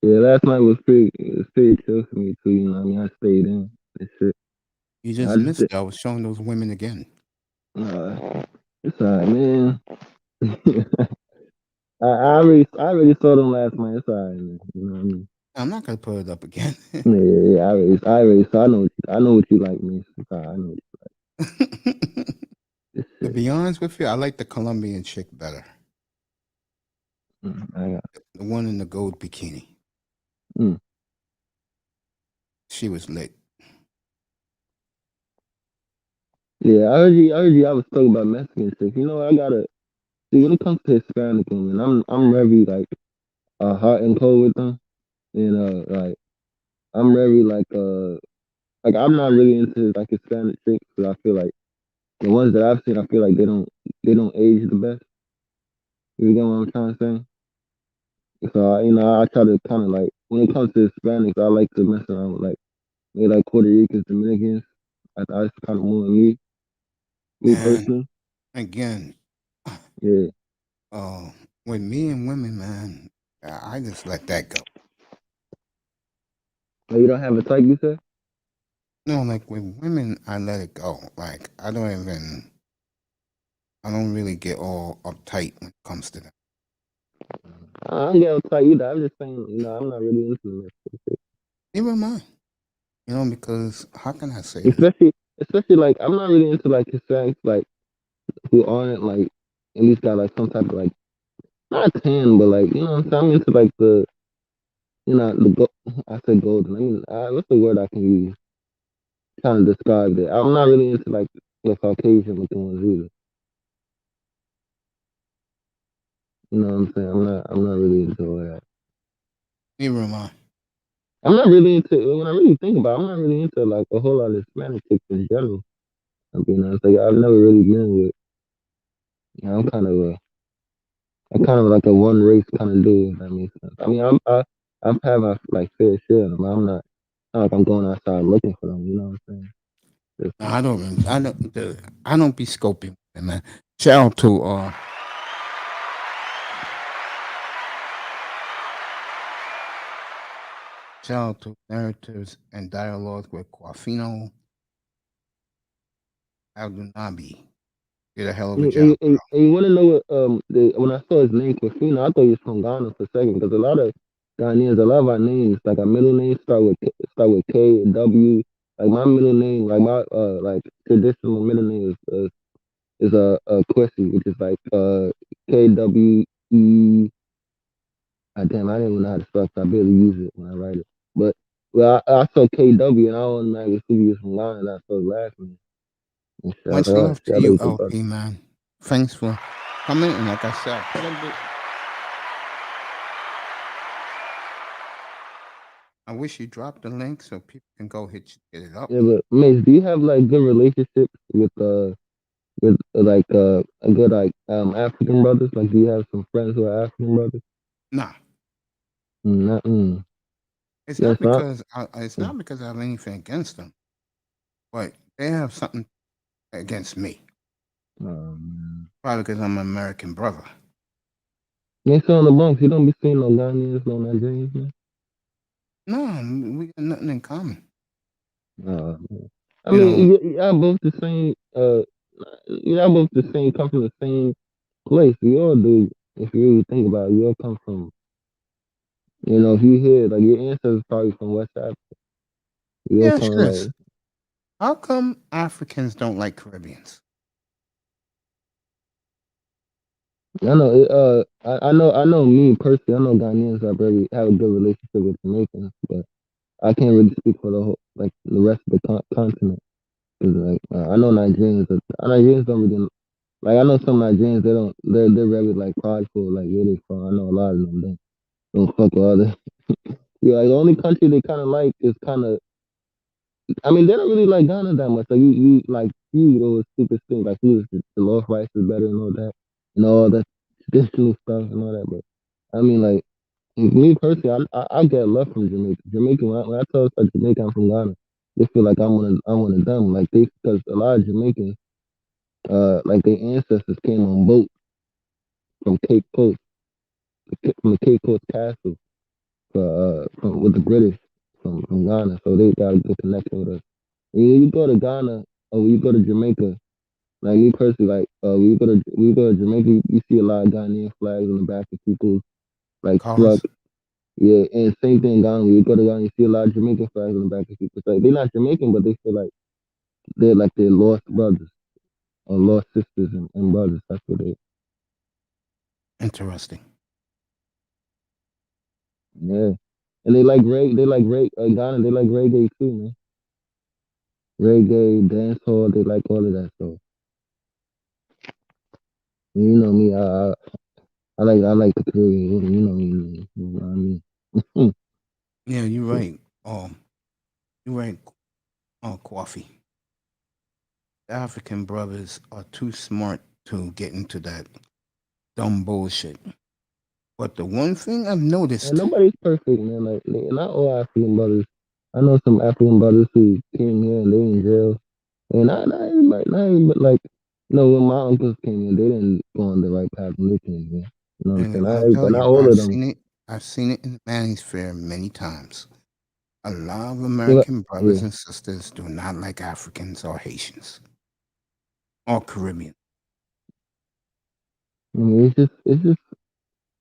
Yeah, last night was pretty chill for me too. You know what I mean? I stayed in and shit. You I just just missed it. I was showing those women again. it's alright, man. I already saw them last night. It's alright, man. You know what I mean? I'm not gonna put it up again. Yeah. I already saw. I know what you like, man. It's alright, I know what this To shit. be honest with you, I like the Colombian chick better. I got. The one in the gold bikini. Mm. She was lit. Yeah, I heard you. I was talking about Mexican shit. You know, I gotta see when it comes to Hispanic women. I'm very like hot and cold with them, and like I'm very like I'm not really into like Hispanic chicks because I feel like the ones that I've seen, I feel like they don't age the best. You get what I'm trying to say? So I try to kind of like when it comes to Hispanics, I like to mess around with like maybe like Puerto Ricans, Dominicans. I just kind of more me And personally. again, Yeah. with me and women, man, I just let that go. Oh, you don't have a type, you said? No, like with women, I let it go. Like I don't really get all uptight when it comes to that. I don't get a type either. I'm just saying, I'm not really into it. Never mind. Because how can I say this? Especially like I'm not really into like Hispanics like who aren't like at least got like some type of like not tan, but like you know what I'm saying. I'm into like I said golden. I mean, what's the word I can use? Kind of describe it. I'm not really into like the Caucasian looking ones either. You know what I'm saying? I'm not really into all that. Never mind. I'm not really into when I really think about it, I'm not really into like a whole lot of Hispanic chicks in general. I'm being honest. Like I've never really been with I'm kind of like a one race kind of dude, if that makes sense. I mean I'm having like fair share of them. Not like I'm going outside looking for them, you know what I'm saying? Just, No, I don't be scoping, man. Shout out to narratives and dialogues with Quafino Aldunabi. Did a hell of a and, job. and, and, and you want to know what when I saw his name Quafina, I thought he was from Ghana for a second because a lot of Ghanaians, a lot of our names, like our middle names start with K and W. Like my middle name, like my like traditional middle name is Kwesi, which is like KWE. Damn, I didn't even know how to spell it. I barely use it when I write it. But I saw KW and I automatically assumed he was from Ghana and I saw his last name. And shit, I was Much like, oh love shit, to I know you, he's a brother. LP, man. Thanks for coming. And like I said, I wish you dropped the link so people can go get it up. Yeah, but Mace, do you have like good relationships with like a good like African brothers? Like, do you have some friends who are African brothers? Nah, Not, it's yes, not because I have anything against them, but they have something against me. man. Probably because I'm an American brother. You ain't still in the Bronx. You don't be seeing no Ghanaians, no Nigerians, man. No, we got nothing in common. Man. I You know, mean, y'all both the same. Y'all both the same. Come from the same place. We all do. If you really think about it, we all come from. If you hear like your ancestors probably from West Africa. We all yeah, kind of sure. like. How come Africans don't like Caribbeans? I know. I know. Me personally. I know Ghanaians have a good relationship with Jamaicans, but I can't really speak for the whole, like the rest of the continent. 'Cause, like I know Nigerians don't really like. I know some Nigerians, they don't, they're very like prideful, like where they from. I know a lot of them don't fuck with others. Yeah, like the only country they kind of like is kind of. I mean, they don't really like Ghana that much. Like you like you those stupid things like the loaf rice is better and all that, and all that traditional stuff and all that. But I mean, like me personally, I get love from Jamaica. Jamaican when I tell a Jamaican I'm from Ghana, they feel like I'm one of them. Like they because a lot of Jamaicans, like their ancestors came on boats from Cape Coast, from the Cape Coast Castle, from with the British from Ghana. So they got a good connection with us. And when you go to Ghana or when you go to Jamaica, like me personally, like when you go to Jamaica, you see a lot of Ghanaian flags on the back of people's like trucks. Cars. Yeah, and same thing in Ghana. When you go to Ghana, you see a lot of Jamaican flags on the back of people's like they're not Jamaican, but they feel like they're like their lost brothers or lost sisters and brothers. That's what they. Interesting. Yeah, and they like reggae. They like reggae. Ghana, they like reggae too, man. Reggae, dancehall, they like all of that. So you know me, I like the Caribbean. You know me, man. You know what I mean? Yeah, you're right. You're right. Coffee. The African brothers are too smart to get into that dumb bullshit. But the one thing I've And noticed, nobody's perfect, man. Like not all African brothers. I know some African brothers who came here and they in jail. And not everybody, like, when my uncles came in, they didn't go on the right path when they came here. You know what I'm and saying? Not I'll everybody, tell not you, all of them. I've seen it in the Manning's Fair many times. A lot of They like, American yeah. brothers and sisters do not like Africans or Haitians or Caribbean. I mean, it's just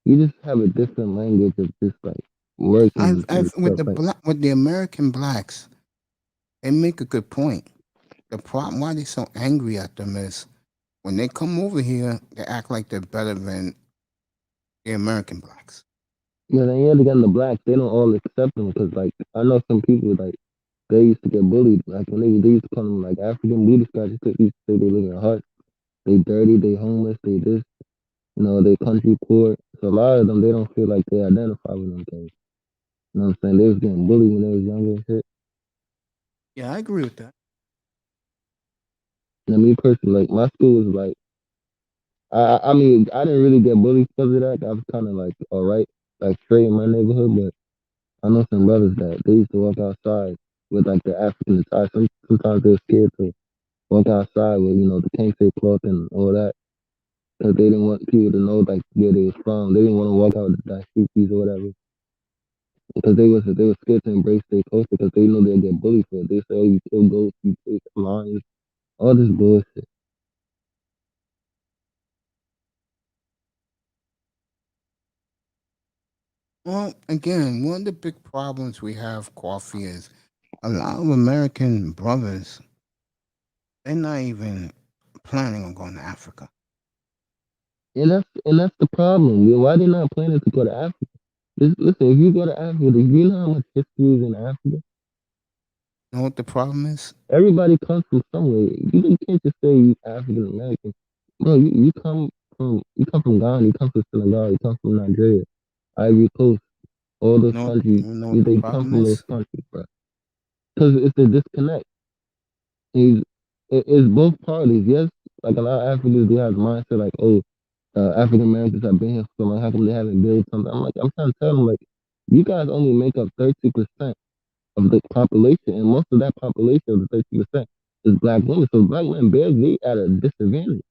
you just have a different language of just like working and I've stuff. Like, with the American blacks, they make a good point. The problem why they're so angry at them is when they come over here, they act like they're better than the American blacks. yeah, then yet again, the blacks they don't all accept them because like I know some people like they used to get bullied. Like when they used to call them like African booty scratchers, they used to say they live in huts, they dirty, they homeless, they this, they country poor. So a lot of them they don't feel like they identify with them things. You know what I'm saying? They was getting bullied when they was younger and shit. Yeah, I agree with that. And me personally, like my school was like I mean I didn't really get bullied because of that. I was kind of like all right, like straight in my neighborhood. But I know some brothers that they used to walk outside with like the African attire. Sometimes they were scared to walk outside with the kente cloth and all that because they didn't want people to know like where they was from. They didn't want to walk out with the dashikis or whatever because they were scared to embrace their culture because they know they'd get bullied for it. They say, "Oh, you kill goats, you kill lions, all this bullshit." Well, again, one of the big problems we have, coffee, is a lot of American brothers, they're not even planning on going to Africa. And that's the problem. Why they not planning to go to Africa? Listen, if you go to Africa, do you know how much history is in Africa? You know what the problem is? Everybody comes from somewhere. You can't just say you African American. Bro, you come from Ghana, you come from Senegal, you come from Nigeria, Ivory Coast, all those countries. You know what the They come problem from those is? countries, bro. Because it's a disconnect. It's, it's both parties. Yes, like a lot of Africans do have the mindset like, oh, African Americans have been here for so long. How come they haven't built something? I'm trying to tell them like, you guys only make up 30% of the population, and most of that population of the 30% is black women. So black women barely at a disadvantage.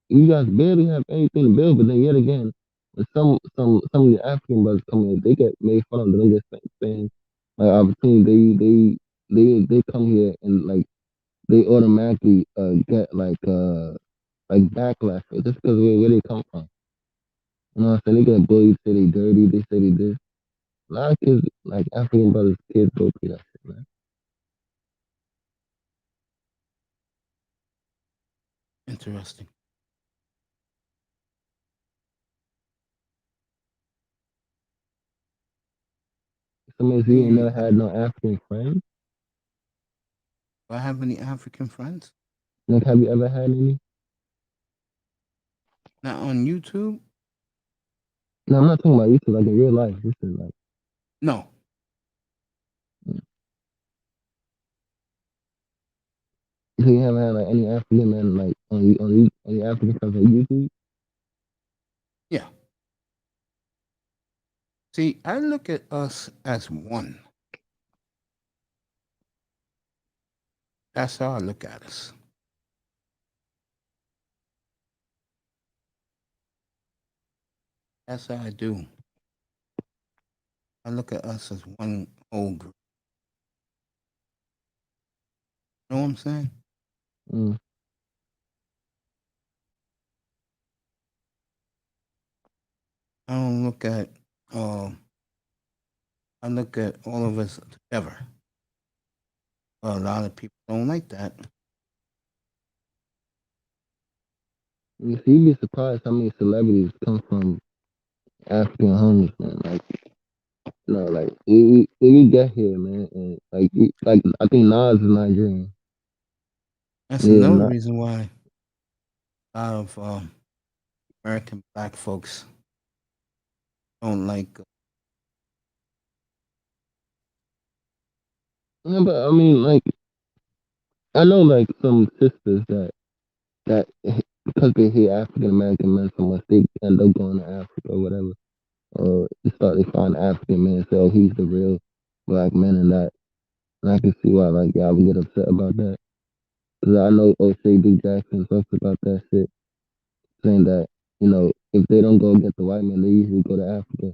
You guys barely have anything to build, but then yet again, when some of the African brothers come in, they get made fun of. They don't get things like opportunity. They come here and like they automatically get like backlash for it just because where they come from. You know what I'm saying? They get bullied, say they dirty, they say they this. A lot of kids, like African brothers, kids go through that shit, man. Interesting. Somebody you ain't never had no African friends? Do I have any African friends? Like, have you ever had any? Not on YouTube? No, I'm not talking about YouTube, like in real life. This is like, No. so you haven't had like any African men like on your African friends on YouTube? Yeah. See, I look at us as one. That's how I look at us. That's how I do. I look at us as one whole group. You know what I'm saying? Mm. I don't look at I look at all of us together. But a lot of people don't like that. You see, you'd be surprised how many celebrities come from African homes, man. Like, no, like we get here, man, and like I think Nas is Nigerian. That's Yeah, another not. reason why a lot of American black folks don't like. Yeah, but I mean, like, I know like some sisters that because they hate African American men so much, they end up going to Africa or whatever. Or they find African men and say, oh, he's the real black man and that. And I can see why like y'all would get upset about that. Cause I know O'Shea D. Jackson talks about that shit, saying that, if they don't go get the white man, they usually go to Africa.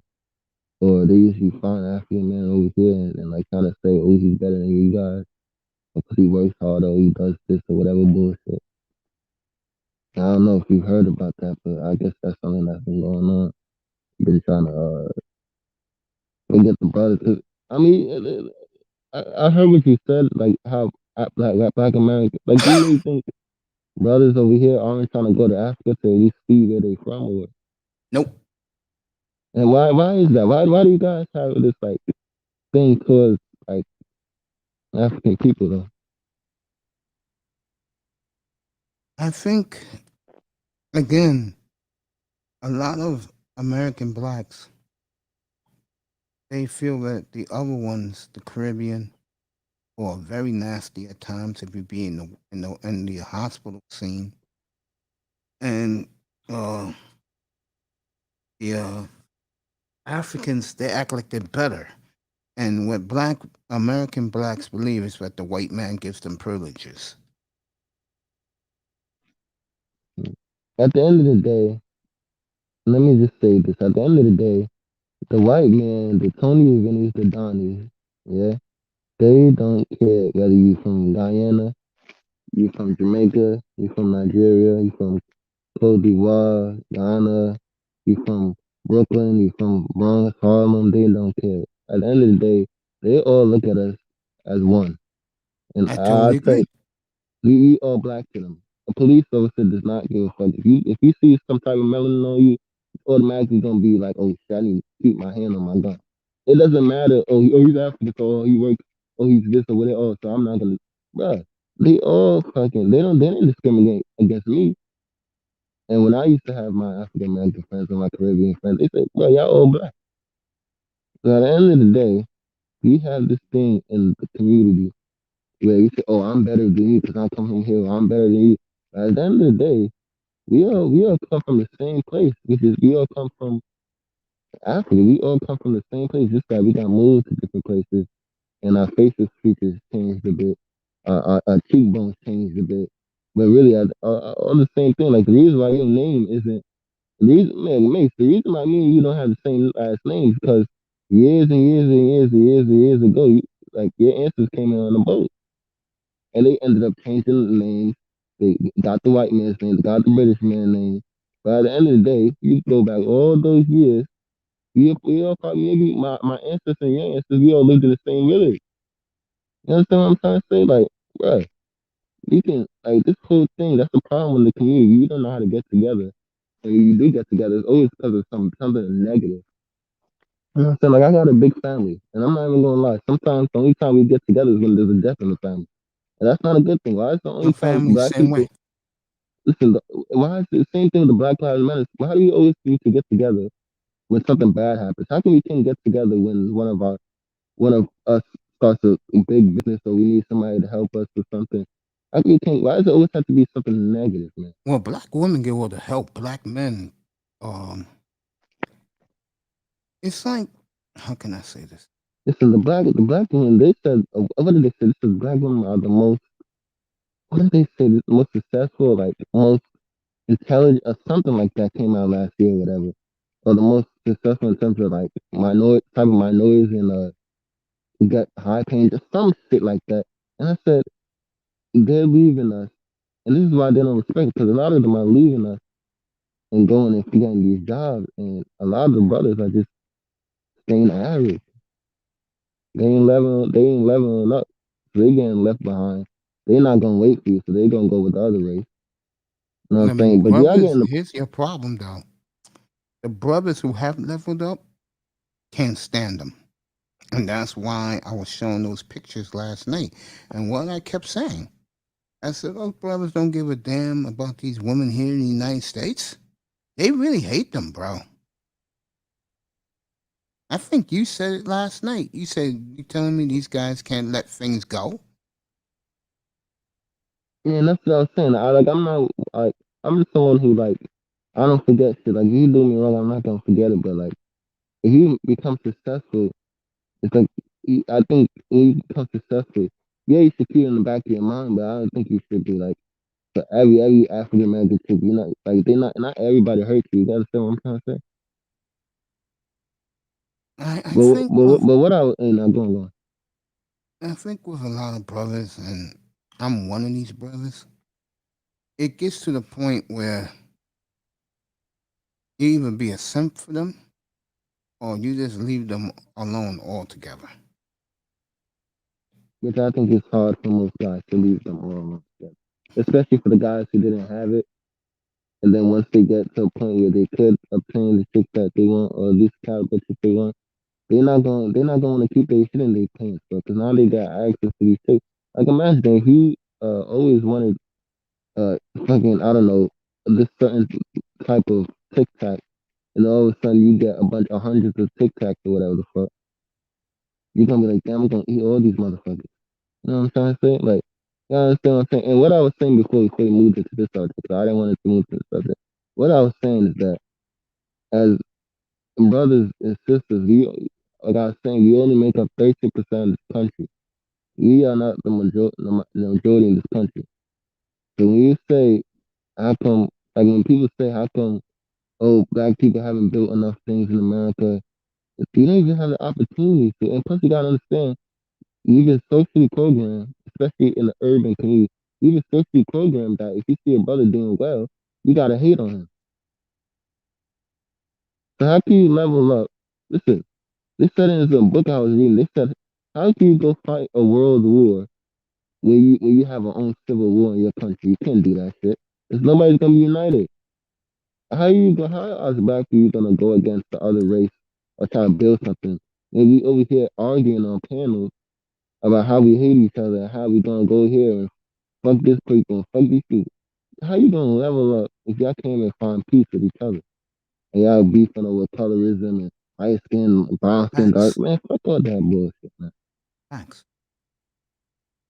Or they usually find African men over here and like kind of say, oh, he's better than you guys. Because he works hard or he does this or whatever bullshit. I don't know if you've heard about that, but I guess that's something that's been going on. Been trying to go get the brothers. 'Cause, I mean, I heard what you said, like how black American, like you really think brothers over here aren't trying to go to Africa to at least see where they from, or Nope. and why is that? Why do you guys have this like thing towards like African people though? I think again, a lot of American blacks they feel that the other ones, the Caribbean, are very nasty at times if you be in the hospital scene, and uh, the Africans they act like they're better. And what black American blacks believe is that the white man gives them privileges. At the end of the day, let me just say this: at the end of the day, the white man, the Tony Vinnies, the Donnies, yeah, they don't care whether you from Guyana, you from Jamaica, you from Nigeria, you from Cote d'Ivoire, Ghana, you from Brooklyn, you from Bronx, Harlem, they don't care. At the end of the day, they all look at us as one. And I I totally tell you, agree. we all black to them. A police officer does not give a fuck. If you see some type of melanin on you, it's automatically gonna be like, oh shit, I need to keep my hand on my gun. It doesn't matter, he's African, so he works, he's this or whatever, so I'm not gonna bruh. They all fucking they don't discriminate against me. And when I used to have my African American friends and my Caribbean friends, they say, bro, y'all all black. So at the end of the day, we have this thing in the community where we say, oh, I'm better than you because I come from here, or I'm better than you. But at the end of the day, we all come from the same place, which is we all come from Africa. We all come from the same place, just that we got moved to different places and our facial features changed a bit. Our cheekbones changed a bit. But really, all the same thing. Like the reason why your name isn't the reason, man, Mace, the reason why me and you don't have the same last name is because years and years and years and years and years ago, like your ancestors came in on a boat and they ended up changing the names. They got the white man's name, they got the British man's name. But at the end of the day, you go back all those years, we all probably maybe my ancestors and your ancestors, we all lived in the same village. You understand what I'm trying to say? Like, bruh, you can like this whole thing. That's the problem in the community. You don't know how to get together. And when you do get together, it's always because of something negative. You know what I'm saying? Like I got a big family, and I'm not even gonna lie. Sometimes the only time we get together is when there's a death in the family, and that's not a good thing. Why is the My only time family, black same people way. listen? Why is the same thing with the Black Lives Matter? Why do we always need to get together when something bad happens? How come we can't get together when one of us starts a big business or we need somebody to help us with something? How come we can't? Why does it always have to be something negative, man? Well, black women get all the help. Black men, um, it's like, how can I say this? Listen, the black women, they said, what did they say? This is black women are the most, what did they say? The most successful, like most intelligent, or something like that came out last year, or whatever. Or the most successful in terms of like minority type of minorities and we got high paying, just some shit like that. And I said they're leaving us, and this is why they don't respect because a lot of them are leaving us and going and getting these jobs, and a lot of the brothers are just staying average. They ain't leveling up. So they getting left behind. They not gonna wait for you, so they gonna go with the other race. You know what I'm Them saying? But y'all brothers, getting the here's your problem though. The brothers who have leveled up can't stand them. And that's why I was showing those pictures last night. And what I kept saying, I said, those brothers don't give a damn about these women here in the United States. They really hate them, bro. I think you said it last night. You said, you telling me these guys can't let things go? yeah, and that's what I was saying. I'm not like I'm just someone who like I don't forget shit. Like if you do me wrong, I'm not gonna forget it. But like if you become successful, it's like I think when you become successful, yeah, you should keep it in the back of your mind. But I don't think you should be like for every African American chick. You know, like they not everybody hurts you. You understand what I'm trying to say? I think But what I and I'm going. I think with a lot of brothers, and I'm one of these brothers, it gets to the point where you either be a simp for them or you just leave them alone altogether. Which I think is hard for most guys to leave them all alone together. Especially for the guys who didn't have it. And then once they get to a point where they could obtain the chick that they want or at least caliber chick they want, they're not gonna want to keep their shit in their pants, bro. Because now they got access to these chicks. Like imagine if you always wanted fucking I don't know this certain type of tic tac, and all of a sudden you get a bunch of hundreds of tic tacs or whatever the fuck. You're gonna be like, damn, I'm gonna eat all these motherfuckers. You know what I'm trying to say? Like, you understand what I'm saying? And what I was saying before we moved into this subject, 'cause I didn't want to move to the subject. What I was saying is that as brothers and sisters, like I was saying, we only make up 30% of this country. We are not the majority in this country. So when you say, how come, like when people say, how come, oh, black people haven't built enough things in America, if you don't even have the opportunity to, and plus you gotta understand, you've been socially programmed, especially in the urban community. You've been socially programmed that if you see a brother doing well, you gotta hate on him. So how can you level up? Listen, they said in some book I was reading. They said, how can you go fight a world war when you have an own civil war in your country? You can't do that shit. Because nobody's gonna be united. How as black people gonna go against the other race or try to build something? And we over here arguing on panels about how we hate each other and how we gonna go here and fuck this people and fuck these people. How you gonna level up if y'all can't even find peace with each other? And y'all beefing over colorism and light skin, brown skin, dark Facts. man, fuck all that bullshit, man. Facts.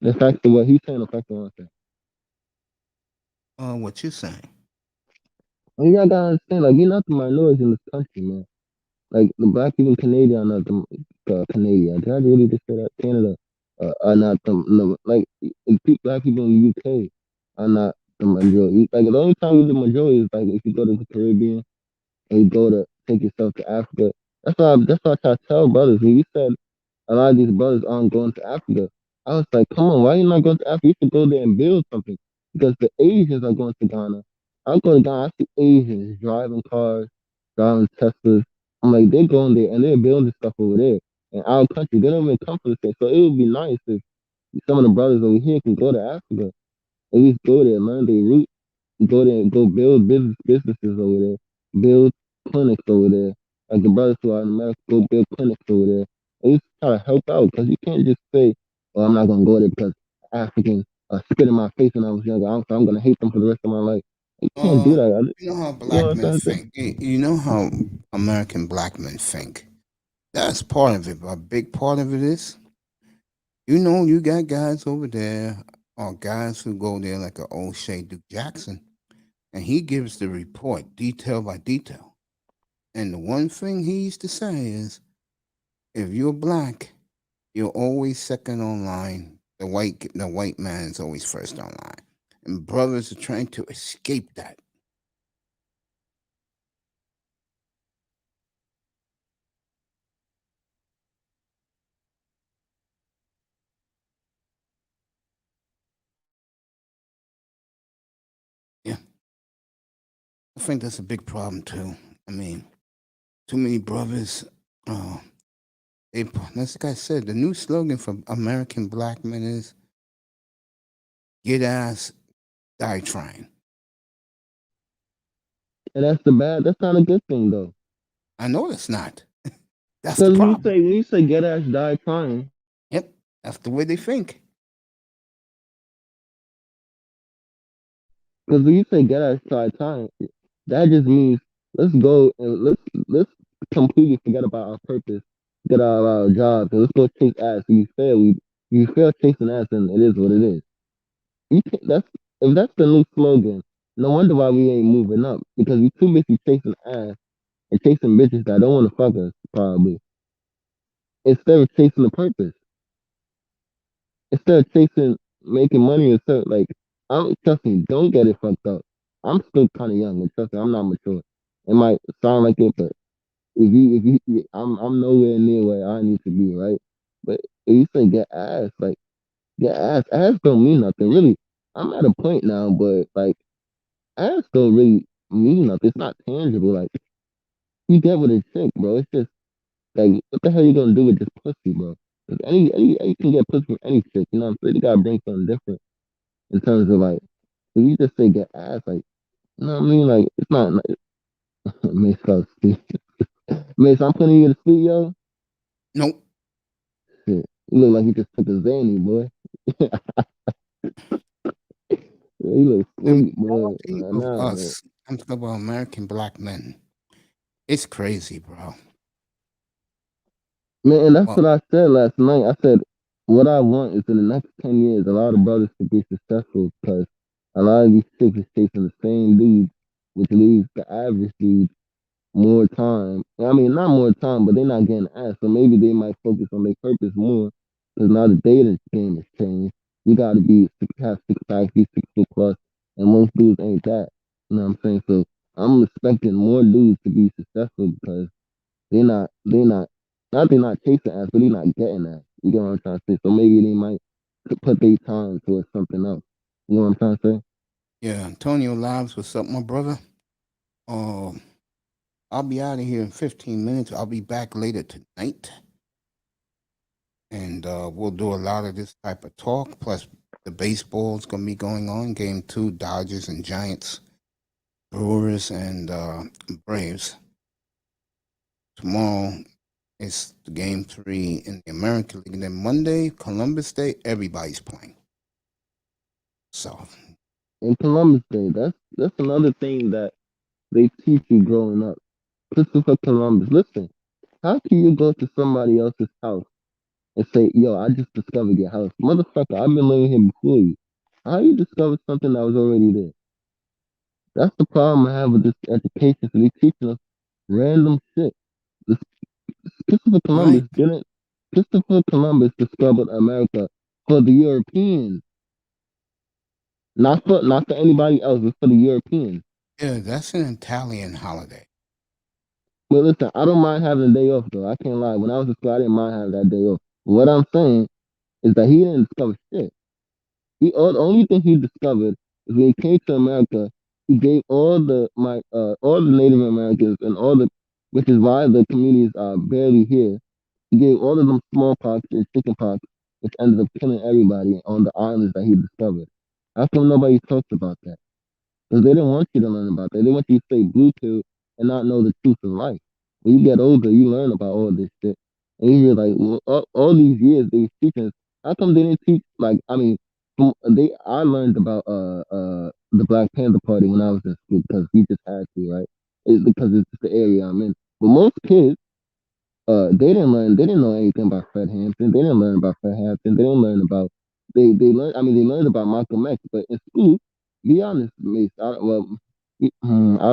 The fact of what he's saying, the fact of what I'm saying. What you saying? And y'all gotta understand, like you're not the minority in this country, man. Like the black people in Canada are not the Canadian. Did I really just say that? Canada are not the no, like black people in the UK are not the majority. Like the only time you're the majority is like if you go to the Caribbean and you go to take yourself to Africa. That's why I try to tell brothers. When you said a lot of these brothers aren't going to Africa, I was like, come on, why you not going to Africa? You should go there and build something. Because the Asians are going to Ghana. I go to Ghana, I see Asians driving cars, driving Teslas. I'm like, they're going there and they're building stuff over there. In our country, they don't even come for the same. So it would be nice if some of the brothers over here can go to Africa. At least go there, learn their roots, go there and go build businesses over there, build clinics over there, Like the brothers who are in America go build clinics over there. At least try to help out because you can't just say, "Oh, I'm not gonna go there because Africans spit in my face when I was younger. So I'm gonna hate them for the rest of my life." You can't do that. You know how You know black what men I'm saying? think. You know how American black men think. That's part of it. But a big part of it is, you know, you got guys over there, or guys who go there like an old Shea Duke Jackson, and he gives the report detail by detail. And the one thing he used to say is, if you're black, you're always second on line. The white man is always first on line. And brothers are trying to escape that. Yeah. I think that's a big problem too. I mean, too many brothers. Uh, like I said, the new slogan for American black men is "Get ass, die trying." And that's the bad. That's not a good thing though. I know it's not. That's the Because problem. when you say get ass die trying, Yep, that's the way they think. because when you say get ass die trying, that just means let's go and let's completely forget about our purpose, get our jobs, and let's go chase ass. You fail chasing ass, and it is what it is. You can't, that's if that's the new slogan. No wonder why we ain't moving up because we too busy chasing ass and chasing bitches that don't want to fuck us probably instead of chasing the purpose. Instead of chasing making money and stuff like I'm trust me, don't get it fucked up. I'm still kind of young and trust me, I'm not mature. It might sound like it, but I'm nowhere near where I need to be, right? But if you say get ass, like get ass don't mean nothing really. I'm at a point now, but like ass don't really mean nothing. It's not tangible. Like you get with a chick, bro. It's just like what the hell you gonna do with this pussy, bro? 'Cause you can get pussy from any chick, you know what I'm saying? You gotta bring something different in terms of like if you just say get ass, like you know what I mean? Like it's not like Mace got sleep. Mace, I'm putting you to sleep, yo. Nope. Shit. You look like you just took a zany, boy. You look The sleep, boy. majority Nah, of nah, man. us, I'm talking about American black men. It's crazy, bro. Man, and that's Well, what I said last night. I said what I want is in the next 10 years, a lot of brothers to be successful because a lot of these chicks is chasing the same dude, which leaves the average dude more time. I mean, not more time, but they're not getting asked. So maybe they might focus on their purpose more because now the dating game has changed. You got to have 6 packs, be 6 foot plus, and most dudes ain't that. You know what I'm saying? So I'm expecting more dudes to be successful because they're not chasing ass, but they're not getting ass. You get what I'm trying to say? So maybe they might put their time towards something else. You know what I'm trying to say? yeah, Antonio Lives, what's up, my brother? Um, I'll be out of here in 15 minutes. I'll be back later tonight, and we'll do a lot of this type of talk. Plus, the baseball's gonna be going on. Game 2, Dodgers and Giants, Brewers and Braves. Tomorrow is the Game 3 in the American League, and then Monday, Columbus Day, everybody's playing. So, In Columbus Day, that's another thing that they teach you growing up. Christopher Columbus. Listen, how can you go to somebody else's house and say, "Yo, I just discovered your house, motherfucker"? I've been living here before you. How you discovered something that was already there? That's the problem I have with this education. So they teaching us random shit. This Christopher right? Columbus didn't. Christopher Columbus discovered America for the Europeans, not for anybody else. It's for the Europeans. Yeah, that's an Italian holiday. But listen, I don't mind having a day off though. I can't lie. When I was in school, I didn't mind having that day off. What I'm saying is that he didn't discover shit. The only thing he discovered is when he came to America, he gave all the Native Americans and which is why the communities are barely here. He gave all of them smallpox and chickenpox, which ended up killing everybody on the islands that he discovered. How come nobody talks about that? Because they didn't want you to learn about that. They want you to stay blue pill and not know the truth of life. When you get older, you learn about all this shit, and you realize well, all these years they was teaching us. How come they didn't teach? Like, I mean, I learned about the Black Panther Party when I was in school because we just had to, right? Because it's just the area I'm in. But most kids, they didn't know anything about Fred Hampton. They didn't learn about Fred Hampton. They didn't learn about they learned about Malcolm X, but in school, be honest, Mace, I don't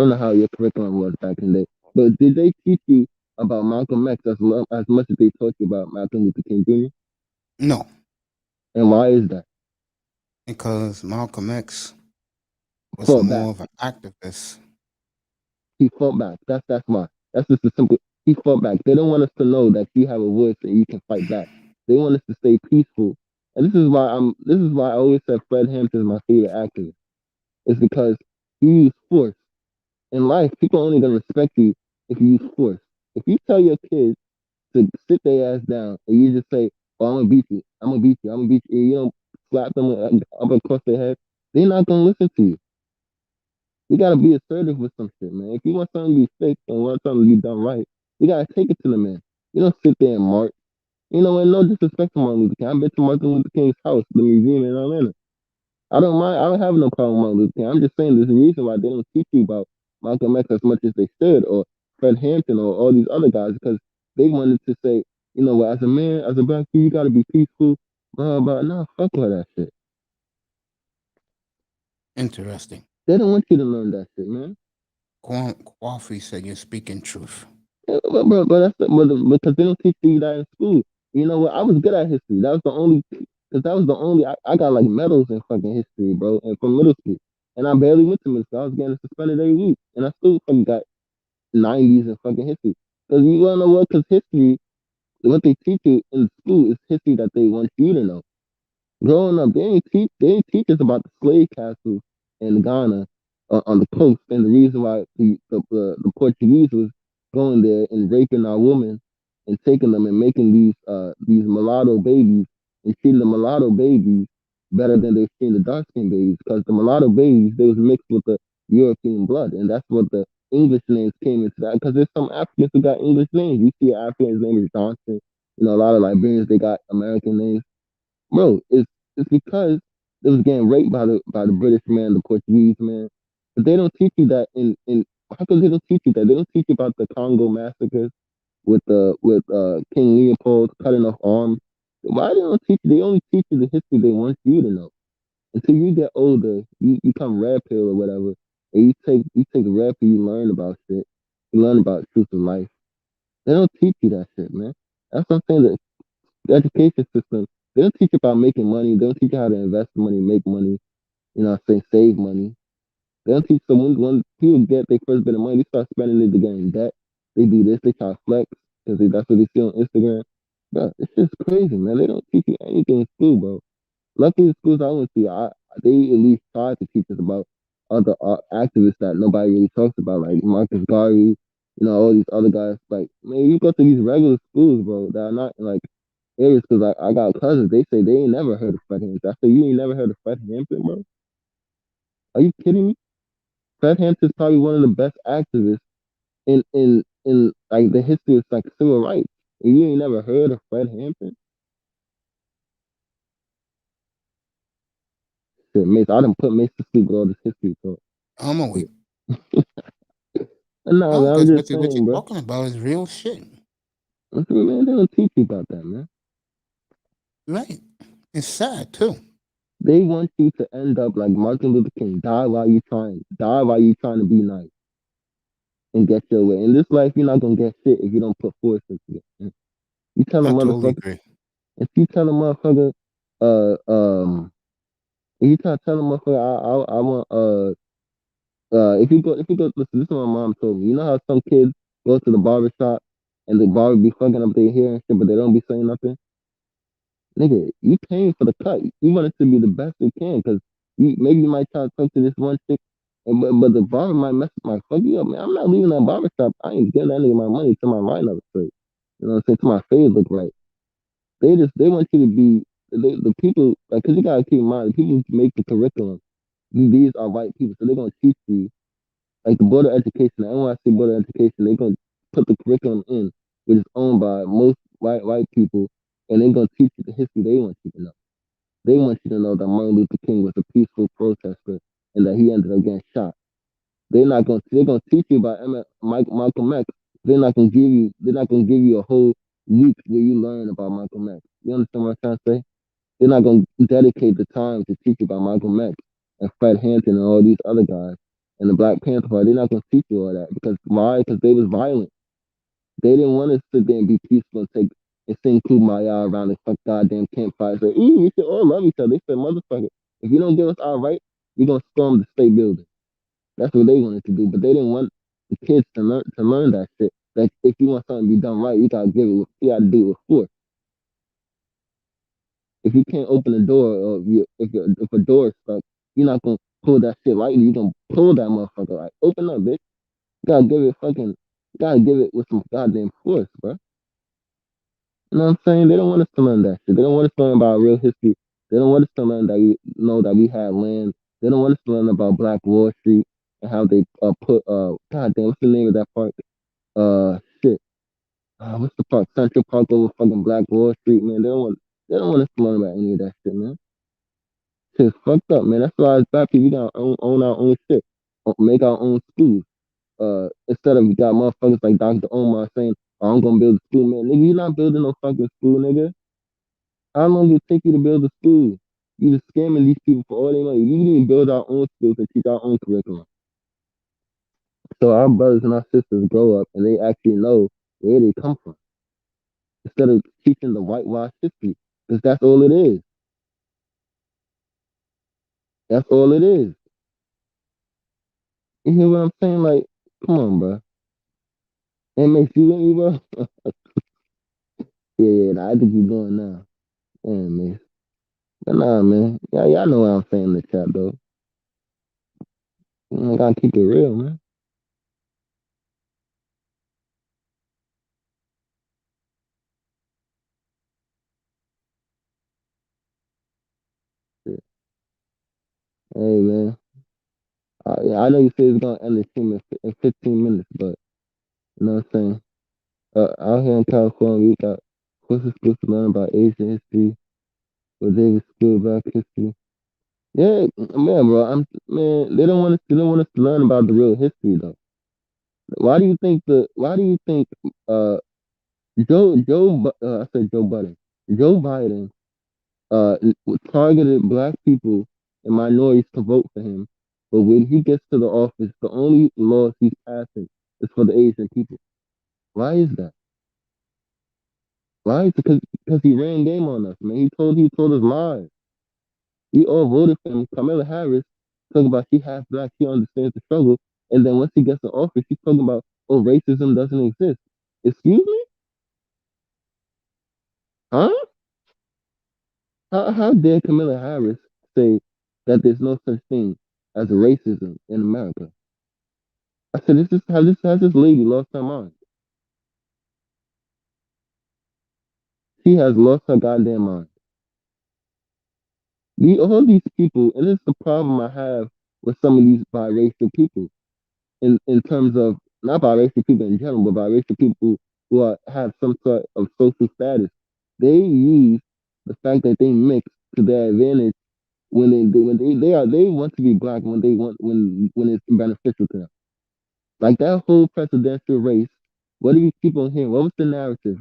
know how your curriculum was back in the day, but did they teach you about Malcolm X as much as they taught you about Malcolm Luther King Jr.? No, And why is that? because Malcolm X was Fought back. more of an activist. He fought back. That's why. That's just a simple. He fought back. They don't want us to know that you have a voice and you can fight back. They want us to stay peaceful. And this is why I always said Fred Hampton is my favorite activist. It's because he used force. In life, people are only gonna respect you if you use force. If you tell your kids to sit their ass down and you just say, "Oh, I'm gonna beat you. I'm gonna beat you. I'm gonna beat you," and you don't slap them up across their head, they're not gonna listen to you. You gotta be assertive with some shit, man. If you want something to be fixed and want something to be done right, you gotta take it to the man. You don't sit there and march. You know, and no disrespect to Martin Luther King. I've been to Martin Luther King's house, the museum in Atlanta. I don't mind. I don't have no problem with Martin Luther King. I'm just saying there's a reason why they don't teach you about Malcolm X as much as they should, or Fred Hampton, or all these other guys, because they wanted to say, you know, well, as a man, as a black dude, you gotta be peaceful. Blah blah. Nah, fuck all that shit. Interesting. They don't want you to learn that shit, man. Coffee said you're speaking truth. Yeah, but because they don't teach you that in school. You know what? I was good at history. That was the only, because that was the only. I got like medals in fucking history, bro, and from middle school. And I barely went to middle school. I was getting suspended every week, and I still fucking got 90s in fucking history. Because you wanna know what? Because history, what they teach you in school is history that they want you to know. Growing up, they didn't teach us about the slave castles in Ghana on the coast, and the reason why the Portuguese was going there and raping our women and taking them and making these mulatto babies and treating the mulatto babies better than they treated the dark skinned babies, because the mulatto babies, they was mixed with the European blood, and that's what the English names came into that. Because there's some Africans who got English names. You see, an African's name is Johnson. You know, a lot of Liberians, they got American names. Bro, it's because they was getting raped by the British man, the Portuguese man. But they don't teach you that in how come they don't teach you that? They don't teach you about the Congo massacres with King Leopold cutting off arms. Why they don't teach you? They only teach you the history they want you to know. Until you get older, you come red pill or whatever, and you take red pill, you learn about shit. You learn about truth of life. They don't teach you that shit, man. That's what I'm saying. That the education system, they don't teach you about making money. They don't teach you how to invest money, make money, save money. They don't teach. So when people get their first bit of money, they start spending it to get in debt. They do this, they try to flex because that's what they see on Instagram. Bro, it's just crazy, man. They don't teach you anything in school, bro. Luckily, the schools I went to, they at least tried to teach us about other activists that nobody really talks about, like Marcus Garvey, all these other guys. Like, man, you go to these regular schools, bro, that are not like areas, because I got cousins, they say they ain't never heard of Fred Hampton. I say, you ain't never heard of Fred Hampton, bro? Are you kidding me? Fred Hampton's probably one of the best activists in like the history of like civil rights. And you ain't never heard of Fred Hampton? Shit, Mace, I done put Mace to sleep with all this history talk. I'm awake. No, No, man, I'm because just what you're saying, bro. talking about is real shit. Man, they don't teach you about that, man. Right. It's sad too. They want you to end up like Martin Luther King, die while you trying to be nice and get your way. In this life, you're not gonna get shit if you don't put force into it. Man. You tell a I totally motherfucker, agree. if you tell a motherfucker, if you try to tell a motherfucker, I want, if you go, listen, this is what my mom told me. You know how some kids go to the barber shop and the barber be fucking up their hair and shit, but they don't be saying nothing? Nigga, you paying for the cut. You want it to be the best it can, because you might try to talk to this one chick, but the barber might fuck you up, man. I'm not leaving that barber shop. I ain't getting that nigga my money till my line up straight. You know what I'm saying? Till my face look right. They want you to be the people, like, because you gotta keep in mind, the people who make the curriculum, these are white people, so they're gonna teach you, like the board of education, the NYC board of education, they're gonna put the curriculum in, which is owned by most white people, and they're gonna teach you the history they want you to know. They want you to know that Martin Luther King was a peaceful protester and that he ended up getting shot. They're gonna teach you about Malcolm X. They're not gonna give you a whole week where you learn about Malcolm X. You understand what I'm trying to say? They're not gonna dedicate the time to teach you about Malcolm X and Fred Hampton and all these other guys and the Black Panther Party. They're not gonna teach you all that because why? Because they was violent. They didn't want to sit there and be peaceful and take and sing Kumbaya around the fuck goddamn campfire. Say, we should all love each other. They said, motherfucker, if you don't give us our right, we're gonna storm the state building. That's what they wanted to do, but they didn't want the kids to learn that shit. That if you want something to be done right, you gotta you gotta do it with force. If you can't open the door, or if a door is stuck, you're not gonna pull that shit lightly. You're gonna pull that motherfucker like, open up, bitch. You gotta give it with some goddamn force, bro. You know what I'm saying? They don't want us to learn that shit. They don't want us to learn about real history. They don't want us to learn that we know that we had land. They don't want us to learn about Black Wall Street and how they put goddamn, what's the name of that park? Shit. What's the park? Central Park over fucking Black Wall Street, man. They don't want us to learn about any of that shit, man. Shit's fucked up, man. That's why as black people we gotta own our own shit. Make our own schools. Instead of you got motherfuckers like Dr. Omar saying, oh, I'm gonna build a school, man. Nigga, you're not building no fucking school, nigga. How long did it take you to build a school? You just scamming these people for all their money. We need to build our own schools and teach our own curriculum. So our brothers and our sisters grow up and they actually know where they come from. Instead of teaching the whitewashed history. Because that's all it is. That's all it is. You hear what I'm saying? Like, come on, bro. It makes you with me, bro. Yeah, I think you're going now. Damn, man. But nah, man. Y'all know what I'm saying in the chat, though. I gotta keep it real, man. Yeah. Hey, man. Yeah, I know you said it's gonna end the stream in 15 minutes, but you know what I'm saying? Out here in California, we got courses supposed to learn about Asian history, with David School Black history. Yeah, man, bro. Man. They don't want us to learn about the real history though. Why do you think uh I said Joe Biden. Joe Biden uh targeted black people and minorities to vote for him, but when he gets to the office, the only laws he's passing is for the Asian people. Why is that? Why? Because he ran game on us, man. He told us lies. We all voted for him. Kamala Harris talking about she half black, she understands the struggle, and then once he gets to office, she's talking about, oh, racism doesn't exist. Excuse me? Huh? How dare Kamala Harris say that there's no such thing as racism in America? I said, this is how this has this lady lost her mind. She has lost her goddamn mind. All these people, and this is the problem I have with some of these biracial people, in terms of not biracial people in general, but biracial people who have some sort of social status. They use the fact that they mix to their advantage they want to be black when it's beneficial to them. Like that whole presidential race. What do you keep on hearing? What was the narrative?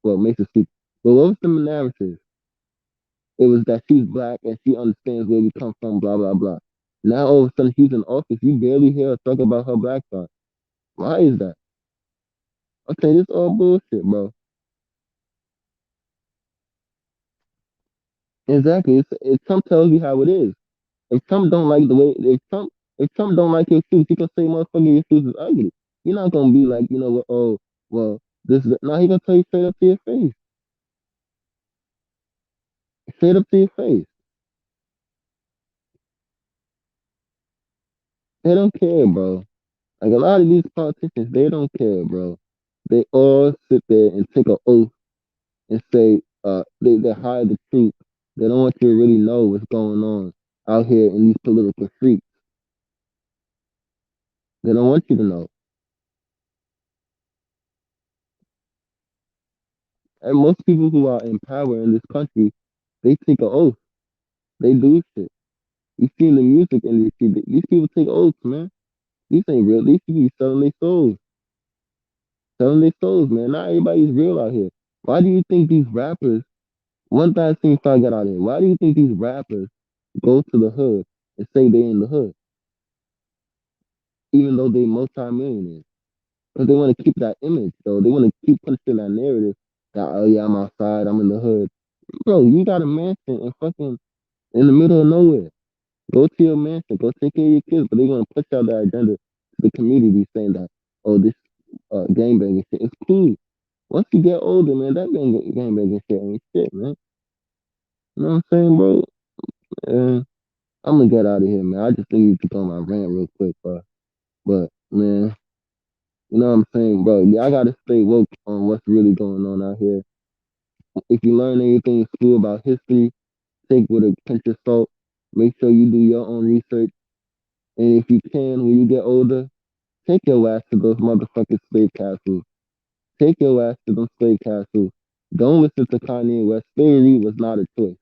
Well, Mason speak. But what was the narrative? It was that she's black and she understands where we come from. Blah blah blah. Now all of a sudden she's in office. You barely hear her talk about her black side. Why is that? Okay, this all bullshit, bro. Exactly. Trump tells you how it is. If Trump don't like the way, if Trump don't like your shoes, he can say, "Motherfucker, your shoes is ugly." You're not gonna be like, you know what? Oh, well, this. Now he gonna tell you straight up to your face, straight up to your face. They don't care, bro. Like a lot of these politicians, they don't care, bro. They all sit there and take an oath and say, they hide the truth. They don't want you to really know what's going on out here in these political streets. They don't want you to know. And most people who are in power in this country, they take an oath. They do shit. You see in the music industry, these people take oaths, man. These ain't real. These people be selling their souls. Selling their souls, man. Not everybody's real out here. Why do you think these rappers, one thing since I got out here, why do you think these rappers go to the hood and say they in the hood, even though they multi-millionaires? Because they want to keep that image, though. They want to keep pushing that narrative that, oh yeah, I'm outside, I'm in the hood. Bro, you got a mansion and fucking in the middle of nowhere. Go to your mansion, go take care of your kids, but they're gonna push out that agenda to the community saying that, oh, this gangbanging shit is cool. Once you get older, man, that gangbanging shit ain't shit, man. You know what I'm saying, bro? And I'm gonna get out of here, man. I just need to go on my rant real quick, bro. But man, you know what I'm saying, bro? Yeah, I gotta stay woke on what's really going on out here. If you learn anything in school about history, take with a pinch of salt. Make sure you do your own research. And if you can, when you get older, take your ass to those motherfucking slave castles. Take your ass to them slave castles. Don't listen to Kanye West. Slavery was not a choice.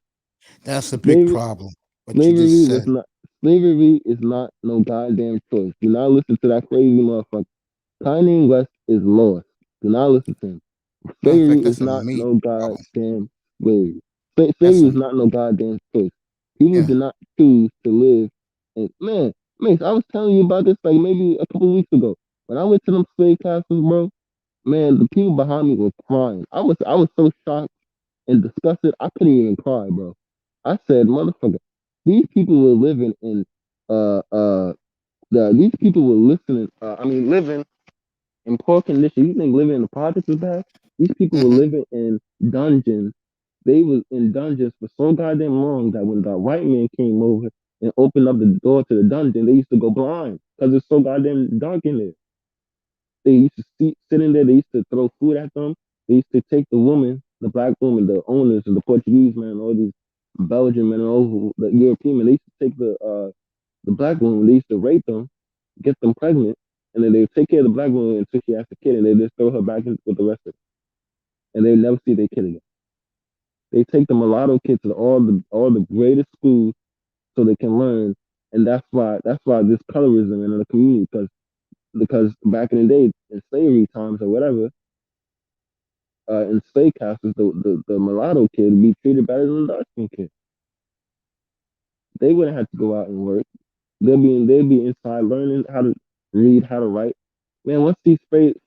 That's a big Slavery, problem. What you slavery just was said. not. Slavery is not no goddamn choice. Do not listen to that crazy motherfucker. Kanye West is lost. Do not listen to him. Matter of Slavery fact, is that's a not me no problem. goddamn slavery. That's Slavery a is not no goddamn choice. People yeah. did not choose to live. And man, Mace, I was telling you about this like maybe a couple weeks ago. When I went to them slave castles, bro, man, the people behind me were crying. I was so shocked and disgusted. I couldn't even cry, bro. I said, motherfucker, these people were living in these people were listening. Living in poor condition. You think living in the projects is bad? These people were Hmm. living in dungeons. They was in dungeons for so goddamn long that when the white man came over and opened up the door to the dungeon, they used to go blind because it's so goddamn dark in there. They used to sit in there. They used to throw food at them. They used to take the woman, the black woman, the owners, and the Portuguese man, all these Belgian men, and all the European men. They used to take the black woman. They used to rape them, get them pregnant, and then they would take care of the black woman until she has a kid, and they just throw her back in with the rest of them, and they never see their kid again. They take the mulatto kids to all the greatest schools so they can learn, and that's why this colorism in the community because back in the day in slavery times or whatever, in slave castles, the mulatto kid would be treated better than the dark skinned kid. They wouldn't have to go out and work. They'd be inside learning how to read, how to write. Man, once these slaves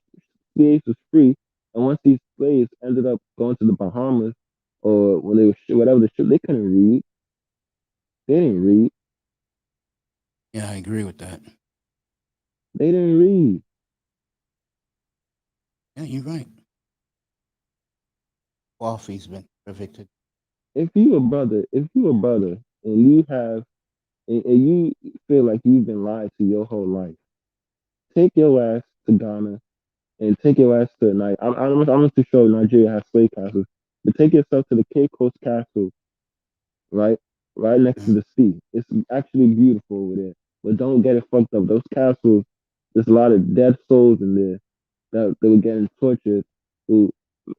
was free, and once these slaves ended up going to the Bahamas or when they were whatever the ship, they couldn't read. They didn't read. Yeah, I agree with that. They didn't read. Yeah, you're right. Coffee's been perfected. If you a brother and and you feel like you've been lied to your whole life, take your ass to Ghana and take your ass to night. I'm not too sure Nigeria has slave castles, but take yourself to the Cape Coast Castle, right, right next to Mhm. the sea. It's actually beautiful over there, but don't get it fucked up. Those castles, there's a lot of dead souls in there that were getting tortured. Who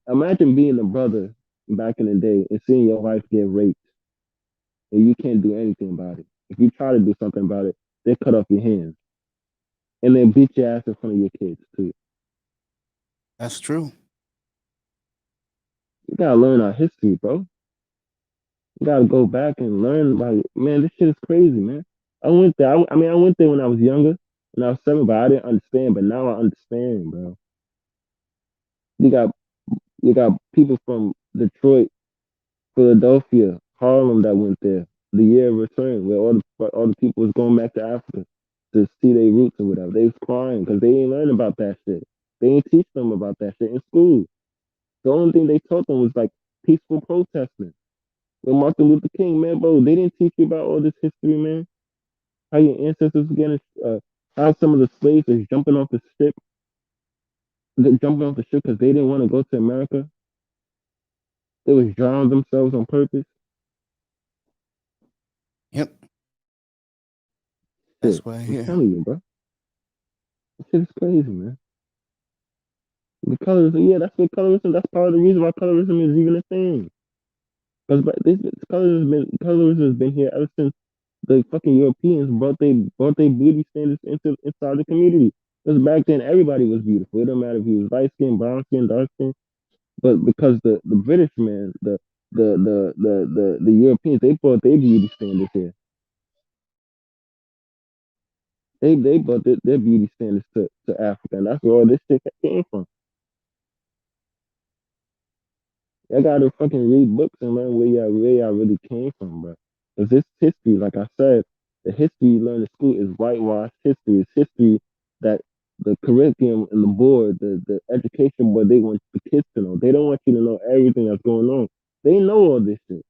imagine being a brother back in the day and seeing your wife get raped and you can't do anything about it. If you try to do something about it, they cut off your hands and they beat your ass in front of your kids too. That's true. You gotta learn our history, bro. You gotta go back and learn about it. Man, this shit is crazy, man. I went there. I went there when I was younger, when I was 7, but I didn't understand. But now I understand, bro. You got you got people from Detroit, Philadelphia, Harlem that went there. The year of return, where all the people was going back to Africa to see their roots or whatever. They was crying because they didn't learn about that shit. They didn't teach them about that shit in school. The only thing they taught them was like peaceful protesting. With Martin Luther King, man, bro, they didn't teach you about all this history, man. How your ancestors were getting, how some of the slaves is jumping off the ship because they didn't want to go to America. They was drowning themselves on purpose. Yep, Shit, that's what I I'm hear. telling you, bro. This shit is crazy, man. The colorism, yeah, that's what colorism. That's part of the reason why colorism is even a thing. Because colorism has been here ever since the fucking Europeans brought they beauty standards inside the community. Because back then everybody was beautiful. It don't matter if you was light skin, brown skin, dark skin. But because the British man, the Europeans, they brought their beauty standards here. They brought their beauty standards to Africa, and that's where all this shit came from. I gotta fucking read books and learn where y'all really came from, bro. Because this history, like I said, the history you learn in school is whitewashed history. It's history that the curriculum and the board, the education board, they want the kids to know. They don't want you to know everything that's going on. They know all this shit.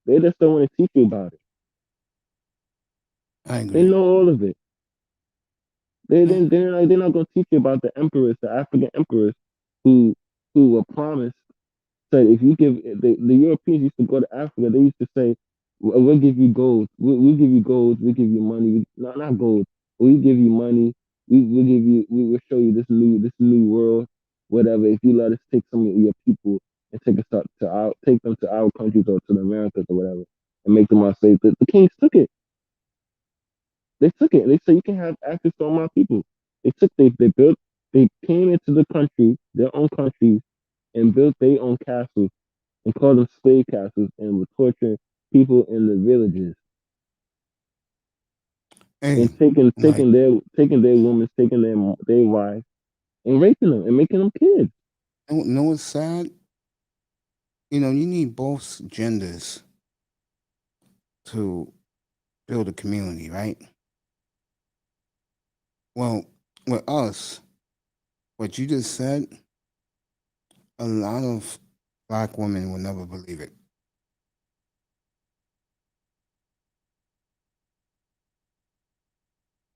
They just don't want to teach you about it. I They agree. know all of it. Yeah. They're not gonna teach you about the emperors, the African emperors who were promised. Said if you give the Europeans used to go to Africa, they used to say, We'll give you gold, we'll give you gold, we'll give you money, not gold, we'll give you money, we'll give you, we will show you this new world, whatever. If you let us take some of your people and take us up to our take them to our countries or to the Americas or whatever, and make them our slaves. The kings took it. They took it. They said you can have access to all my people. They came into the country, their own countries, and built their own castles and called them slave castles and were torturing people in the villages Hey, and taking like, taking their women, taking their wives and raping them and making them kids. know what's sad? You need both genders to build a community, right? Well, with us, what you just said, a lot of black women will never believe it.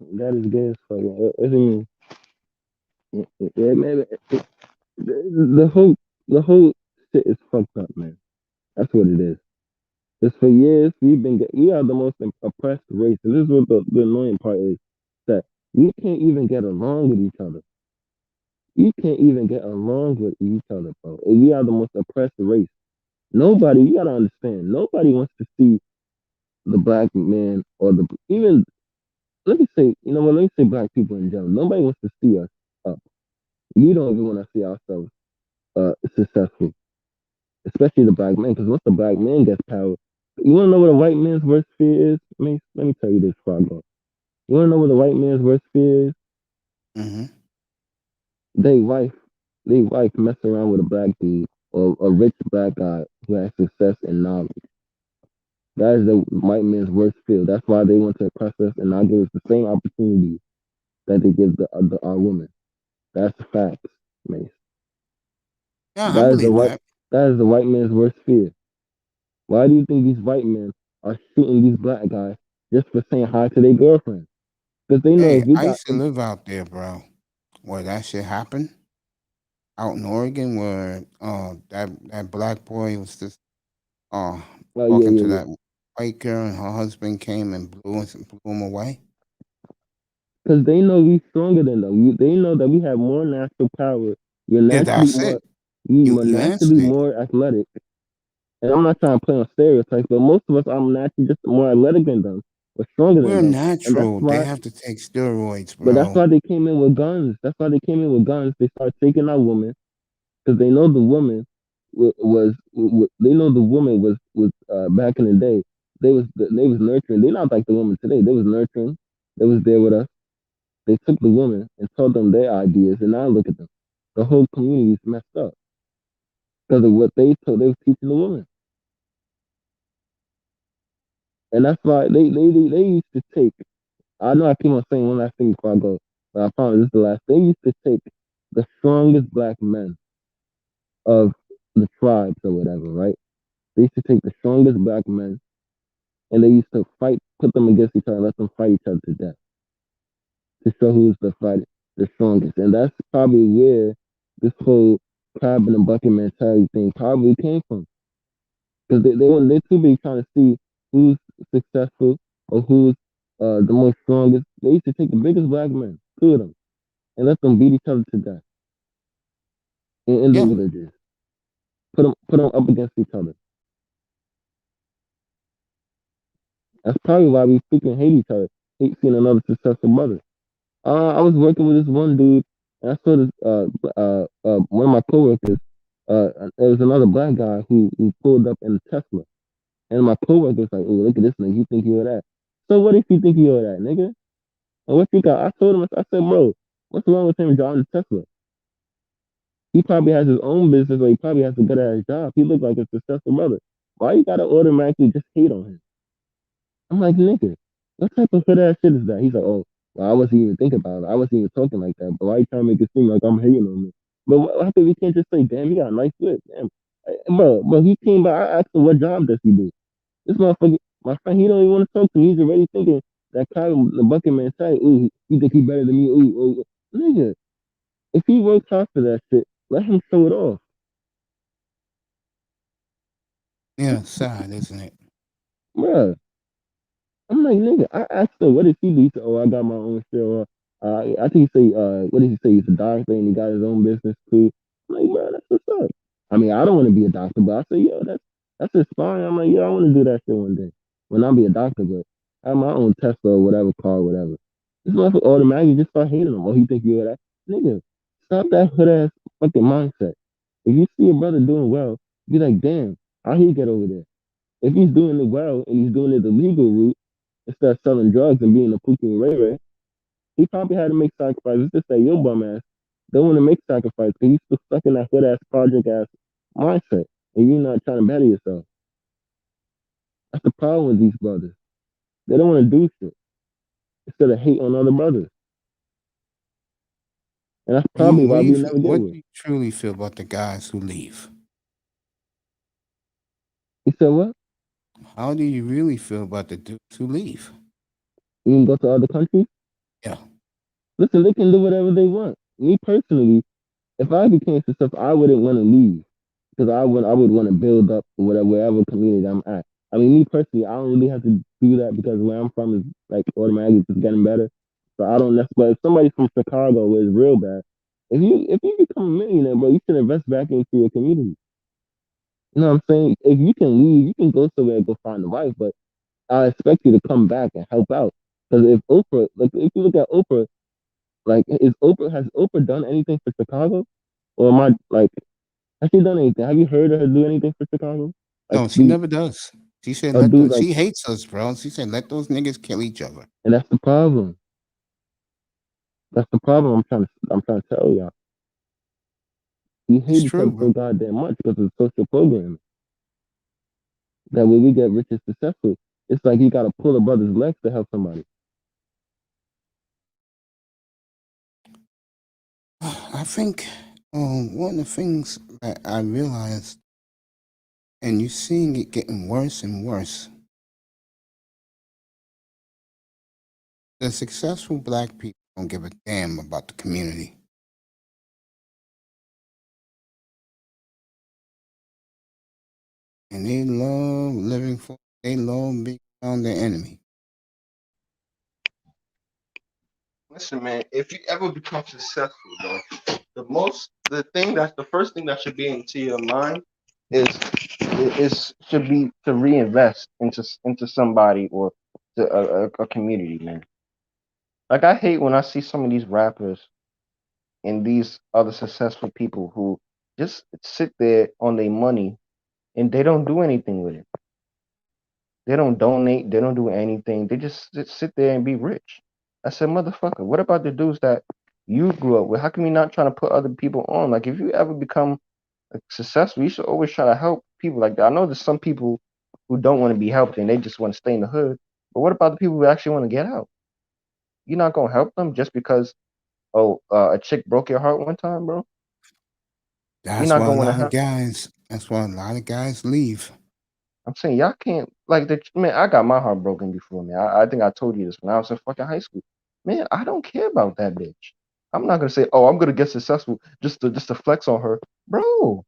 That is gay as fuck. What do you mean? Yeah, man, the whole shit is fucked up, man. That's what it is. Because for years we are the most oppressed race, and this is what the annoying part is that we can't even get along with each other. You can't even get along with each other, bro. And we are the most oppressed race. Nobody, you gotta understand, nobody wants to see the black man or the even. Let me say, you know what? Let me say black people in general. Nobody wants to see us up. We don't even want to see ourselves successful, especially the black man. Because once the black man gets power, you want to know what a white man's worst fear is? Let me tell you this, before I go. You want to know what a white man's worst fear is? Mm-hmm. They wife, they wife mess around with a black dude or a rich black guy who has success and knowledge. That is the white man's worst fear. That's why they want to oppress us and not give us the same opportunities that they give our women. That's the facts, Mace. Yeah, I That is the believe white that. that is the white man's worst fear. Why do you think these white men are shooting these black guys just for saying hi to their girlfriend? Because they know Hey, if we I got used to live out there, bro, where that shit happened. Out in Oregon, where that black boy was just uh oh yeah, talking yeah, to yeah. that white girl, and her husband came and blew him away. Because they know we stronger than them. They know that we have more natural power. You're Yeah, naturally that's more it. you are You naturally answered it. more athletic. And I'm not trying to play on stereotypes, but most of us are naturally just more athletic than them, or stronger than We're them. And that's natural. They why have to take steroids, but that's bro. why they came in with guns. That's why they came in with guns. They started taking our women because they know the woman they know the woman was back in the day they was nurturing. They're not like the woman today. They was nurturing. They was there with us. They took the women and told them their ideas, and now look at them. The whole community is messed up because of what they told. They was teaching the women, and that's why they used to take. I know I keep on saying one last thing before I go, but I promise this is the last. They used to take the strongest black men of the tribes or whatever, right? They used to take the strongest black men and they used to fight, put them against each other, let them fight each other to death to show who's the strongest. And that's probably where this whole crab in the bucket mentality thing probably came from. Because they're too big trying to see who's successful or who's the most strongest. They used to take the biggest black men, two of them, and let them beat each other to death. in the Yeah. villages. Put them up against each other. That's probably why we freaking hate each other. Hate seeing another successful brother. I was working with this one dude, and I saw this one of my coworkers. There was another black guy who pulled up in a Tesla, and my coworker's like, "Oh, look at this nigga. You think you're that? So what if you think you're that, nigga? And what you got?" I told him, I said, "Bro, what's wrong with him driving the Tesla? He probably has his own business, or he probably has a good ass job. He looks like a successful brother. Why you gotta automatically just hate on him?" I'm like, "Nigga, what type of hood ass shit is that?" He's like, "Oh, well, I wasn't even thinking about it. I wasn't even talking like that. But why you trying to make it seem like I'm hating on me?" But why could we can't just say, "Damn, he got a nice whip, damn." Bro, he came by. I asked him, "What job does he do?" This motherfucker, my friend, he don't even want to talk to me. He's already thinking that Kyle, the bucket man, say, "Ooh, he think he better than me." Ooh, nigga, if he works hard for that shit, let him show it off. Yeah, sad, isn't it? Bruh, I'm like, nigga, I asked him, what did he do? He said, "Oh, I got my own show. I think he say, what did he say? He's a doctor and he got his own business too." I'm like, bro, that's what's up. I mean, I don't want to be a doctor, but I say, yo, that's inspiring. I'm like, yo, I want to do that shit one day. Well, not be a doctor, but have my own Tesla or whatever car, whatever. This motherfucker automatically just start hating him. Oh, he think you're that. Nigga, stop that hood ass fucking mindset. If you see a brother doing well, be like, damn, how he get over there? If he's doing it well and he's doing it the legal route, instead of selling drugs and being a Pookie and Ray Ray, he probably had to make sacrifices. Just say your bum ass don't want to make sacrifices because he's still stuck in that hood ass project ass mindset, and you're not trying to better yourself. That's the problem with these brothers. They don't want to do shit instead of hate on other brothers, and that's probably why we never get What with. do you truly feel about the guys who leave? He said, "What? How do you really feel about the dudes who leave? You can go to other countries? Yeah. Listen, they can do whatever they want. Me personally, if I became successful, I wouldn't want to leave because I would want to build up whatever community I'm at. I mean, me personally, I don't really have to do that because where I'm from is like automatically just getting better. So I don't necessarily. But if somebody from Chicago where it's real bad, if you become a millionaire, bro, you should invest back into your community. You know what I'm saying? If you can leave, you can go somewhere and go find a wife, but I expect you to come back and help out. Because if Oprah, like if you look at Oprah, like has Oprah done anything for Chicago? Or am I like has she done anything? Have you heard of her do anything for Chicago? Like No, she do never does. She said or let do the like she hates us, bro. She said let those niggas kill each other. and that's the problem. That's the problem I'm trying to tell y'all. We It's hate each true, other bro. so goddamn much because of social programming. That when we get rich and successful, it's like you gotta pull a brother's legs to help somebody. I think one of the things that I realized, and you're seeing it getting worse and worse, the successful black people don't give a damn about the community. And they love they love being around their enemy. Listen, man, if you ever become successful, though, the first thing that should be into your mind is should be to reinvest into somebody or to a community, man. Like I hate when I see some of these rappers and these other successful people who just sit there on their money and they don't do anything with it. They don't donate. They don't do anything. They just sit there and be rich. I said, motherfucker, what about the dudes that you grew up with? How come you not trying to put other people on? Like, if you ever become successful, you should always try to help people like that. I know there's some people who don't want to be helped and they just want to stay in the hood. But what about the people who actually want to get out? You're not gonna help them just because a chick broke your heart one time, bro. You're That's not why a gonna want to lot of help. guys. That's why a lot of guys leave. I'm saying y'all can't like man. I got my heart broken before, man. I think I told you this when I was in fucking high school. Man, I don't care about that bitch. I'm not gonna say, oh, I'm gonna get successful just to flex on her, bro.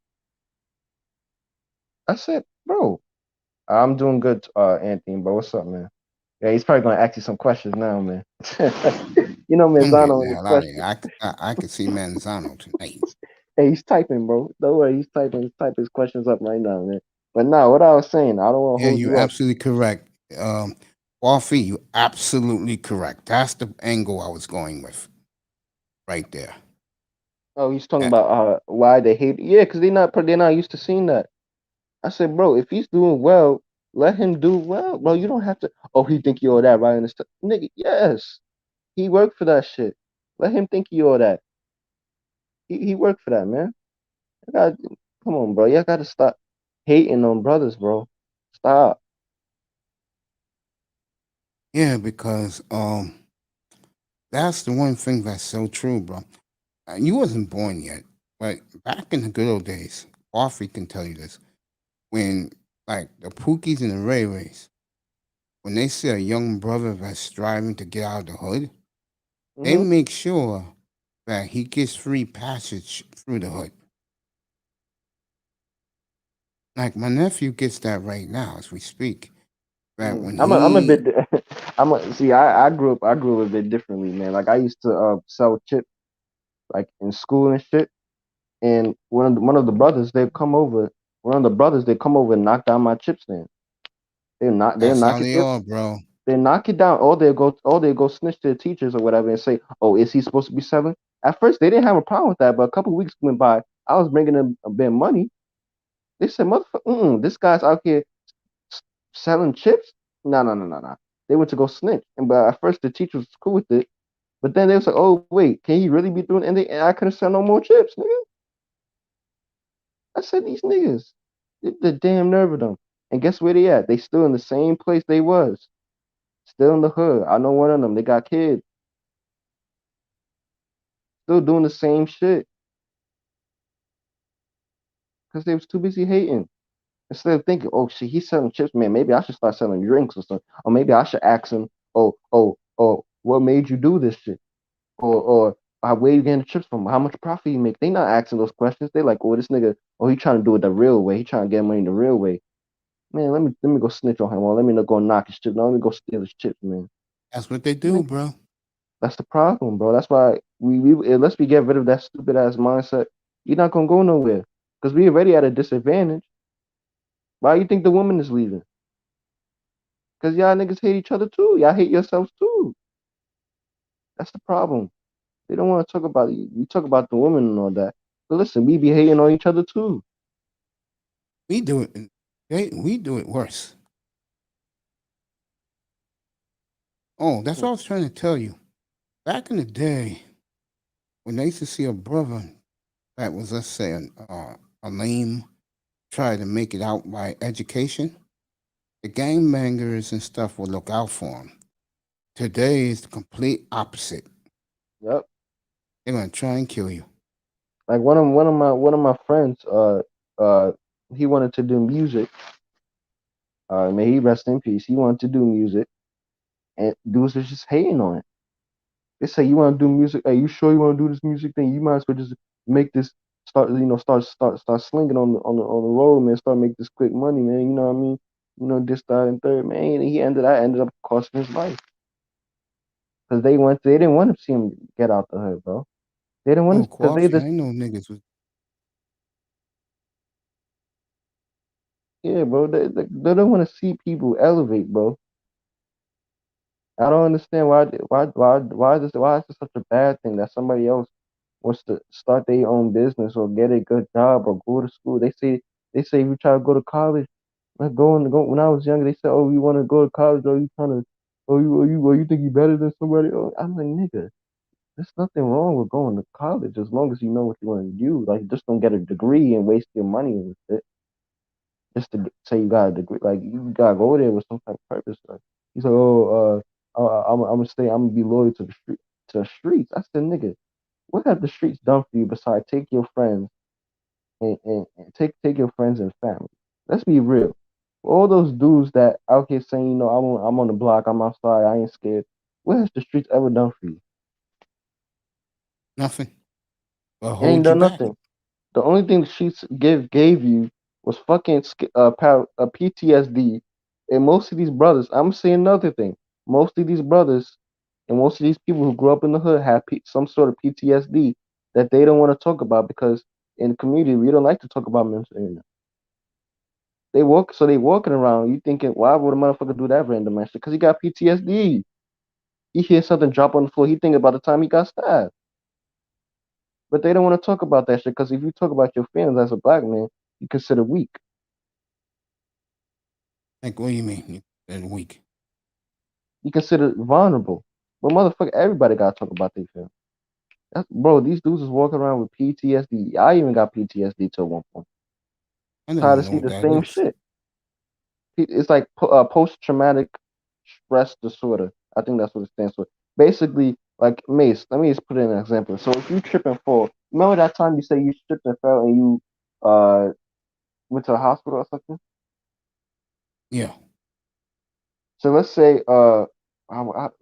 I said, bro, I'm doing good, Anthony, bro. What's up, man? Yeah, he's probably gonna ask you some questions now, man. You know, I'm getting Manzano the and his hell out of here. questions. I could see Manzano tonight. Hey, he's typing, bro. Don't worry, he's typing. He's typing his questions up right now, man. But now, what I was saying, I don't want to Yeah, hold you're you up. absolutely correct. Coffee, you absolutely correct. That's the angle I was going with right there. Oh, he's talking Uh, about why they hate. Yeah, because they're not used to seeing that. I said, bro, if he's doing well, let him do well, bro. You don't have to. Oh, he think you all that, right? Nigga, yes, he worked for that shit. Let him think you all that. He worked for that, man. I got, come on, bro. Y'all gotta stop hating on brothers, bro. Stop. yeah, because that's the one thing that's so true, bro. You wasn't born yet, but back in the good old days, Coffee can tell you this. When like the Pookies and the Ray Rays, when they see a young brother that's striving to get out of the hood, they Hmm. make sure that he gets free passage through the hood. Like my nephew gets that right now as we speak. That when I'm a bit. he See. I grew up a bit differently, man. Like I used to sell chips like in school and shit. And one of the brothers they come over. One of the brothers they come over and knock down my chip stand. They that's knock how it they down. are, bro. They knock it down, or they go snitch to the teachers or whatever and say, "Oh, is he supposed to be selling?" At first, they didn't have a problem with that, but a couple weeks went by. I was bringing them a bit of money. They said, "Motherfucker, this guy's out here s- selling chips." No, no, no, no, no. They went to go snitch, and but at first the teacher was cool with it. But then they was like, "Oh, wait, can he really be doing?" And I couldn't sell no more chips, nigga. I said, "These niggas, the damn nerve of them." And guess where they at? They still in the same place they was, still in the hood. I know one of them. They got kids. Still doing the same shit because they was too busy hating. Instead of thinking, oh shit, he's selling chips, man. Maybe I should start selling drinks or something. Or maybe I should ask him, oh, what made you do this shit? Or where you getting the chips from? How much profit you make? They not asking those questions. They like, oh, this nigga, oh, he trying to do it the real way. He trying to get money the real way. Man, let me go snitch on him. Or let me not go knock his chips. No, let me go steal his chips, man. That's what they do, Man, bro. that's the problem, bro. That's why unless we get rid of that stupid ass mindset, you're not gonna go nowhere. Because we already at a disadvantage. Why you think the woman is leaving? Because y'all niggas hate each other too. Y'all hate yourselves too. That's the problem. They don't want to talk about it. You talk about the woman and all that. But listen, we be hating on each other too. We do it. We do it worse. Oh, that's what I was trying to tell you. Back in the day, when they used to see a brother that was, let's say, a lame, try to make it out by education, the gangbangers and stuff will look out for him. Today is the complete opposite. Yep. They're gonna try and kill you. Like one of my friends, uh, he wanted to do music. May he rest in peace. He wanted to do music, and dudes was just hating on it. They say, you want to do music? Hey, you sure you want to do this music thing? You might as well just make this start slinging on the road, man. Start make this quick money, man. You know what I mean? This, that, and third, man. And I ended up costing his life because they didn't want to see him get out the hood, bro. They didn't want Oh, to because they coffee. just I know niggas was yeah, bro. They don't want to see people elevate, bro. I don't understand why is this such a bad thing that somebody else wants to start their own business or get a good job or go to school. They say if you try to go to college, like go. When I was younger, they said, "Oh, you want to go to college? Or you trying to? You think you better than somebody?" Oh, I'm like, nigga, there's nothing wrong with going to college as long as you know what you want to do. Like, just don't get a degree and waste your money with it just to say you got a degree. Like, you gotta go there with some type of purpose. Like, he's like, "Oh, I'm gonna be loyal to the streets." I said, "Nigga, what have the streets done for you besides take your friends and take your friends and family? Let's be real. All those dudes that out here saying, I'm on the block, I'm outside, I ain't scared. What has the streets ever done for you? nothing but It ain't hold you done back. nothing. The only thing the streets gave you was fucking PTSD. And most of these brothers, I'm saying another thing. Most of these brothers and most of these people who grew up in the hood have some sort of PTSD that they don't want to talk about because in the community, we don't like to talk about mental illness. They walking around. You thinking, why would a motherfucker do that random ass shit? Because he got PTSD. He hears something drop on the floor. He think about the time he got stabbed. But they don't want to talk about that shit because if you talk about your feelings as a black man, you consider weak. Like, what do you mean? You're weak. You consider vulnerable. But motherfucker, everybody got to talk about their feelings. Bro, these dudes is walking around with PTSD. I even got PTSD till one point. I don't Tired even to know see what the that same is. shit. It's like post-traumatic stress disorder. I think that's what it stands for. Basically, like Mace, let me just put in an example. So if you trip and fall, remember that time you say you tripped and fell and you went to the hospital or something? Yeah. So let's say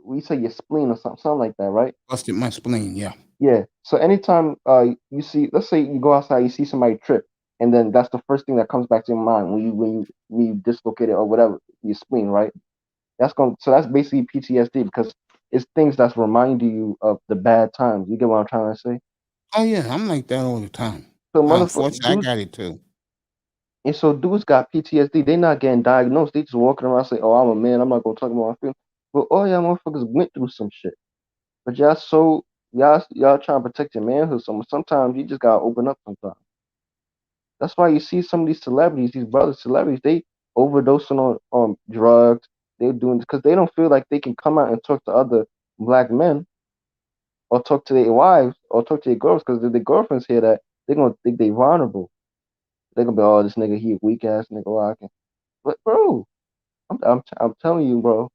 we say your spleen or something like that, right? Busted my spleen, yeah. Yeah. So anytime you see, let's say you go outside, you see somebody trip, and then that's the first thing that comes back to your mind when you dislocate it or whatever, your spleen, right? So that's basically PTSD because it's things that's reminding you of the bad times. You get what I'm trying to say? Oh yeah, I'm like that all the time. So Unfortunately, I dudes, got it too. and so dudes got PTSD. They not getting diagnosed. They just walking around saying, "Oh, I'm a man. I'm not gonna talk about my feelings." But all y'all motherfuckers went through some shit. But y'all trying to protect your manhood. Sometimes you just gotta open up. Sometimes that's why you see some of these celebrities, these brother celebrities, they overdosing on drugs. They're doing because they don't feel like they can come out and talk to other black men or talk to their wives or talk to their girls because if their girlfriends hear that, they're gonna think they vulnerable. They're gonna be, oh, this nigga, he a weak ass nigga. Oh, I can. But bro, I'm telling you, bro.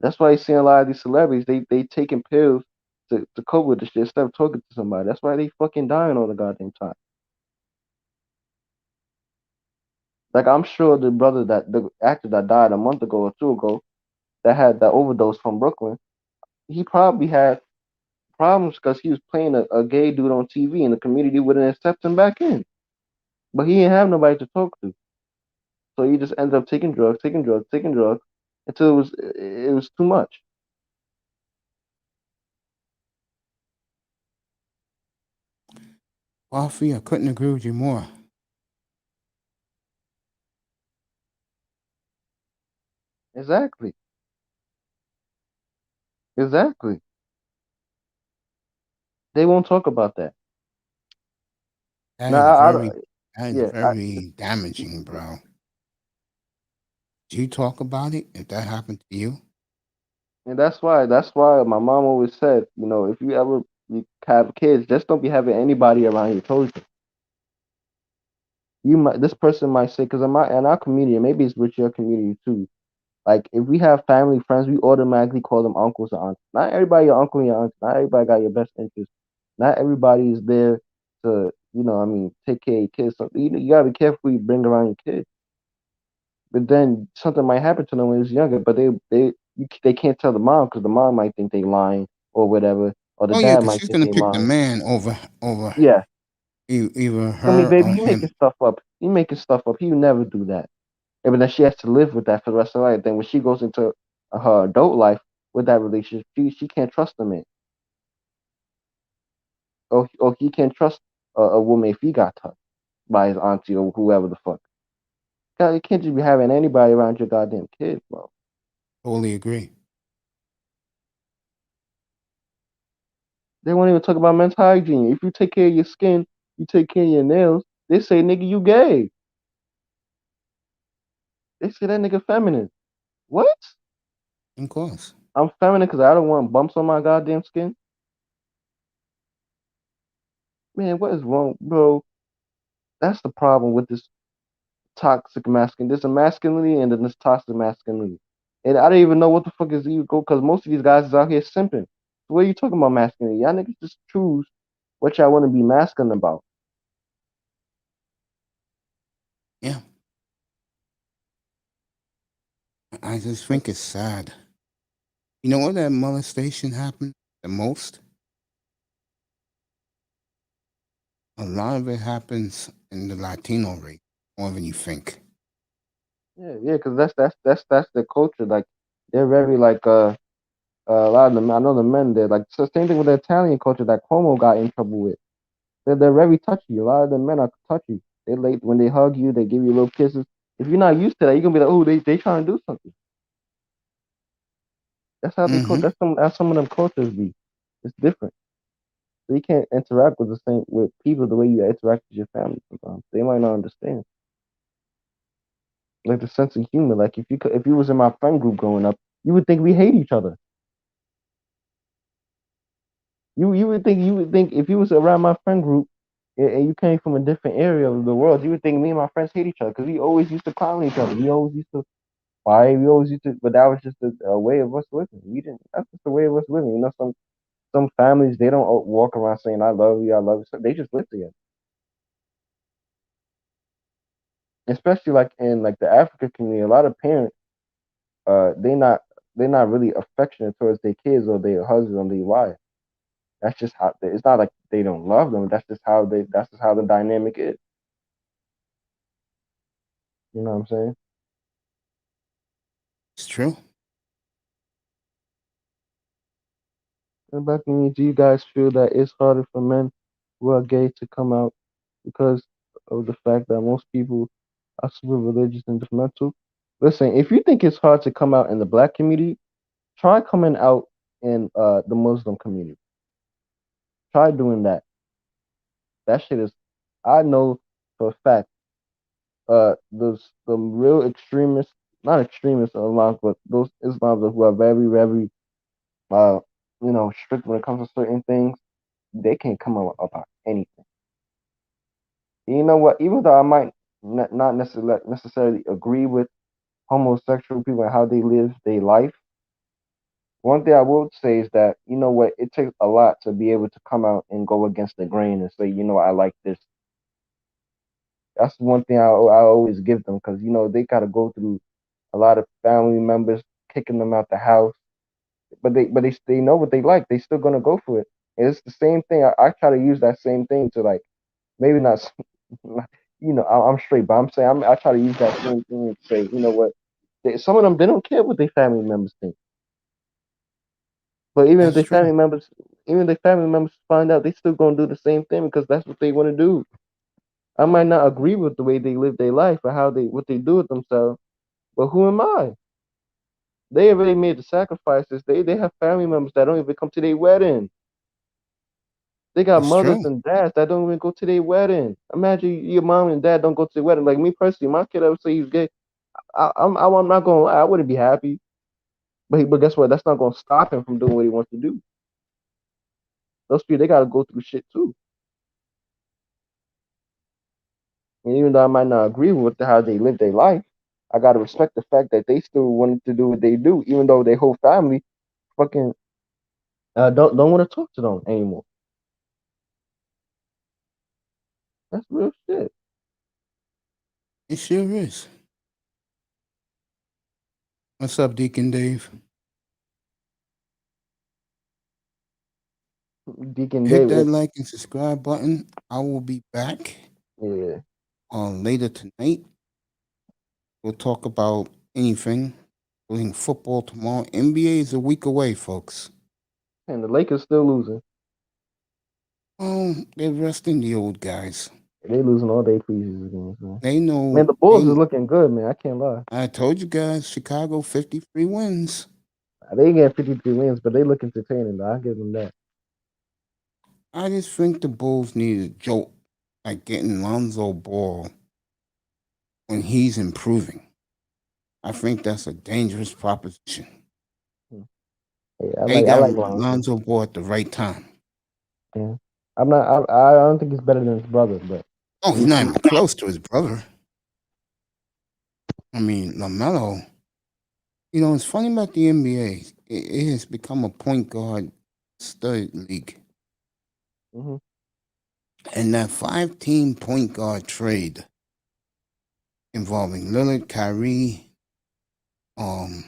That's why you see a lot of these celebrities. They taking pills to cope with the shit instead of talking to somebody. That's why they fucking dying all the goddamn time. Like I'm sure the actor that died a month ago or two ago that had that overdose from Brooklyn, he probably had problems because he was playing a gay dude on TV and the community wouldn't accept him back in. But he didn't have nobody to talk to. So he just ended up taking drugs until it was too much. Coffee, I couldn't agree with you more. Exactly. Exactly. They won't talk about that. That Now, is I very, that is yeah, very damaging, bro. Do you talk about it if that happened to you? and that's why my mom always said, if you ever have kids, just don't be having anybody around you. Told you. This person might say, because in our community, and maybe it's with your community too. Like if we have family friends, we automatically call them uncles or aunts. Not everybody your uncle and your aunt. Not everybody got your best interest. Not everybody is there to, take care of your kids. So, you gotta be careful who you bring around your kids. But then something might happen to them when they're younger, but they can't tell the mom because the mom might think they lying or whatever, or the Oh yeah, dad because might she's think gonna they pick the lying. man over Yeah, either tell me, her baby, or you making him. stuff up. You making stuff up. He would never do that. And then she has to live with that for the rest of her life. Then when she goes into her adult life with that relationship, she can't trust the man, or he can't trust a woman if he got touched by his auntie or whoever the fuck. God, you can't just be having anybody around your goddamn kids, bro. Totally agree. They won't even talk about mental hygiene. If you take care of your skin, you take care of your nails. They say, nigga, you gay. They say that nigga feminine. What? Of course. I'm feminine because I don't want bumps on my goddamn skin. Man, what is wrong, bro? That's the problem with this toxic masculinity. There's a masculinity and then this toxic masculinity. And I don't even know what the fuck is ego because most of these guys is out here simping. So what are you talking about masculinity? Y'all niggas just choose what y'all want to be masculine about. Yeah. I just think it's sad. You know where that molestation happened the most? A lot of it happens in the Latino race more than you think. Yeah, because that's their culture. Like they're very like a lot of them. I know the men there. Like so same thing with the Italian culture that Cuomo got in trouble with. They're very touchy. A lot of the men are touchy. They like when they hug you, they give you little kisses. If you're not used to that, you're gonna be like, oh, they trying to do something. That's how they Mm-hmm. that's some of them cultures be. It's different. So you can't interact with the same with people the way you interact with your family sometimes. They might not understand. Like the sense of humor. Like if you was in my friend group growing up, you would think we hate each other. You would think if you was around my friend group and you came from a different area of the world, you would think me and my friends hate each other because we always used to clown each other. We always used to fight. We always used to, but that was just a way of us living. We didn't. That's just the way of us living. You know, some families they don't walk around saying I love you, I love you. So they just live together. Especially like in like the African community, a lot of parents they not really affectionate towards their kids or their husband or their wife. That's just how it's not like they don't love them. That's just how the dynamic is. You know what I'm saying? It's true. And back in do you guys feel that it's harder for men who are gay to come out because of the fact that most people are super religious and judgmental? Listen, if you think it's hard to come out in the black community, try coming out in the Muslim community. Try doing that. That shit is I know for a fact those the real extremists, not extremists Islams, but those Islams who are very, very uh strict when it comes to certain things, they can't come out about anything. You know what? Even though I might not necessarily agree with homosexual people and how they live their life, one thing I will say is that you know what? It takes a lot to be able to come out and go against the grain and say, you know, I like this. That's one thing I always give them because you know they got to go through a lot of family members kicking them out the house, but they know what they like. They still gonna go for it. And it's the same thing. I try to use that same thing to like maybe not, you know, I'm straight, but I'm saying I try to use that same thing to say, you know what, some of them they don't care what their family members think, but That's true. even if their family members find out, they still gonna do the same thing because that's what they want to do. I might not agree with the way they live their life or how they what they do with themselves, but who am I? They already made the sacrifices. They have family members that don't even come to their wedding. They got That's mothers true. and dads that don't even go to their wedding. Imagine your mom and dad don't go to their wedding. Like me personally, my kid ever say he's gay, I'm not gonna lie, I wouldn't be happy. But guess what? That's not gonna stop him from doing what he wants to do. Those people they gotta go through shit too. And even though I might not agree with how they live their life, I gotta respect the fact that they still wanted to do what they do, even though their whole family fucking don't want to talk to them anymore. That's real shit. It sure is. What's up, Deacon Dave? Deacon Hit that David, like and subscribe button. I will be back yeah. later tonight. We'll talk about anything, including football tomorrow. NBA is a week away, folks. And the Lakers still losing. Oh, they're resting the old guys. They losing all their preseason games, man. They Man, know. the Bulls is looking good, man. I can't lie. I told you guys, Chicago 53 wins. They ain't getting 53 wins, but they look entertaining, though. I give them that. I just think the Bulls need a jolt, like getting Lonzo Ball when he's improving. I think that's a dangerous proposition. Hmm. Yeah, They I got like Lonzo. Lonzo Ball at the right time. Yeah. I'm not. I don't think he's better than his brother, but Oh, he's he, not he even close to his brother. I mean, LaMelo. You know, it's funny about the NBA. It has become a point guard stud league. hmm And that 5-team point guard trade involving Lillard, um,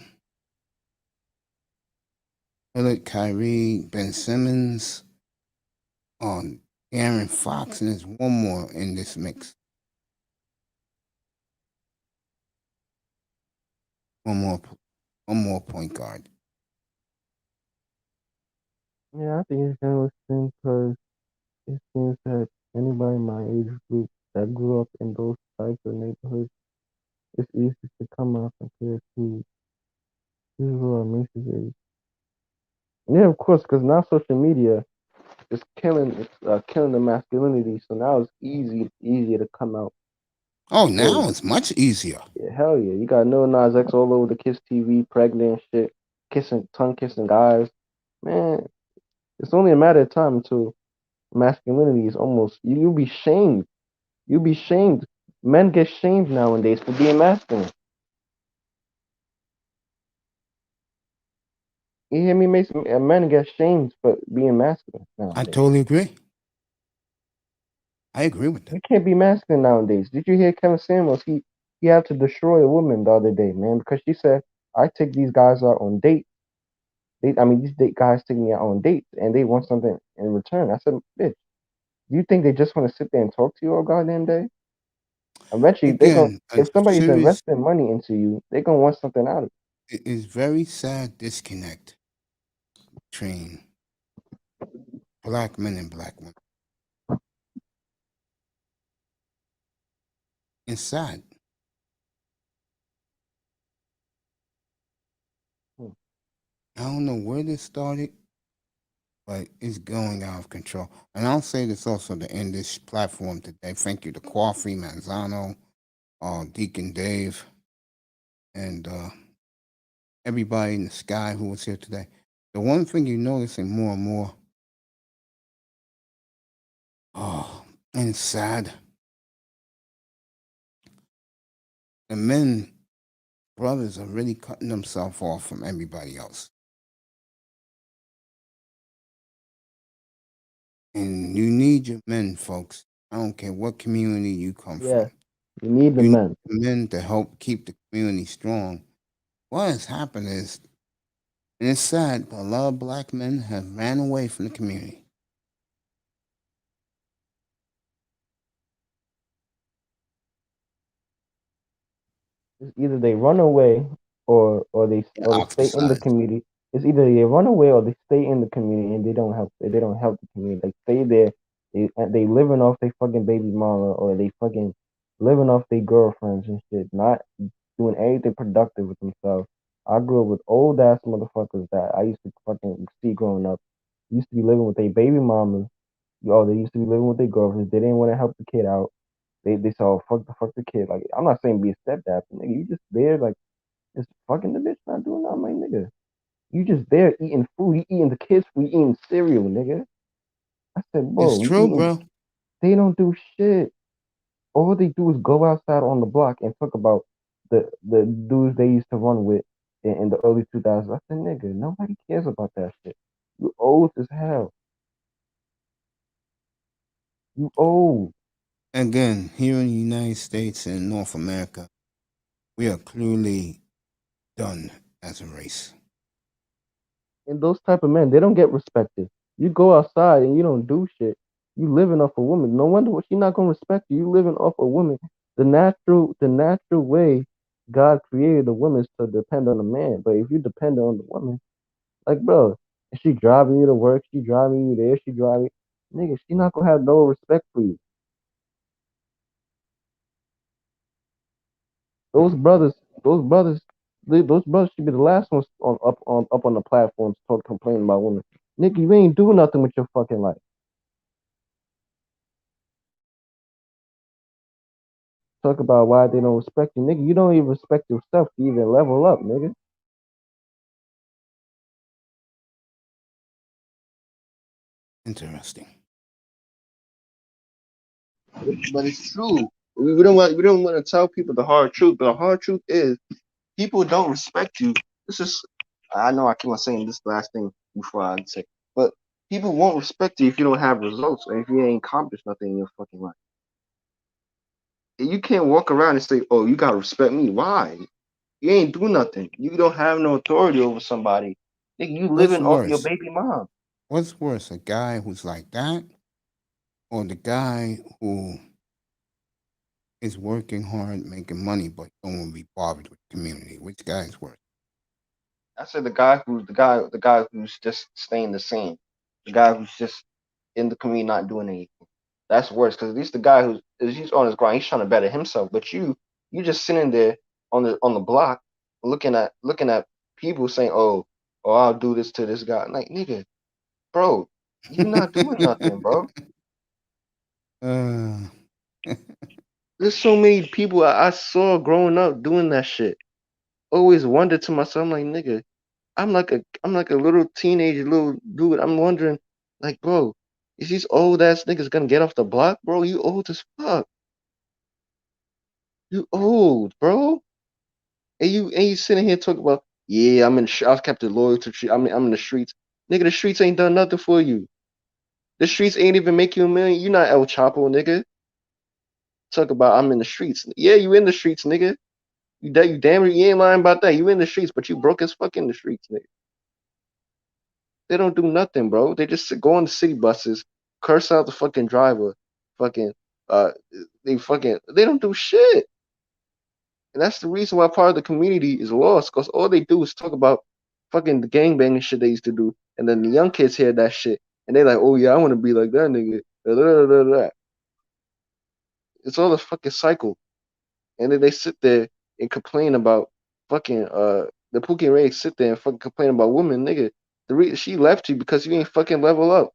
Ben Simmons, Aaron Fox, and there's one more in this mix. One more, one more point guard. yeah, I think it's kind of interesting because it seems that course, because now social media is killing the masculinity. So now it's easier to come out. Oh, Boy, now it's much easier. yeah, hell yeah. You got Lil Nas X all over the Kiss TV, pregnant and shit, tongue kissing guys. Man, it's only a matter of time until masculinity is almost, you'll be shamed. You'll be shamed. Men get shamed nowadays for being masculine. You hear me, Mason? Men get shamed for being masculine I nowadays. totally agree. I agree with that. You can't be masculine nowadays. Did you hear Kevin Samuels? He had to destroy a woman the other day, man, because she said, I take these guys out on dates. These guys take me out on dates and they want something in return. I said, bitch, do you think they just want to sit there and talk to you all goddamn day? Eventually, Again, a if somebody's serious, investing money into you, they're gonna want something out of it. it is very sad disconnect between black men and black women. It's sad. I don't know where this started, but it's going out of control. And I'll say this also to end this platform today. Thank you to Coffee, Manzano, Deacon Dave, and everybody in the sky who was here today. The one thing you're noticing more and more, and it's sad, the men, brothers are really cutting themselves off from everybody else. And you need your men, folks. I don't care what community you come Yeah, from. you need the You men. need men to help keep the community strong. What has happened is, and it's sad, but a lot of black men have ran away from the community. It's either they run away or Yeah, they stay in the ostracized. community. It's either they run away or they stay in the community and they don't help the community. They stay there. They living off their fucking baby mama or they fucking living off their girlfriends and shit, not doing anything productive with themselves. I grew up with old ass motherfuckers that I used to fucking see growing up. Used to be living with their baby mamas. They used to be living with their girlfriends. They didn't want to help the kid out. They saw fuck the kid. Like I'm not saying be a stepdad, but nigga, you just there like just fucking the bitch, not doing nothing, like nigga. You just there eating food, you eating the kids food, you eating cereal, nigga. I said, bro, It's we true, eating. bro. They don't do shit. All they do is go outside on the block and talk about the dudes they used to run with in the early 2000s. I said, nigga, nobody cares about that shit. You old as hell. You old. Again, here in the United States and North America, we are clearly done as a race. And those type of men, they don't get respected. You go outside and you don't do shit. You living off a woman. No wonder she's not gonna respect you. You living off a woman. The natural way God created the woman is to depend on a man. But if you depend on the woman, like bro, if she driving you to work, she driving you there, she driving, nigga, she not gonna have no respect for you. Those brothers, those brothers, those brothers should be the last ones up on the platforms talk complaining about women. Nigga, you ain't doing nothing with your fucking life. Talk about why they don't respect you, nigga. You don't even respect yourself to even level up, nigga. Interesting. But it's true. We don't want to tell people the hard truth, but the hard truth is people don't respect you. This is I know I keep on saying this last thing before I say, but people won't respect you if you don't have results or if you ain't accomplished nothing in your fucking life. You can't walk around and say, "Oh, you gotta respect me." Why? You ain't do nothing. You don't have no authority over somebody. Nigga, you What's living off your worse? baby mom. What's worse, a guy who's like that, or the guy who is working hard, making money, but don't want to be bothered with the community? Which guy is worse? I said the guy who's just staying the same. The guy who's just in the community not doing anything. That's worse because at least the guy he's on his grind, he's trying to better himself. But you just sitting there on the block looking at people saying, oh I'll do this to this guy. Like nigga, bro, you not doing nothing, bro. Uh, There's so many people I saw growing up doing that shit. Always wondered to myself, I'm like, nigga, I'm like a little teenage little dude. I'm wondering, like, bro, is these old ass niggas gonna get off the block, bro? You old as fuck. You old, bro. And you sitting here talking about, yeah, I kept it loyal to I'm in the streets. Nigga, the streets ain't done nothing for you. The streets ain't even make you a million. You not El Chapo, nigga. Talk about I'm in the streets. Yeah, you in the streets, nigga. You damn you ain't lying about that. You in the streets, but you broke as fuck in the streets, nigga. They don't do nothing, bro. They just go on the city buses, curse out the fucking driver, fucking uh they don't do shit. And that's the reason why part of the community is lost, because all they do is talk about fucking the gangbanging shit they used to do. And then the young kids hear that shit and they like, oh yeah, I want to be like that nigga. Da, da, da, da, da. It's all a fucking cycle. And then they sit there and complain about fucking the Pookie and Ray sit there and fucking complain about women, nigga. She left you because you ain't fucking level up.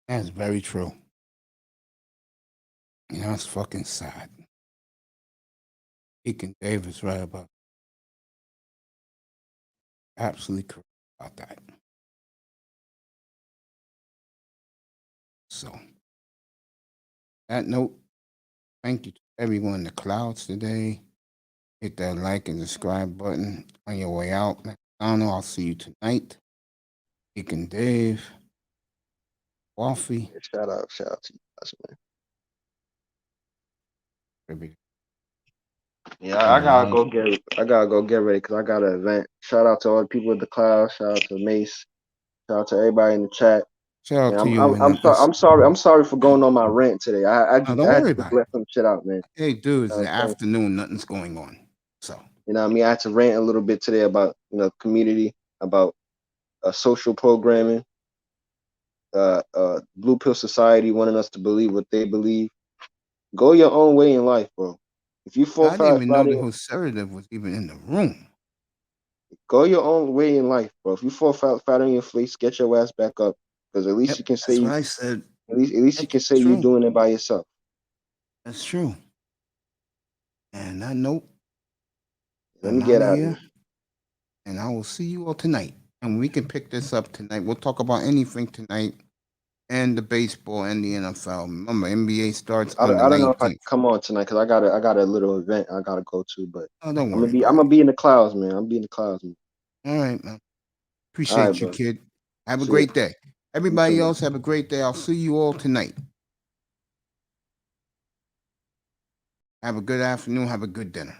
that's very true. And that's fucking sad. Deacon Davis right about absolutely correct about that. So, that note, thank you to everyone in the clouds today. Hit that like and subscribe button on your way out. McDonald, I'll see you tonight. Deacon Dave, Waffy, Shout out to you guys, man. everybody. Yeah, I gotta go get ready because I got an event. Shout out to all the people at the cloud. Shout out to Mace. Shout out to everybody in the chat. Shout out Man, to you, man. I'm sorry for going on my rant today. I No, don't had worry to about let some shit out, man. Hey, dude, it's You know the what I'm saying? afternoon. Nothing's going on. So, You know what I mean? I had to rant a little bit today about community, about social programming, Blue Pill Society wanting us to believe what they believe. Go your own way in life, bro. If you fall I didn't even know flat the in, conservative was even in the room. go your own way in life, bro. If you fall flat on your face, get your ass back up, because at least Yep, you can say that's what I said. at least you can say you're True. doing it by yourself. That's true. And that note, Let me I'm get out of out of here. here. And I will see you all tonight. And we can pick this up tonight. We'll talk about anything tonight, and the baseball and the NFL. Remember, NBA starts on the I don't know if I 19th. can come on tonight because I got a little event I gotta go to, but Oh, don't I'm worry. gonna be in the clouds, man. I'm be in the clouds, man. All right, man. All Appreciate right, you, bro. kid. Have a See ya. great day. Everybody too, man. else, have a great day. I'll see you all tonight. Have a good afternoon. Have a good dinner.